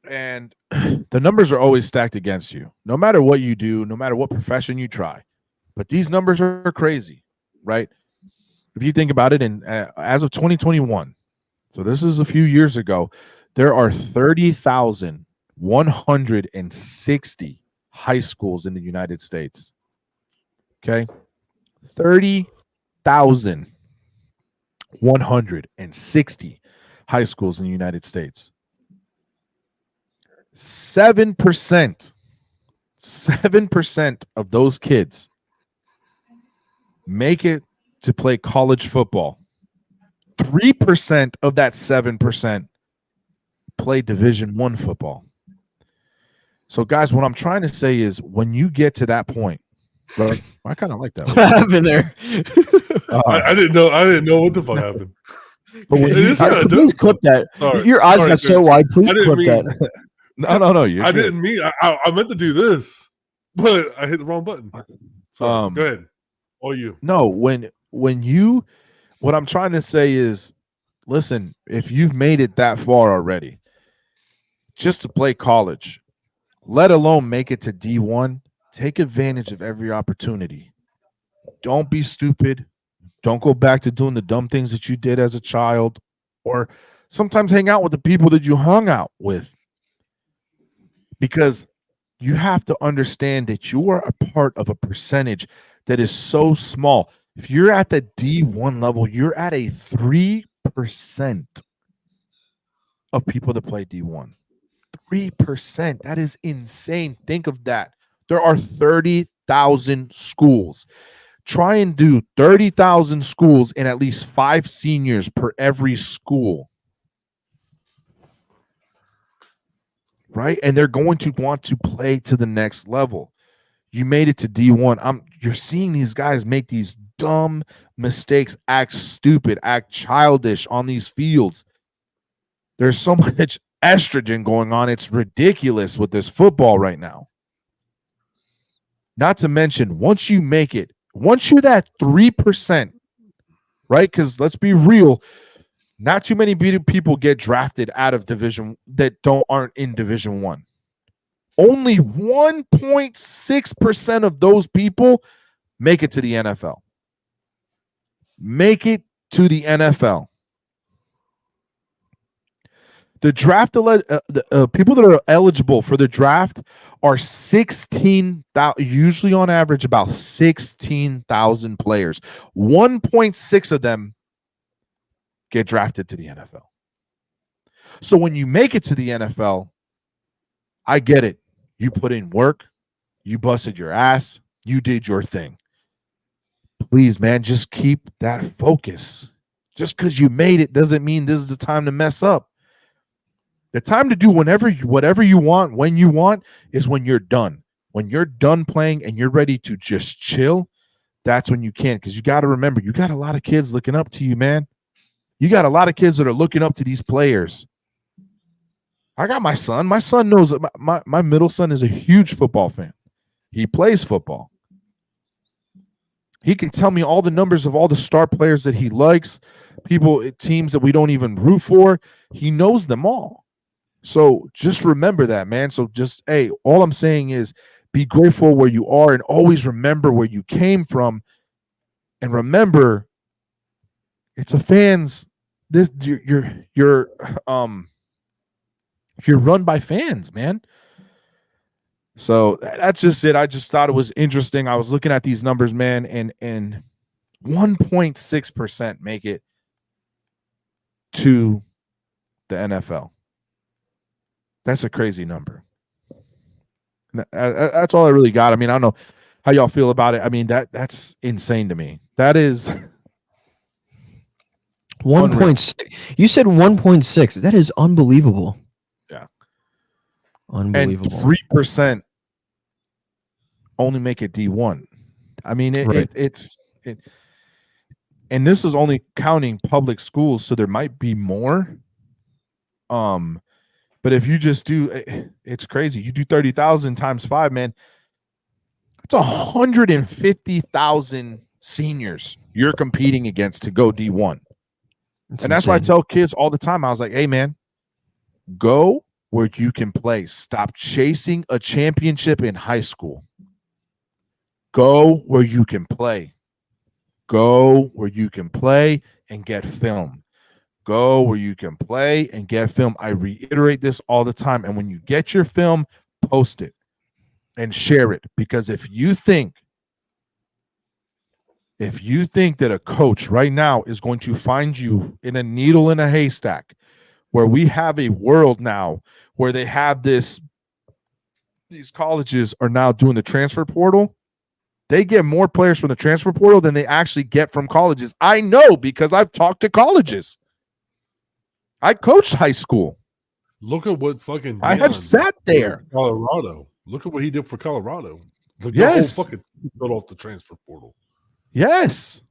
And the numbers are always stacked against you, no matter what you do, no matter what profession you try. But these numbers are crazy, right? If you think about it, and as of 2021, so this is a few years ago, there are 30,160 high schools in the United States. Okay? 30,160 high schools in the United States. 7% of those kids make it to play college football. 3% of that 7% play Division I football. So, guys, what I'm trying to say is when you get to that point, right, I kind of like that. What happened there? I didn't know what the fuck happened. But when please clip that. Sorry. Your eyes Sorry, got so wide. Please clip that. No. I didn't mean. I meant to do this, but I hit the wrong button. So go ahead. All you. No, what I'm trying to say is, listen, if you've made it that far already, just to play college, let alone make it to D1, take advantage of every opportunity. Don't be stupid. Don't go back to doing the dumb things that you did as a child, or sometimes hang out with the people that you hung out with. Because you have to understand that you are a part of a percentage that is so small. If you're at the D1 level, you're at a 3% of people that play D1. 3%. That is insane. Think of that. There are 30,000 schools. Try and do 30,000 schools and at least 5 seniors per every school. Right? And they're going to want to play to the next level. You made it to D1. You're seeing these guys make these dumb mistakes, act stupid, act childish on these fields. There's so much estrogen going on. It's ridiculous with this football right now. Not to mention, once you make it, once you're that 3%, right? Because let's be real, not too many people get drafted out of division that aren't in Division I. Only 1.6% of those people make it to the NFL. Make it to the NFL. The draft, people that are eligible for the draft are 16,000, usually on average about 16,000 players. 1.6 of them get drafted to the NFL. So when you make it to the NFL, I get it. You put in work. You busted your ass. You did your thing. Please, man, just keep that focus. Just because you made it doesn't mean this is the time to mess up. The time to do whatever you want, when you want, is when you're done. When you're done playing and you're ready to just chill, that's when you can. Because you got to remember, you got a lot of kids looking up to you, man. You got a lot of kids that are looking up to these players. I got my son. My son knows my middle son is a huge football fan. He plays football. He can tell me all the numbers of all the star players that he likes, teams that we don't even root for. He knows them all. So just remember that, man. So just, hey, all I'm saying is be grateful where you are and always remember where you came from. And remember, it's a fans. You're run by fans, man. So that's just it. I just thought it was interesting. I was looking at these numbers, man, and 1.6% make it to the NFL. That's a crazy number. That's all I really got. I mean, I don't know how y'all feel about it. I mean, that's insane to me. That is 1.6. You said 1.6. That is unbelievable. Yeah. Unbelievable. And 3% only make it D1. I mean, it's and this is only counting public schools, so there might be more. But if you just do, it's crazy. You do 30,000 times 5, man. It's 150,000 seniors you're competing against to go D1. And that's why I tell kids all the time. I was like, hey, man, go where you can play. Stop chasing a championship in high school. Go where you can play. Go where you can play and get film. Go where you can play and get film. I reiterate this all the time. And when you get your film, post it and share it. Because if you think that a coach right now is going to find you in a needle in a haystack, where we have a world now where they have these colleges are now doing the transfer portal. They get more players from the transfer portal than they actually get from colleges. I know because I've talked to colleges. I coached high school. Look at what fucking I have sat there. Colorado. Look at what he did for Colorado. The Yes. whole fucking built off the transfer portal. Yes.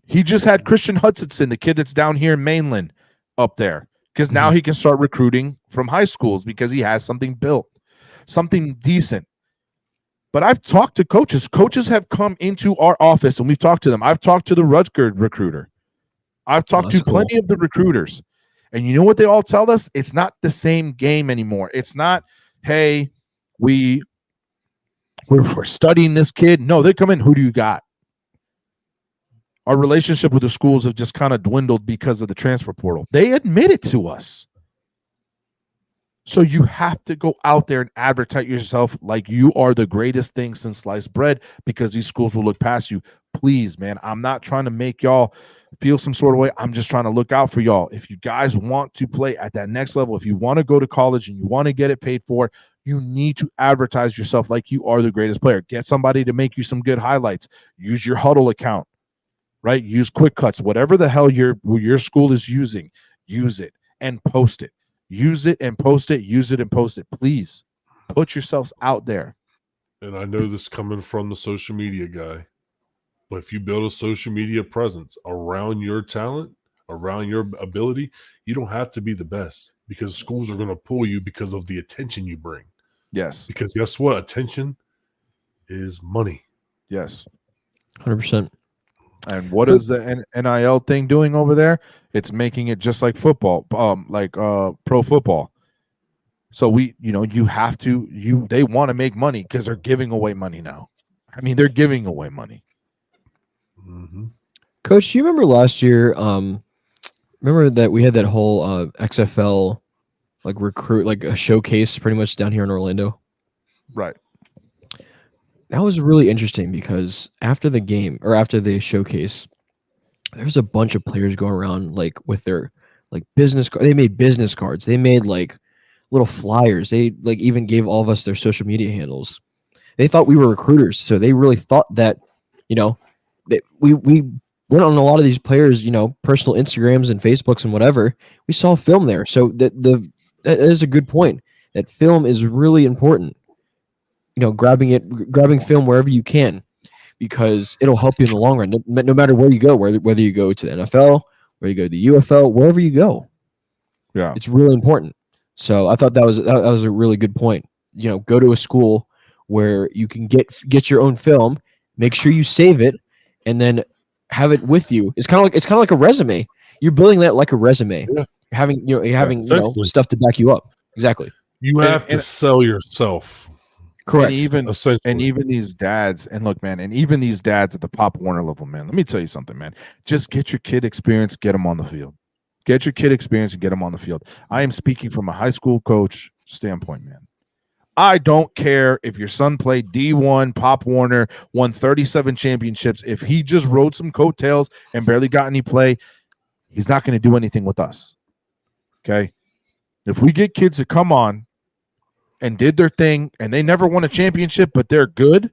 He just had Christian Hutchinson, the kid that's down here in Mainland, up there. Because now he can start recruiting from high schools because he has something built, something decent. But I've talked to coaches. Coaches have come into our office and we've talked to them. I've talked to the Rutgers recruiter. I've talked to plenty of the recruiters. And you know what they all tell us? It's not the same game anymore. It's not, hey, we're studying this kid. No, they come in, who do you got? Our relationship with the schools have just kind of dwindled because of the transfer portal. They admit it to us. So you have to go out there and advertise yourself like you are the greatest thing since sliced bread, because these schools will look past you. Please, man, I'm not trying to make y'all feel some sort of way. I'm just trying to look out for y'all. If you guys want to play at that next level, if you want to go to college and you want to get it paid for, you need to advertise yourself like you are the greatest player. Get somebody to make you some good highlights. Use your Huddle account, right? Use Quick Cuts, whatever the hell your school is using, use it and post it. Use it and post it. Use it and post it. Please put yourselves out there. And I know this coming from the social media guy, but if you build a social media presence around your talent, around your ability, you don't have to be the best, because schools are going to pull you because of the attention you bring. Yes. Because guess what? Attention is money. Yes. 100%. And what is the NIL thing doing over there? It's making it just like football, pro football. So you have to, they want to make money because they're giving away money now. I mean, they're giving away money. Mm-hmm. Coach, do you remember last year? Remember that we had that whole XFL recruit, a showcase pretty much down here in Orlando? Right. That was really interesting because after the game, or after the showcase, there's a bunch of players going around with their business cards. They made business cards. They made little flyers. They even gave all of us their social media handles. They thought we were recruiters, so they really thought that that we went on a lot of these players personal Instagrams and Facebooks and whatever. We saw film there, so that is a good point. That film is really important. Grabbing film wherever you can, because it'll help you in the long run. No matter where you go, whether you go to the NFL, where you go to the UFL, wherever you go. Yeah, it's really important. So I thought that was a really good point. You know, go to a school where you can get your own film, make sure you save it, and then have it with you. It's kind of like a resume. You're building that like a resume. Yeah. You're having essentially. stuff to back you up. Exactly. You have to sell yourself. Correct. And even these dads, and look, man, and even these dads at the Pop Warner level, man, let me tell you something, man. Just get your kid experience, get them on the field. Get your kid experience and get them on the field. I am speaking from a high school coach standpoint, man. I don't care if your son played D1, Pop Warner, won 37 championships. If he just rode some coattails and barely got any play, he's not going to do anything with us. Okay? If we get kids to come on and did their thing and they never won a championship, but they're good,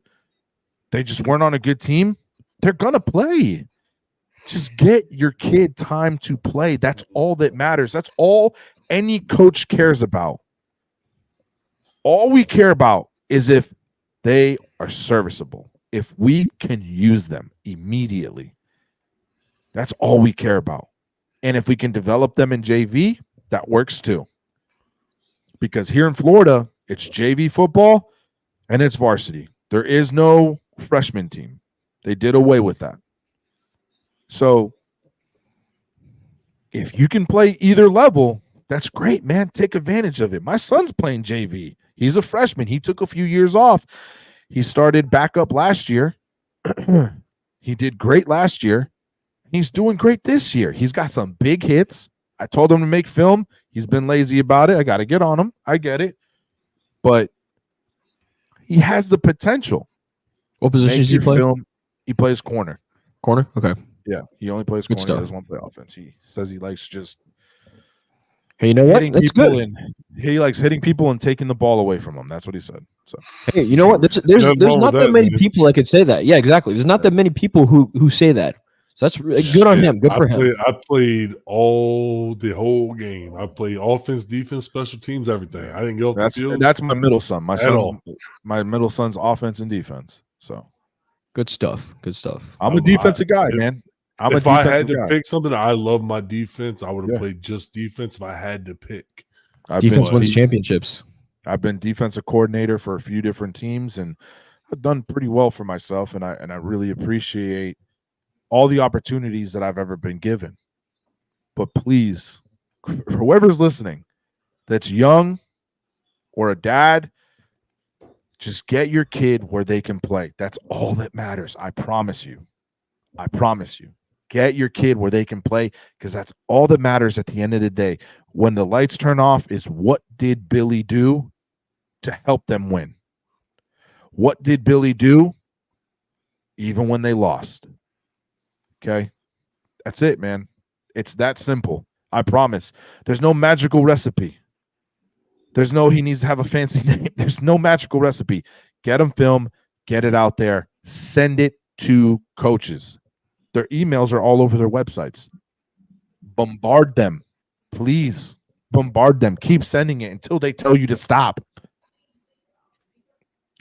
they just weren't on a good team, they're going to play. Just get your kid time to play. That's all that matters. That's all any coach cares about. All we care about is if they are serviceable, if we can use them immediately. That's all we care about. And if we can develop them in JV, that works too. Because here in Florida, it's JV football and it's varsity. There is no freshman team. They did away with that. So if you can play either level, that's great, man. Take advantage of it. My son's playing JV. He's a freshman. He took a few years off. He started back up last year. He did great last year. He's doing great this year. He's got some big hits. I told him to make film. He's been lazy about it. I got to get on him. I get it. But he has the potential. What position does he play? Film. He plays corner. Corner? Okay. Yeah, he only plays Good corner. stuff. He doesn't want to play offense. He says he likes just Hey, you know what? hitting That's people good. and he likes hitting people and taking the ball away from them. That's what he said. So Hey, you know what? There's Nothing wrong not with that that, many man. people that could say that. Yeah, exactly. There's not that many people who say that. So that's good on him. Good for him. I played the whole game. I played offense, defense, special teams, everything. I didn't get off the field. that's my middle son. all. My middle son's offense and defense. So Good stuff. Good stuff. I'm a defensive guy, if- man. If I had to pick something, I love my defense. I would have Yeah. played just defense if I had to pick. Defense wins I've championships. been defensive coordinator for a few different teams, and I've done pretty well for myself. And I really appreciate all the opportunities that I've ever been given. But please, for whoever's listening, that's young or a dad, just get your kid where they can play. That's all that matters. I promise you. I promise you. Get your kid where they can play, because that's all that matters at the end of the day. When the lights turn off is what did Billy do to help them win? What did Billy do even when they lost? Okay? That's it, man. It's that simple. I promise. There's no magical recipe. There's no he needs to have a fancy name. There's no magical recipe. Get him film, get it out there, send it to coaches. Their emails are all over their websites. Bombard them. Please bombard them. Keep sending it until they tell you to stop.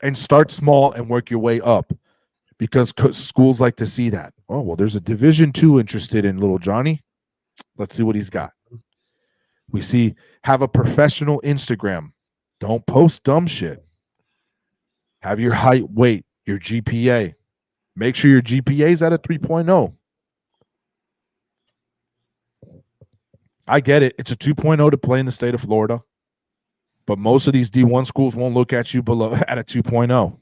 And start small and work your way up, because schools like to see that. Oh, well, there's a Division II interested in little Johnny. Let's see what he's got. We see have a professional Instagram. Don't post dumb shit. Have your height, weight, your GPA. Make sure your GPA is at a 3.0. I get it. It's a 2.0 to play in the state of Florida. But most of these D1 schools won't look at you below at a 2.0.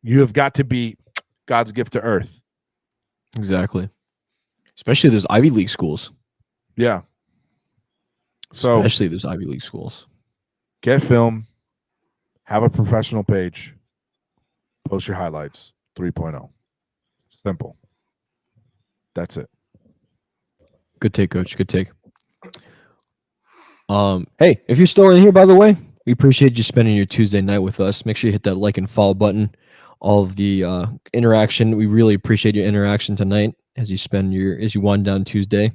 You have got to be God's gift to earth. Exactly. Especially those Ivy League schools. Yeah. So Especially those Ivy League schools. get film, have a professional page, post your highlights, 3.0. Simple. That's it. Good take, Coach. Good take. Hey, if you're still in here, by the way, we appreciate you spending your Tuesday night with us. Make sure you hit that like and follow button. All of the interaction. We really appreciate your interaction tonight as you wind down Tuesday,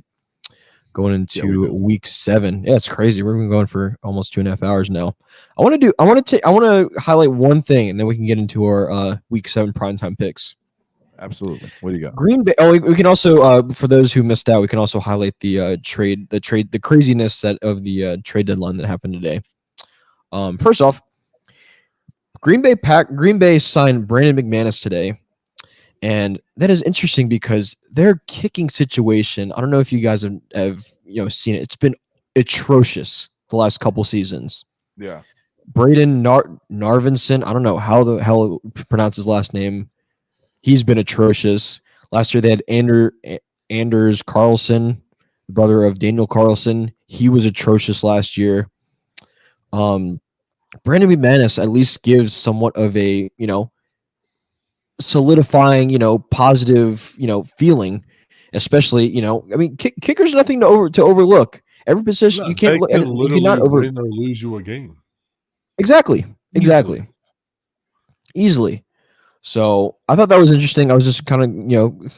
going into week 7. Yeah, it's crazy. We're going for almost 2.5 hours now. I want to highlight one thing, and then we can get into our week 7 primetime picks. Absolutely. What do you got? Green Bay. Oh, we can also, for those who missed out, we can also highlight the craziness of the trade deadline that happened today. First off, Green Bay signed Brandon McManus today, and that is interesting because their kicking situation. I don't know if you guys have seen it. It's been atrocious the last couple seasons. Yeah. Braden Narvinson, I don't know how the hell to pronounce his last name. He's been atrocious. Last year they had Anders Carlson, the brother of Daniel Carlson. He was atrocious last year. Brandon McManus at least gives somewhat of a, solidifying, positive, feeling, especially, I mean, kicker's nothing to overlook. Every position you can't look at. You cannot win or lose you a game. Exactly. Easily. So I thought that was interesting. I was just kind of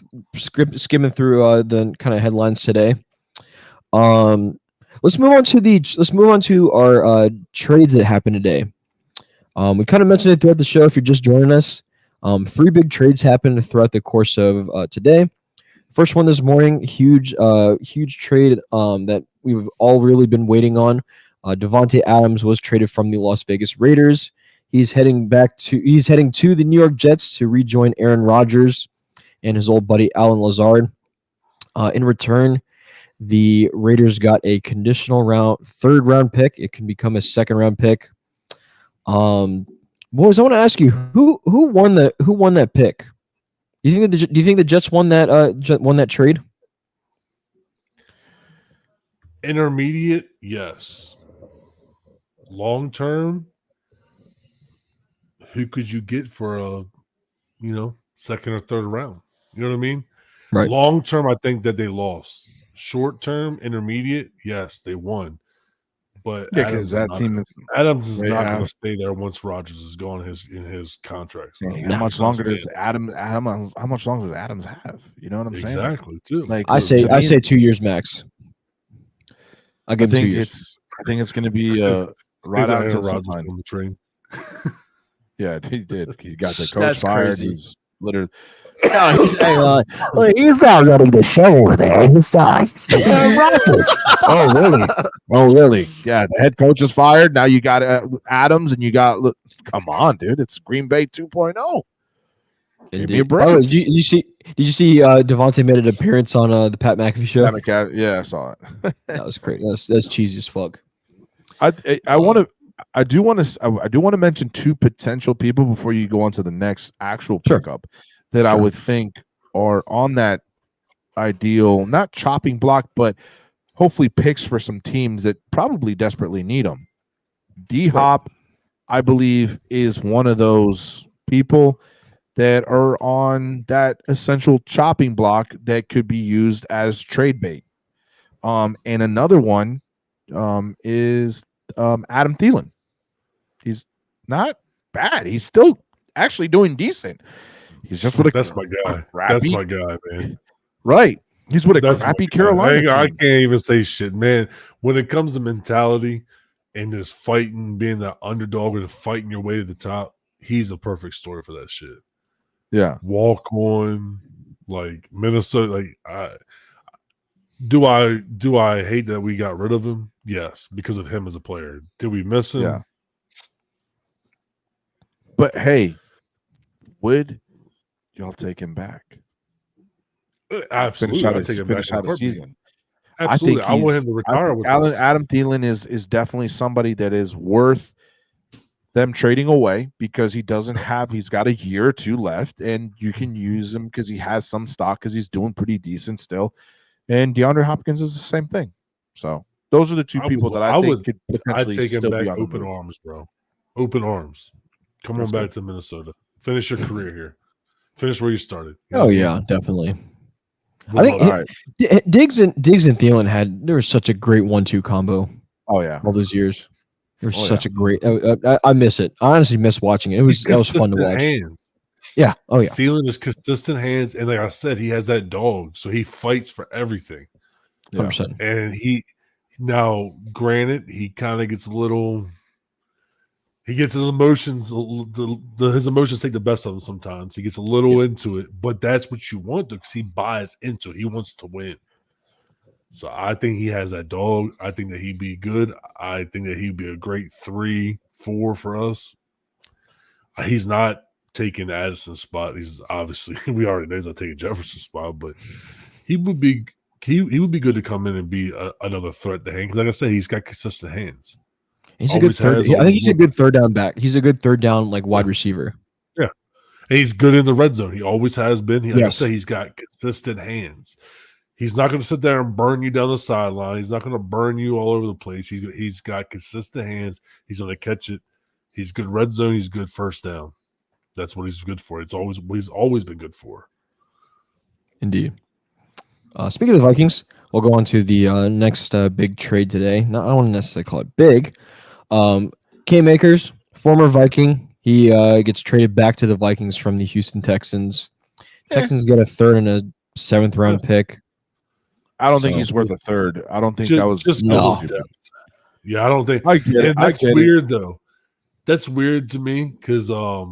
skimming through the kind of headlines today. Let's move on to our trades that happened today. We kind of mentioned it throughout the show. If you're just joining us, 3 big trades happened throughout the course of today. First one this morning, huge trade that we've all really been waiting on. Davante Adams was traded from the Las Vegas Raiders. He's heading to the New York Jets to rejoin Aaron Rodgers and his old buddy Alan Lazard. In return, the Raiders got a conditional 3rd round pick. It can become a 2nd round pick. Boys, I want to ask you who won that pick? Do you think the Jets won that trade? Intermediate, yes. Long term, who could you get for a 2nd or 3rd round? You know what I mean? Right. Long term, I think that they lost. Short term, intermediate, yes, they won. But Because that team is Adams is not going to stay there once Rodgers is gone in his contract. So how much longer does Adams have? You know what I'm saying? Exactly, too. Like I say 2 years max. I'll give him 2 years. I think it's going to be right out to Rodgers on the train. Yeah, he did. He got the coach fired. Crazy. He's literally. No, he's not running the show over there. He's not. Rodgers. Oh, really? Yeah, the head coach is fired. Now you got Adams, and you got. Come on, dude! It's Green Bay 2.0. Give me a break. Oh, did you see Davante made an appearance on the Pat McAfee show? Yeah, I saw it. That was crazy. That's cheesy as fuck. I do want to mention 2 potential people before you go on to the next actual pickup that I would think are on that ideal, not chopping block, but hopefully picks for some teams that probably desperately need them. D-Hop, I believe, is one of those people that are on that essential chopping block that could be used as trade bait. And another one is Adam Thielen. He's not bad. He's still actually doing decent. He's just with That's my guy. That's my guy, man. Right. He's with a crappy Carolina team. I can't even say shit, man. When it comes to mentality and just fighting, being that underdog and fighting your way to the top, he's a perfect story for that shit. Yeah. Walk on, like Minnesota. Like, do I hate that we got rid of him? Yes, because of him as a player. Did we miss him? Yeah. But hey, would y'all take him back? Absolutely. Finish out a season. Absolutely. I want him to retire with us. Adam Thielen is definitely somebody that is worth them trading away because he's got a year or 2 left, and you can use him because he has some stock because he's doing pretty decent still. And DeAndre Hopkins is the same thing. So those are the 2 people that I think could potentially take him still back be on open arms, bro. Open arms. Come on back to Minnesota. Finish your career here. Finish where you started. Yeah, definitely. I think Diggs and Thielen there was such a great 1-2 combo. Oh yeah, all those years. There's such a great. I miss it. I honestly miss watching it. That was fun to watch. Hands. Yeah. Oh yeah. Thielen is consistent hands, and like I said, he has that dog, so he fights for everything. 100%. And now, granted, he kind of gets a little. He gets his emotions. His emotions take the best of him sometimes. He gets a little into it, but that's what you want because he buys into it. He wants to win. So I think he has that dog. I think that he'd be good. I think that he'd be a great 3-4 for us. He's not taking Addison's spot. He's obviously we already know he's not taking Jefferson's spot, but he would be good to come in and be another threat to hand. Because like I said, he's got consistent hands. He's a good third. I think he's a good third down back. He's a good third down wide receiver. Yeah, and he's good in the red zone. He always has been. Like I said, he's got consistent hands. He's not going to sit there and burn you down the sideline. He's not going to burn you all over the place. He's got consistent hands. He's going to catch it. He's good red zone. He's good first down. That's what he's good for. It's always what he's always been good for. Indeed. Speaking of the Vikings, we'll go on to the next big trade today. I don't want to necessarily call it big. Cam Akers, former Viking, he gets traded back to the Vikings from the Houston Texans. Texans get a third and a 7th round pick. I don't think he's worth a third. I don't think that was just no. Yeah, I don't think. I get it. That's weird though. That's weird to me because our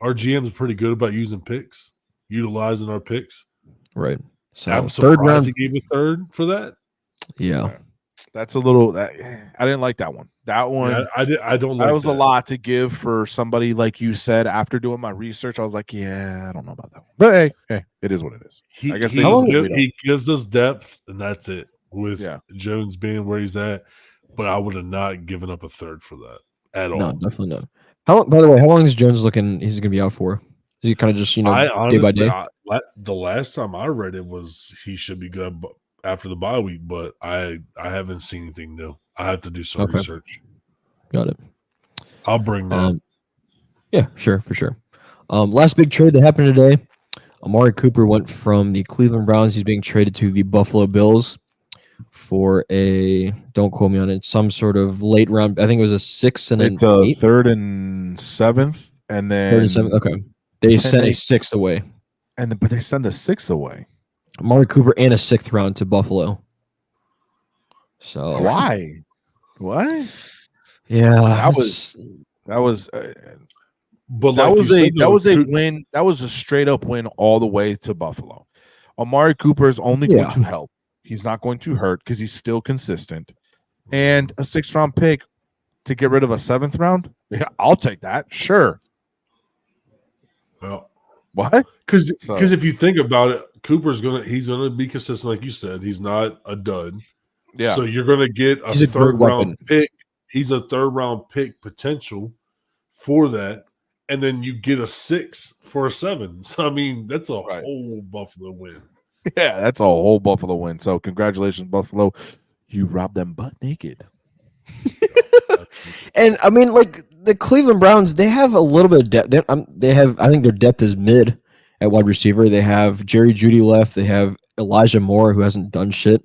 GM is pretty good about using picks, utilizing our picks. Right. So I'm surprised he gave a third for that. Yeah. That's a little. I didn't like that one. That one. Yeah, I don't like that was a lot to give for somebody like you said. After doing my research, I was like, yeah, I don't know about that one. But hey, it is what it is. He gives us depth, and that's it. With Jones being where he's at, but I would have not given up a third for that at all. No, definitely not. By the way, how long is Jones looking? He's going to be out for? Is he kind of just day by day? The last time I read it was he should be good after the bye week, but I haven't seen anything new. I have to do some research. Got it. I'll bring that. Yeah, sure, for sure. Last big trade that happened today. Amari Cooper went from the Cleveland Browns. He's being traded to the Buffalo Bills for don't quote me on it, some sort of late round. I think it was a 6th and it's an 8th. 3rd and 7th, and then 3rd and 7th. Okay, they sent a 6th away, but they send a 6th away. Amari Cooper and a 6th round to Buffalo. So why? What? Yeah, that was. But that was a win. That was a straight up win all the way to Buffalo. Amari Cooper is only going to help. He's not going to hurt because he's still consistent. And a 6th round pick to get rid of a 7th round? Yeah, I'll take that. Sure. Well, what? Because if you think about it, Cooper's he's gonna be consistent, like you said. He's not a dud. Yeah. So you're gonna get a 3rd round pick. He's a 3rd round pick potential for that, and then you get a 6 for a 7. So I mean, that's a whole Buffalo win. Yeah, that's a whole Buffalo win. So congratulations, Buffalo. You robbed them butt naked. And I mean, like the Cleveland Browns, they have a little bit of depth. I think their depth is mid at wide receiver. They have Jerry Jeudy left. They have Elijah Moore, who hasn't done shit.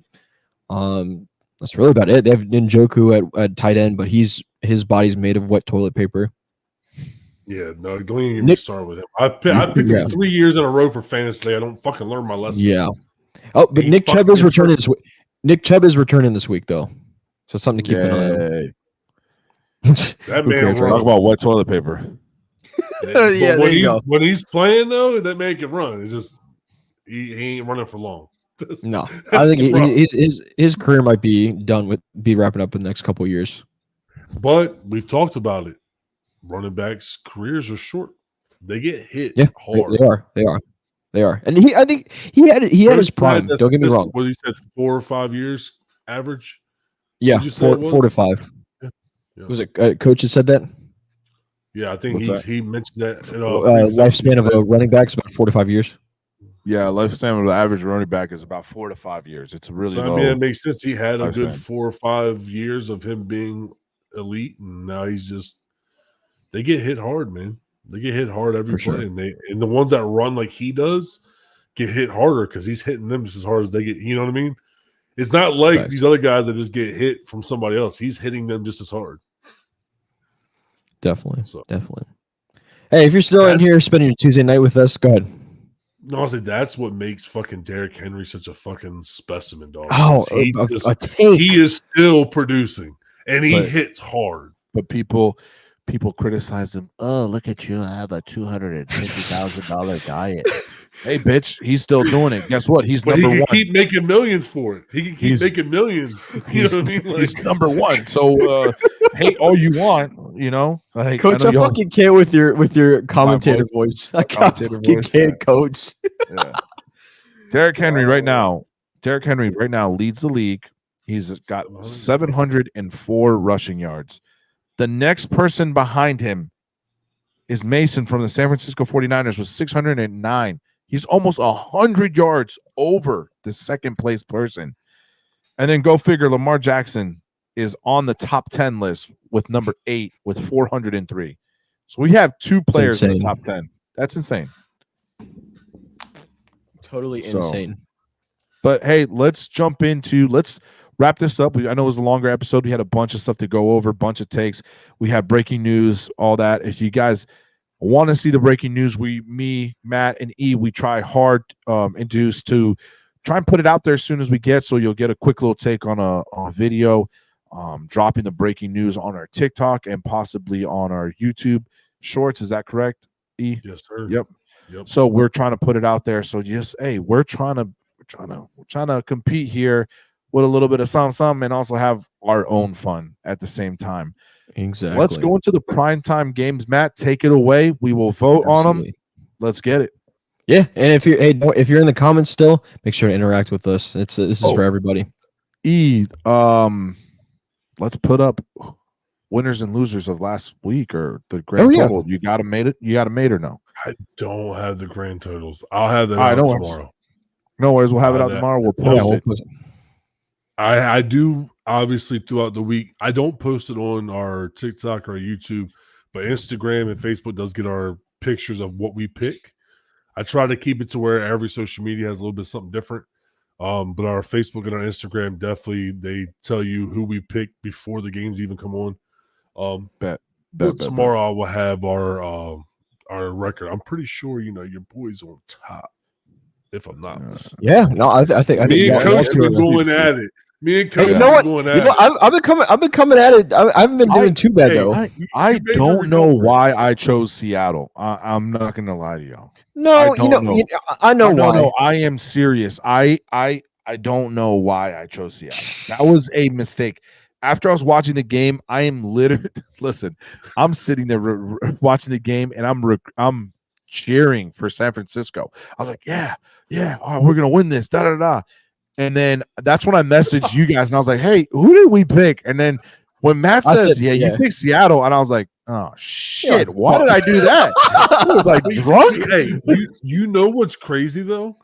That's really about it. They have Njoku at tight end, but his body's made of wet toilet paper. Yeah, no, don't even get me started with him. I picked him 3 years in a row for fantasy. I don't fucking learn my lesson. Yeah. Oh, but Nick Chubb is returning this week. Nick Chubb is returning this week, though. So something to keep an eye on. That man talk about wet toilet paper. Yeah, there you go. When he's playing, though, that man can run. It's just he ain't running for long. No, I think his career might be wrapping up in the next couple of years. But we've talked about it. Running backs' careers are short. They get hit hard. They are. And I think he had his prime. Don't get me wrong. What you said, 4 or 5 years average? Yeah, 4 to 5. Yeah. Was it coach that said that? Yeah, I think he mentioned that. Lifespan of a running back is about 4 to 5 years. Yeah, lifespan of the average running back is about 4 to 5 years. It's really low. I mean, it makes sense. He had a good 4 or 5 years of him being elite, and now he's just. They get hit hard, man. They get hit hard every play, and the ones that run like he does get hit harder because he's hitting them just as hard as they get. You know what I mean? It's not like these other guys that just get hit from somebody else. He's hitting them just as hard. Definitely. Hey, if you're still in here spending your Tuesday night with us, go ahead. Honestly, that's what makes fucking Derrick Henry such a fucking specimen, dog. Oh, he is still producing, and he hits hard. But people people criticize him. Oh, look at you! I have a $250,000 diet. Hey, bitch, he's still doing it. Guess what? He's But number he one. can keep making millions for it. He can keep He's- making millions. You know what I mean? Like, He's number one. So hate all you want, you know. Like, Coach, know I y'all- fucking can't with your commentator voice. I Commentator fucking voice, can't, yeah. Coach. Yeah. Derrick Henry right now leads the league. He's got 704 rushing yards. The next person behind him is Mason from the San Francisco 49ers with 609. He's almost 100 yards over the second place person. And then go figure, Lamar Jackson is on the top 10 list with number 8 with 403. So we have 2 players in the insane. top 10. That's insane. Totally So- insane. But hey, let's wrap this up. I know it was a longer episode. We had a bunch of stuff to go over, bunch of takes. We have breaking news, all that. If you guys want to see the breaking news, me, Matt, and E, we try hard induced to try and put it out there as soon as we get, so you'll get a quick little take on a video, dropping the breaking news on our TikTok and possibly on our YouTube shorts. Is that correct, E? yes, sir. Yep. Yep. So we're trying to put it out there. So just we're trying to compete here with a little bit of something and also have our own fun at the same time. Exactly. Let's go into the primetime games. Matt, take it away. We will vote on them. Absolutely. Let's get it. Yeah, and if you're in the comments still, make sure to interact with us. This is for everybody. E, let's put up winners and losers of last week or the grand yeah. total. You got to made it. You got to made or no? I don't have the grand totals. I'll have that All right, out no worries. tomorrow. No worries. We'll have it out that- tomorrow. We'll Yeah, post we'll it. put it. I do obviously throughout the week. I don't post it on our TikTok or YouTube, but Instagram and Facebook does get our pictures of what we pick. I try to keep it to where every social media has a little bit something different. But our Facebook and our Instagram definitely they tell you who we pick before the games even come on. Bet. Tomorrow I will have our record. I'm pretty sure your boy's on top. If I'm not mistaken. Yeah, no, I think Me and y'all Coach two are- been going at it. Me and Coach Hey, you know what? going You at know, it. I've been coming at it. I haven't been doing too bad though. I You made your don't know recovery. why I chose Seattle. I'm not gonna lie to y'all. No, I don't know. I know why. No, I am serious. I don't know why I chose Seattle. That was a mistake. After I was watching the game, I am literally listen. I'm sitting there watching the game, and I'm cheering for San Francisco. I was like, yeah, all right, we're gonna win this. Da da da. And then that's when I messaged you guys, and I was like, hey, who did we pick? And then when Matt I says, said, yeah, yeah. you picked Seattle, and I was like, oh shit, why did I do that? I was like drunk. Hey, you know what's crazy though?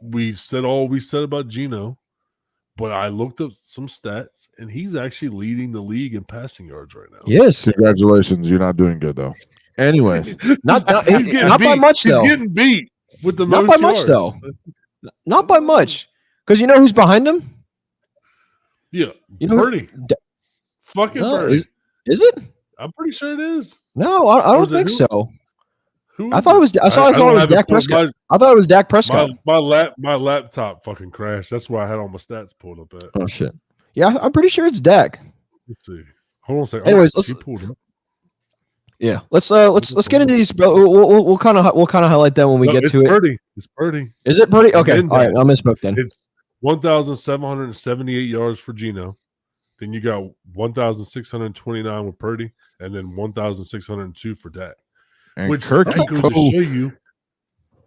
We've said all we said about Geno, but I looked up some stats, and he's actually leading the league in passing yards right now. Yes, Congratulations, you're not doing good though. Anyways, not He's getting by beat. much He's though. getting beat with the Not most by much, yards. though. Not by much, because you know who's behind him. Yeah, You know, Purdy. Fucking No, Purdy. is it? I'm pretty sure it is. No, I Or don't is it think who? so. Who I is thought it was. I thought it don't was have it Dak pulled- Prescott. I thought it was Dak Prescott. My laptop fucking crashed. That's why I had all my stats pulled up at. Oh shit. Yeah, I'm pretty sure it's Dak. Let's see. Hold on a second. Anyways, he let's- pulled it. Yeah, let's get into these. We'll kind of highlight that when we No, get it's to it. Purdy. It's Purdy. Is it Purdy? And Okay, then all right. Dak. I misspoke then. It's 1,778 yards for Geno. Then you got 1,629 with Purdy, and then 1,602 for Dak. and Which Kirk that goes to show you.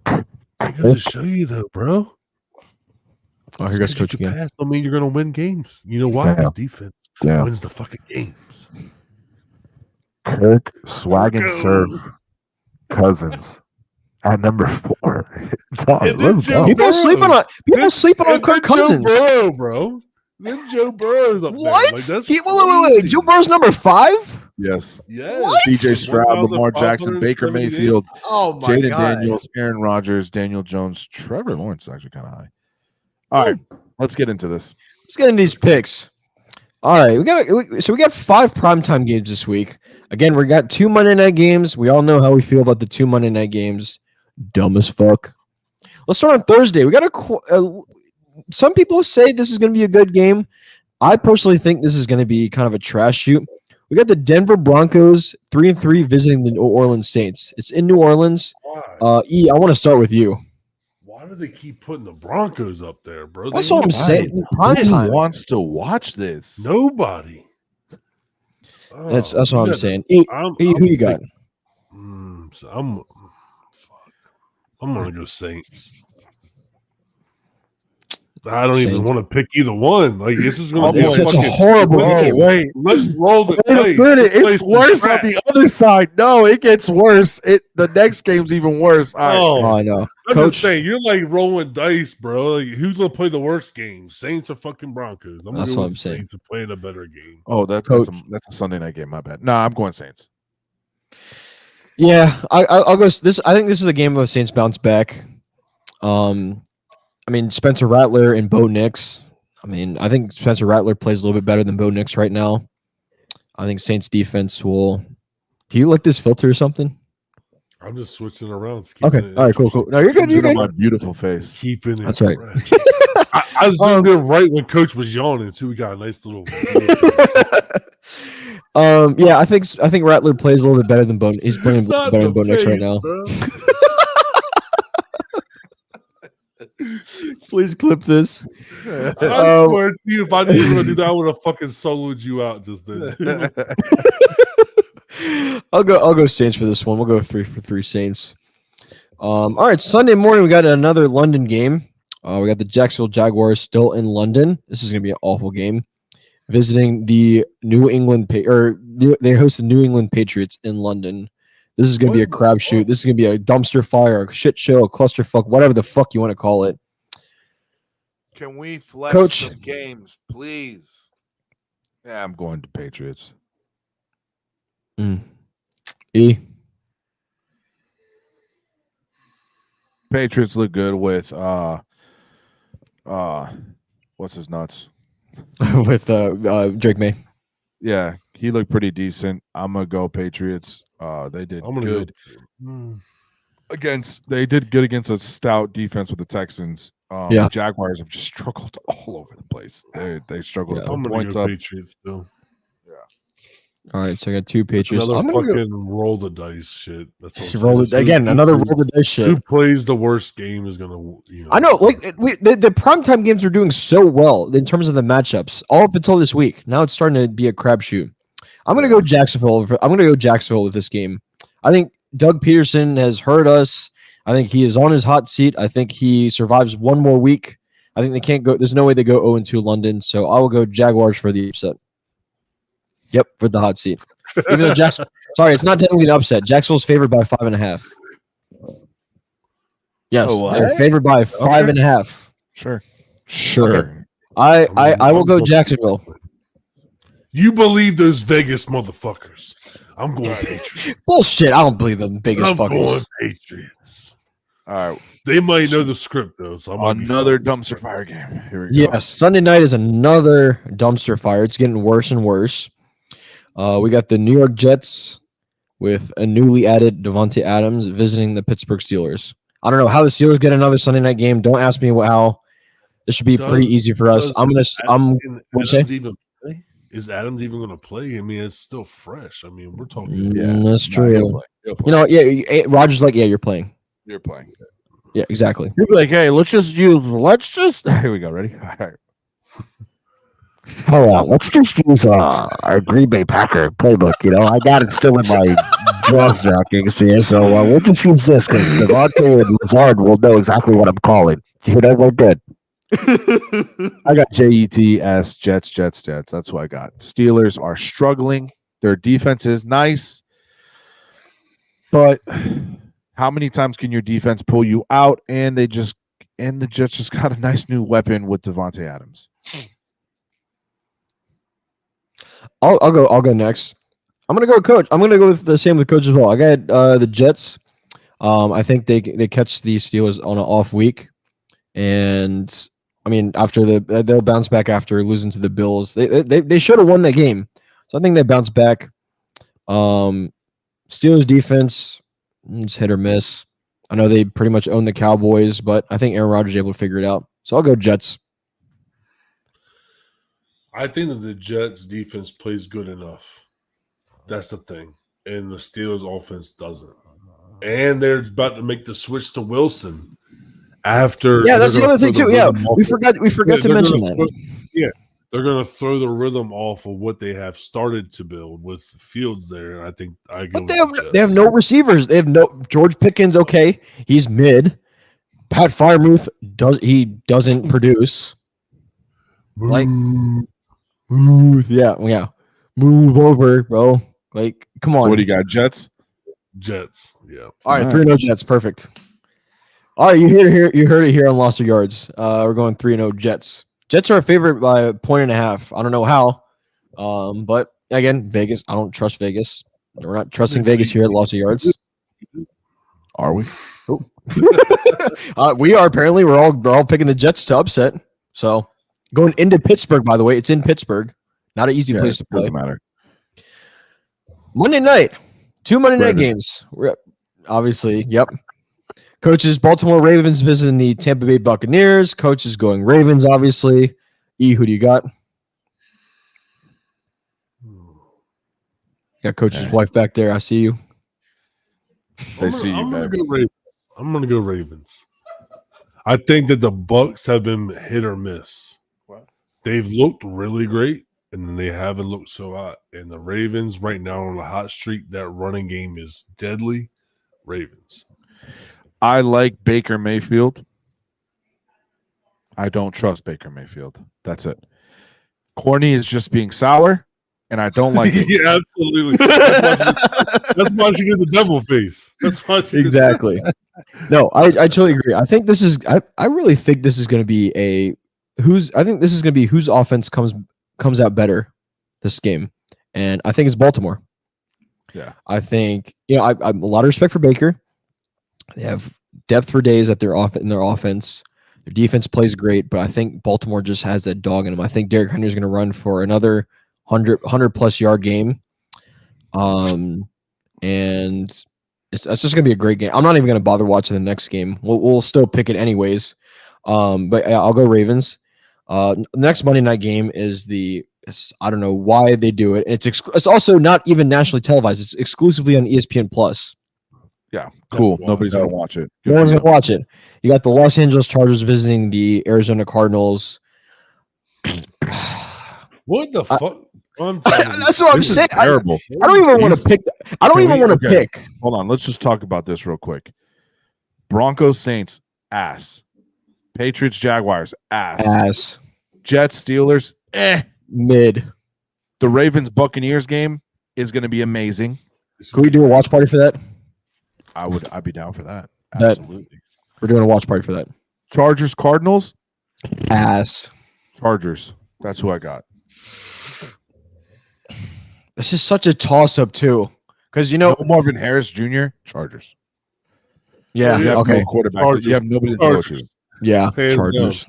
That goes to show you, though, bro. Oh, here goes Just 'cause Coach you can again. pass don't mean you're gonna win games. You know why? Yeah. Because defense Yeah. wins the fucking games. Kirk swag and Go. serve Cousins at number 4. Dog, And then let's Joe go. People Burrow. sleeping on And Kirk then Cousins. Joe Burrow, bro. Then Joe Burrow's up What? there. Like, that's Wait. crazy. Joe Burrow's number 5. Yes. Yes. What? CJ Stroud, Lamar Jackson, Baker 1,578. Mayfield, Oh my Jaden god. Daniels, Aaron Rodgers, Daniel Jones, Trevor Lawrence is actually kind of high. All right, let's get into this. Let's get into these picks. All right, we got 5 primetime games this week. Again, we got 2 Monday night games. We all know how we feel about the 2 Monday night games. Dumb as fuck. Let's start on Thursday. We got some people say this is going to be a good game. I personally think this is going to be kind of a trash shoot. We got the Denver Broncos 3-3 visiting the New Orleans Saints. It's in New Orleans. Why? I want to start with you. Why do they keep putting the Broncos up there, bro? That's They what I'm ain't- saying. Prime Who time. wants to watch this? Nobody. That's Oh, what you I'm gotta- saying. I'm Who you got? So I'm gonna go Saints. I don't even Saints. want to pick either one. Like this is gonna be It's such a fucking horrible let's- game. Wait, Let's roll the wait a dice. minute. This place It's is worse on trash. the other side. No, it gets worse. The next game's even worse. All right. Oh, I know. I'm Coach, just saying, you're like rolling dice, bro. Like, who's gonna play the worst game? Saints or fucking Broncos? I'm gonna That's go what with I'm saying. Saints and playing a better game. Oh, that's Coach. that's a Sunday night game. My bad. No, I'm going Saints. yeah, I'll go. I think this is a game of Saints bounce back. I mean, Spencer Rattler and Bo Nix. I mean, I think Spencer Rattler plays a little bit better than Bo Nix right now. I think Saints defense will. Do you like this filter or something? I'm just switching around. Okay. All right. Cool. No, you're good. Comes You're in on good. my beautiful face. Keeping it That's right. fresh. I zoomed in right when Coach was yawning too. We got a nice little. Yeah, I think Rattler plays a little bit better than Bo. He's playing Not better than the Bo Nix right face, now. bro. Please clip this. I swear to you, if I knew you were gonna do that, I would have fucking soloed you out just then. Too. I'll go Saints for this one. We'll go 3-3 Saints. All right, Sunday morning we got another London game. We got the Jacksonville Jaguars still in London. This is gonna be an awful game. Visiting the New England they host the New England Patriots in London. This is gonna be a crapshoot. This is gonna be a dumpster fire, a shit show, a clusterfuck, whatever the fuck you want to call it. Can we flex Coach. some games, please? Yeah, I'm going to Patriots. E. Patriots look good with what's his nuts? with Drake May. Yeah, he looked pretty decent. I'm gonna go Patriots. They did I'm gonna good go. they did good against a stout defense with the Texans. Yeah. The Jaguars have just struggled all over the place. They struggled to I'm put gonna points go up. Patriots though. All right, so I got two Patriots. Another I'm gonna go. fucking roll the dice shit. That's what I'm Roll it saying. again. Who Another plays- roll the dice shit. Who plays the worst game is gonna. I know, like the primetime games are doing so well in terms of the matchups, all up until this week. Now it's starting to be a crapshoot. I'm gonna go Jacksonville. I'm gonna go Jacksonville with this game. I think Doug Peterson has hurt us. I think he is on his hot seat. I think he survives one more week. I think they can't go. There's no way they go 0-2 London. So I will go Jaguars for the upset. Yep, for the hot seat. Even though sorry, it's not technically an upset. Jacksonville's favored by 5.5. Yes, they're favored by 5.5. Sure. Sure. I will go Jacksonville. You believe those Vegas motherfuckers? I'm going Patriots. Bullshit. I don't believe them biggest I'm going fuckers. Patriots. All right. They might know the script though, so I might be Another fucking dumpster smart. fire game. Here we go. Yes, Sunday night is another dumpster fire. It's getting worse and worse. We got the New York Jets with a newly added Davante Adams visiting the Pittsburgh Steelers. I don't know how the Steelers get another Sunday night game. Don't ask me how. This should be pretty easy for us. Is Adams even going to play? I mean, it's still fresh. I mean, we're talking. That's No, true. he'll play. You know, yeah. Rogers like, yeah, you're playing. You're playing. Yeah, exactly. You'll be like, hey, let's just here we go. Ready? All right. Hold on, let's just use our Green Bay Packer playbook. You know, I got it still in my drawstrings here, so we'll just use this because Davante and Lazard will know exactly what I'm calling. You know, we're good. I got JETS, Jets. That's what I got. Steelers are struggling. Their defense is nice, but how many times can your defense pull you out? And the Jets just got a nice new weapon with Davante Adams. I'll go next. I'm gonna go coach. I'm gonna go with the same with coach as well. I got the Jets. I think they catch the Steelers on an off week, and I mean after they'll bounce back after losing to the Bills. They should have won that game, so I think they bounce back. Steelers defense, it's hit or miss. I know they pretty much own the Cowboys, but I think Aaron Rodgers is able to figure it out. So I'll go Jets. I think that the Jets defense plays good enough That's the thing. And the Steelers offense doesn't. And they're about to make the switch to Wilson after. Yeah, that's the other thing too. Yeah, we forgot to mention that. They're going to throw the rhythm off of what they have started to build with Fields there. And I think I go. But they have no receivers. They have no George Pickens. Okay, he's mid. Pat Freiermuth doesn't produce. Like, yeah, move over, bro. Like, come on. So what do you got? Jets. Yeah. All right, 3-0 Jets, perfect. All right, you heard it here on Lost of Yards. We're going 3-0 Jets. Jets are a favorite by 1.5. I don't know how, but again, Vegas. I don't trust Vegas. We're not trusting Vegas here at Lost of Yards. Are we? We are apparently. We're all picking the Jets to upset. So going into Pittsburgh, by the way, it's in Pittsburgh. Not an easy place to play. Doesn't matter. Monday night, 2 Monday night games. We're obviously, yep. Coaches, Baltimore Ravens visiting the Tampa Bay Buccaneers. Coaches going Ravens, obviously. Who do you got? Got Coach's wife back there. I see you. They see you, baby. I'm going to go Ravens. I think that the Bucs have been hit or miss. They've looked really great, and then they haven't looked so hot. And the Ravens right now on a hot streak. That running game is deadly. Ravens. I like Baker Mayfield. I don't trust Baker Mayfield. That's it. Corny is just being sour, and I don't like it. Yeah, absolutely. That's why she did the devil face. That's why she exactly. No, I totally agree. I think this is. I really think this is going to be whose offense comes out better this game, and I think it's Baltimore. Yeah, I think I a lot of respect for Baker. They have depth for days in their offense. Their defense plays great, but I think Baltimore just has that dog in them. I think Derrick Henry is going to run for another 100+ yard game. And that's just going to be a great game. I'm not even going to bother watching the next game. We'll still pick it anyways. But I'll go Ravens. The next Monday night game is I don't know why they do it. It's also not even nationally televised. It's exclusively on ESPN Plus. Yeah, cool. Nobody's going to watch it. No one's going to watch it. You got the Los Angeles Chargers visiting the Arizona Cardinals. What the fuck? That's what I'm saying. Terrible. I don't even want to pick. I don't even want to pick. Hold on. Let's just talk about this real quick. Broncos Saints, ass. Patriots Jaguars, ass. Jets Steelers, mid. The Ravens Buccaneers game is going to be amazing. Can we do a watch party for that? I'd be down for that. Bet. Absolutely. We're doing a watch party for that. Chargers Cardinals, ass. Chargers. That's who I got. This is such a toss-up too, because no Marvin Harris Jr. Chargers. Yeah. You have okay. No quarterback. Chargers. You have nobody to throw to. Yeah. Hands Chargers.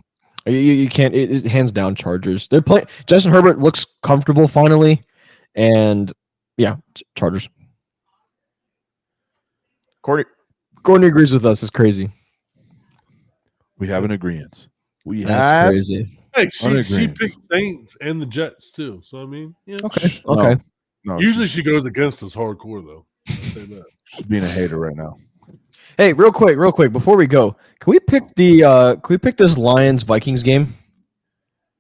You can't. Hands down Chargers. They're playing. Justin Herbert looks comfortable finally, and yeah, Chargers. Courtney agrees with us. It's crazy. We have an agreement. That's crazy. Hey, she picked Saints and the Jets too. So I mean, yeah. Okay. No, usually she goes against us hardcore though. I'll say that. She's being a hater right now. Hey, real quick, before we go, can we pick this Lions Vikings game?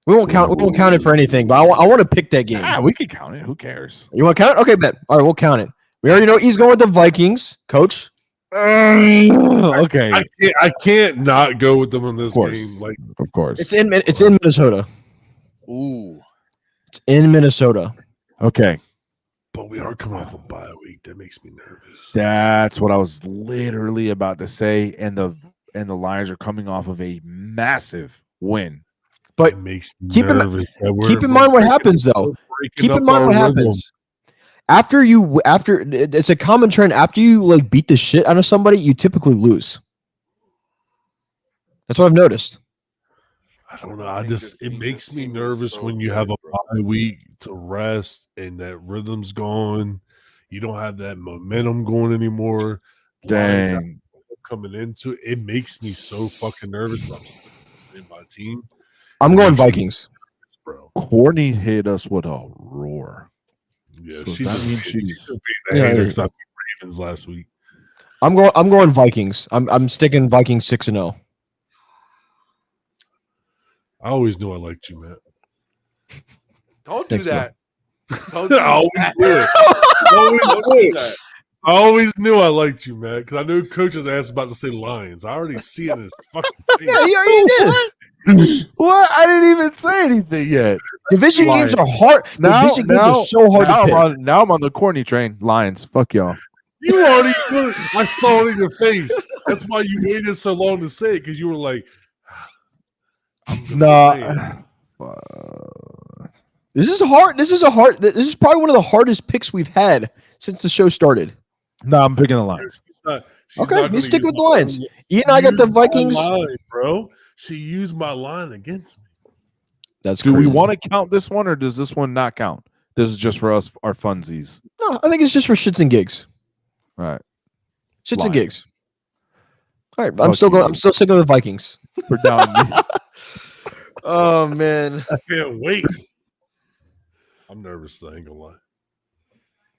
We won't count it for anything, but I want to pick that game. We can count it. Who cares? You want to count it? Okay, bet. All right, we'll count it. We already know he's going with the Vikings, coach. Okay. I can't not go with them in this game. Like, of course. It's in Minnesota. Ooh. It's in Minnesota. Okay. But we are coming off a bye week. That makes me nervous. That's what I was literally about to say. And the Lions are coming off of a massive win. But it makes me nervous. Keep in mind what happens though. Keep in mind what happens. After it's a common trend. After you like beat the shit out of somebody, you typically lose. That's what I've noticed. I don't know. It makes me nervous when you have a bye week to rest and that rhythm's gone. You don't have that momentum going anymore. Dang. Coming into it makes me so fucking nervous. But I'm still staying by team. I'm going Vikings. Bro. Courtney hit us with a roar. Yeah, So she's that means she's she's- being a Yeah, hater yeah. because I beat Ravens last week. I'm going Vikings. I'm sticking Vikings 6-0. I always knew I liked you, Matt. Don't do Thanks, man. that. Don't I do always that. knew it. Don't do that. I always knew I liked you, Matt, because I knew Coach's ass about to say Lions. I already see it in his fucking face. Yeah, he already did. What? I didn't even say anything yet. Division games are Lions. hard. Division games are so hard to pick. Now I'm on the corny train. Lions. Fuck y'all. You already knew it. I saw it in your face. That's why you waited so long to say it, because you were like, I'm gonna say it. This is hard. This is probably one of the hardest picks we've had since the show started. No, I'm picking the Lions. She's Okay, not you gonna stick use with the my- Lions. Ian and I got the use my Vikings. line, bro. She used my line against me. That's Do we crazy. want to count this one or does this one not count? This is just for us, our funsies. No, I think it's just for shits and gigs. All right. Shits and Lions. gigs. All right, Fuck you. I'm still sticking with the Vikings. We're down. Oh man. I can't wait. I'm nervous, though, I ain't gonna lie.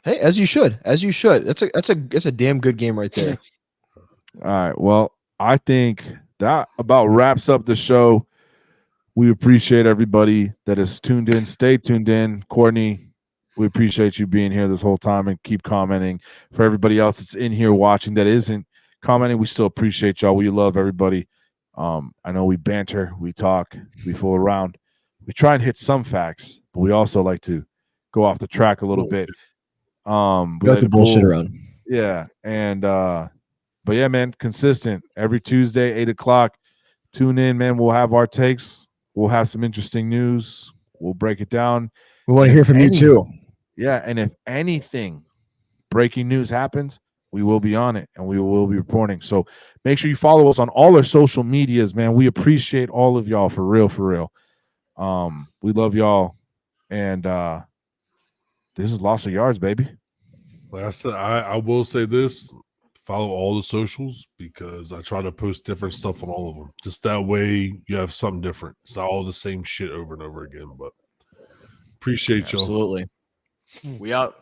Hey, as you should. As you should. That's a damn good game right there. All right. Well, I think that about wraps up the show. We appreciate everybody that is tuned in. Stay tuned in. Courtney, we appreciate you being here this whole time and keep commenting. For everybody else that's in here watching that isn't commenting, we still appreciate y'all. We love everybody. I know we banter, we talk, we fool around. We try and hit some facts, but we also like to go off the track a little bit. We Got like the to bullshit pull- around. Yeah. And but yeah, man, consistent every Tuesday, 8:00. Tune in, man. We'll have our takes. We'll have some interesting news. We'll break it down. We want to And hear if from you any- too. Yeah, and if anything breaking news happens, we will be on it and we will be reporting. So make sure you follow us on all our social medias, man. We appreciate all of y'all for real, for real. We love y'all. And this is Loss of Yards, baby. Like I said, I will say this: follow all the socials because I try to post different stuff on all of them. Just that way, you have something different. It's not all the same shit over and over again. But appreciate y'all. Absolutely. We out.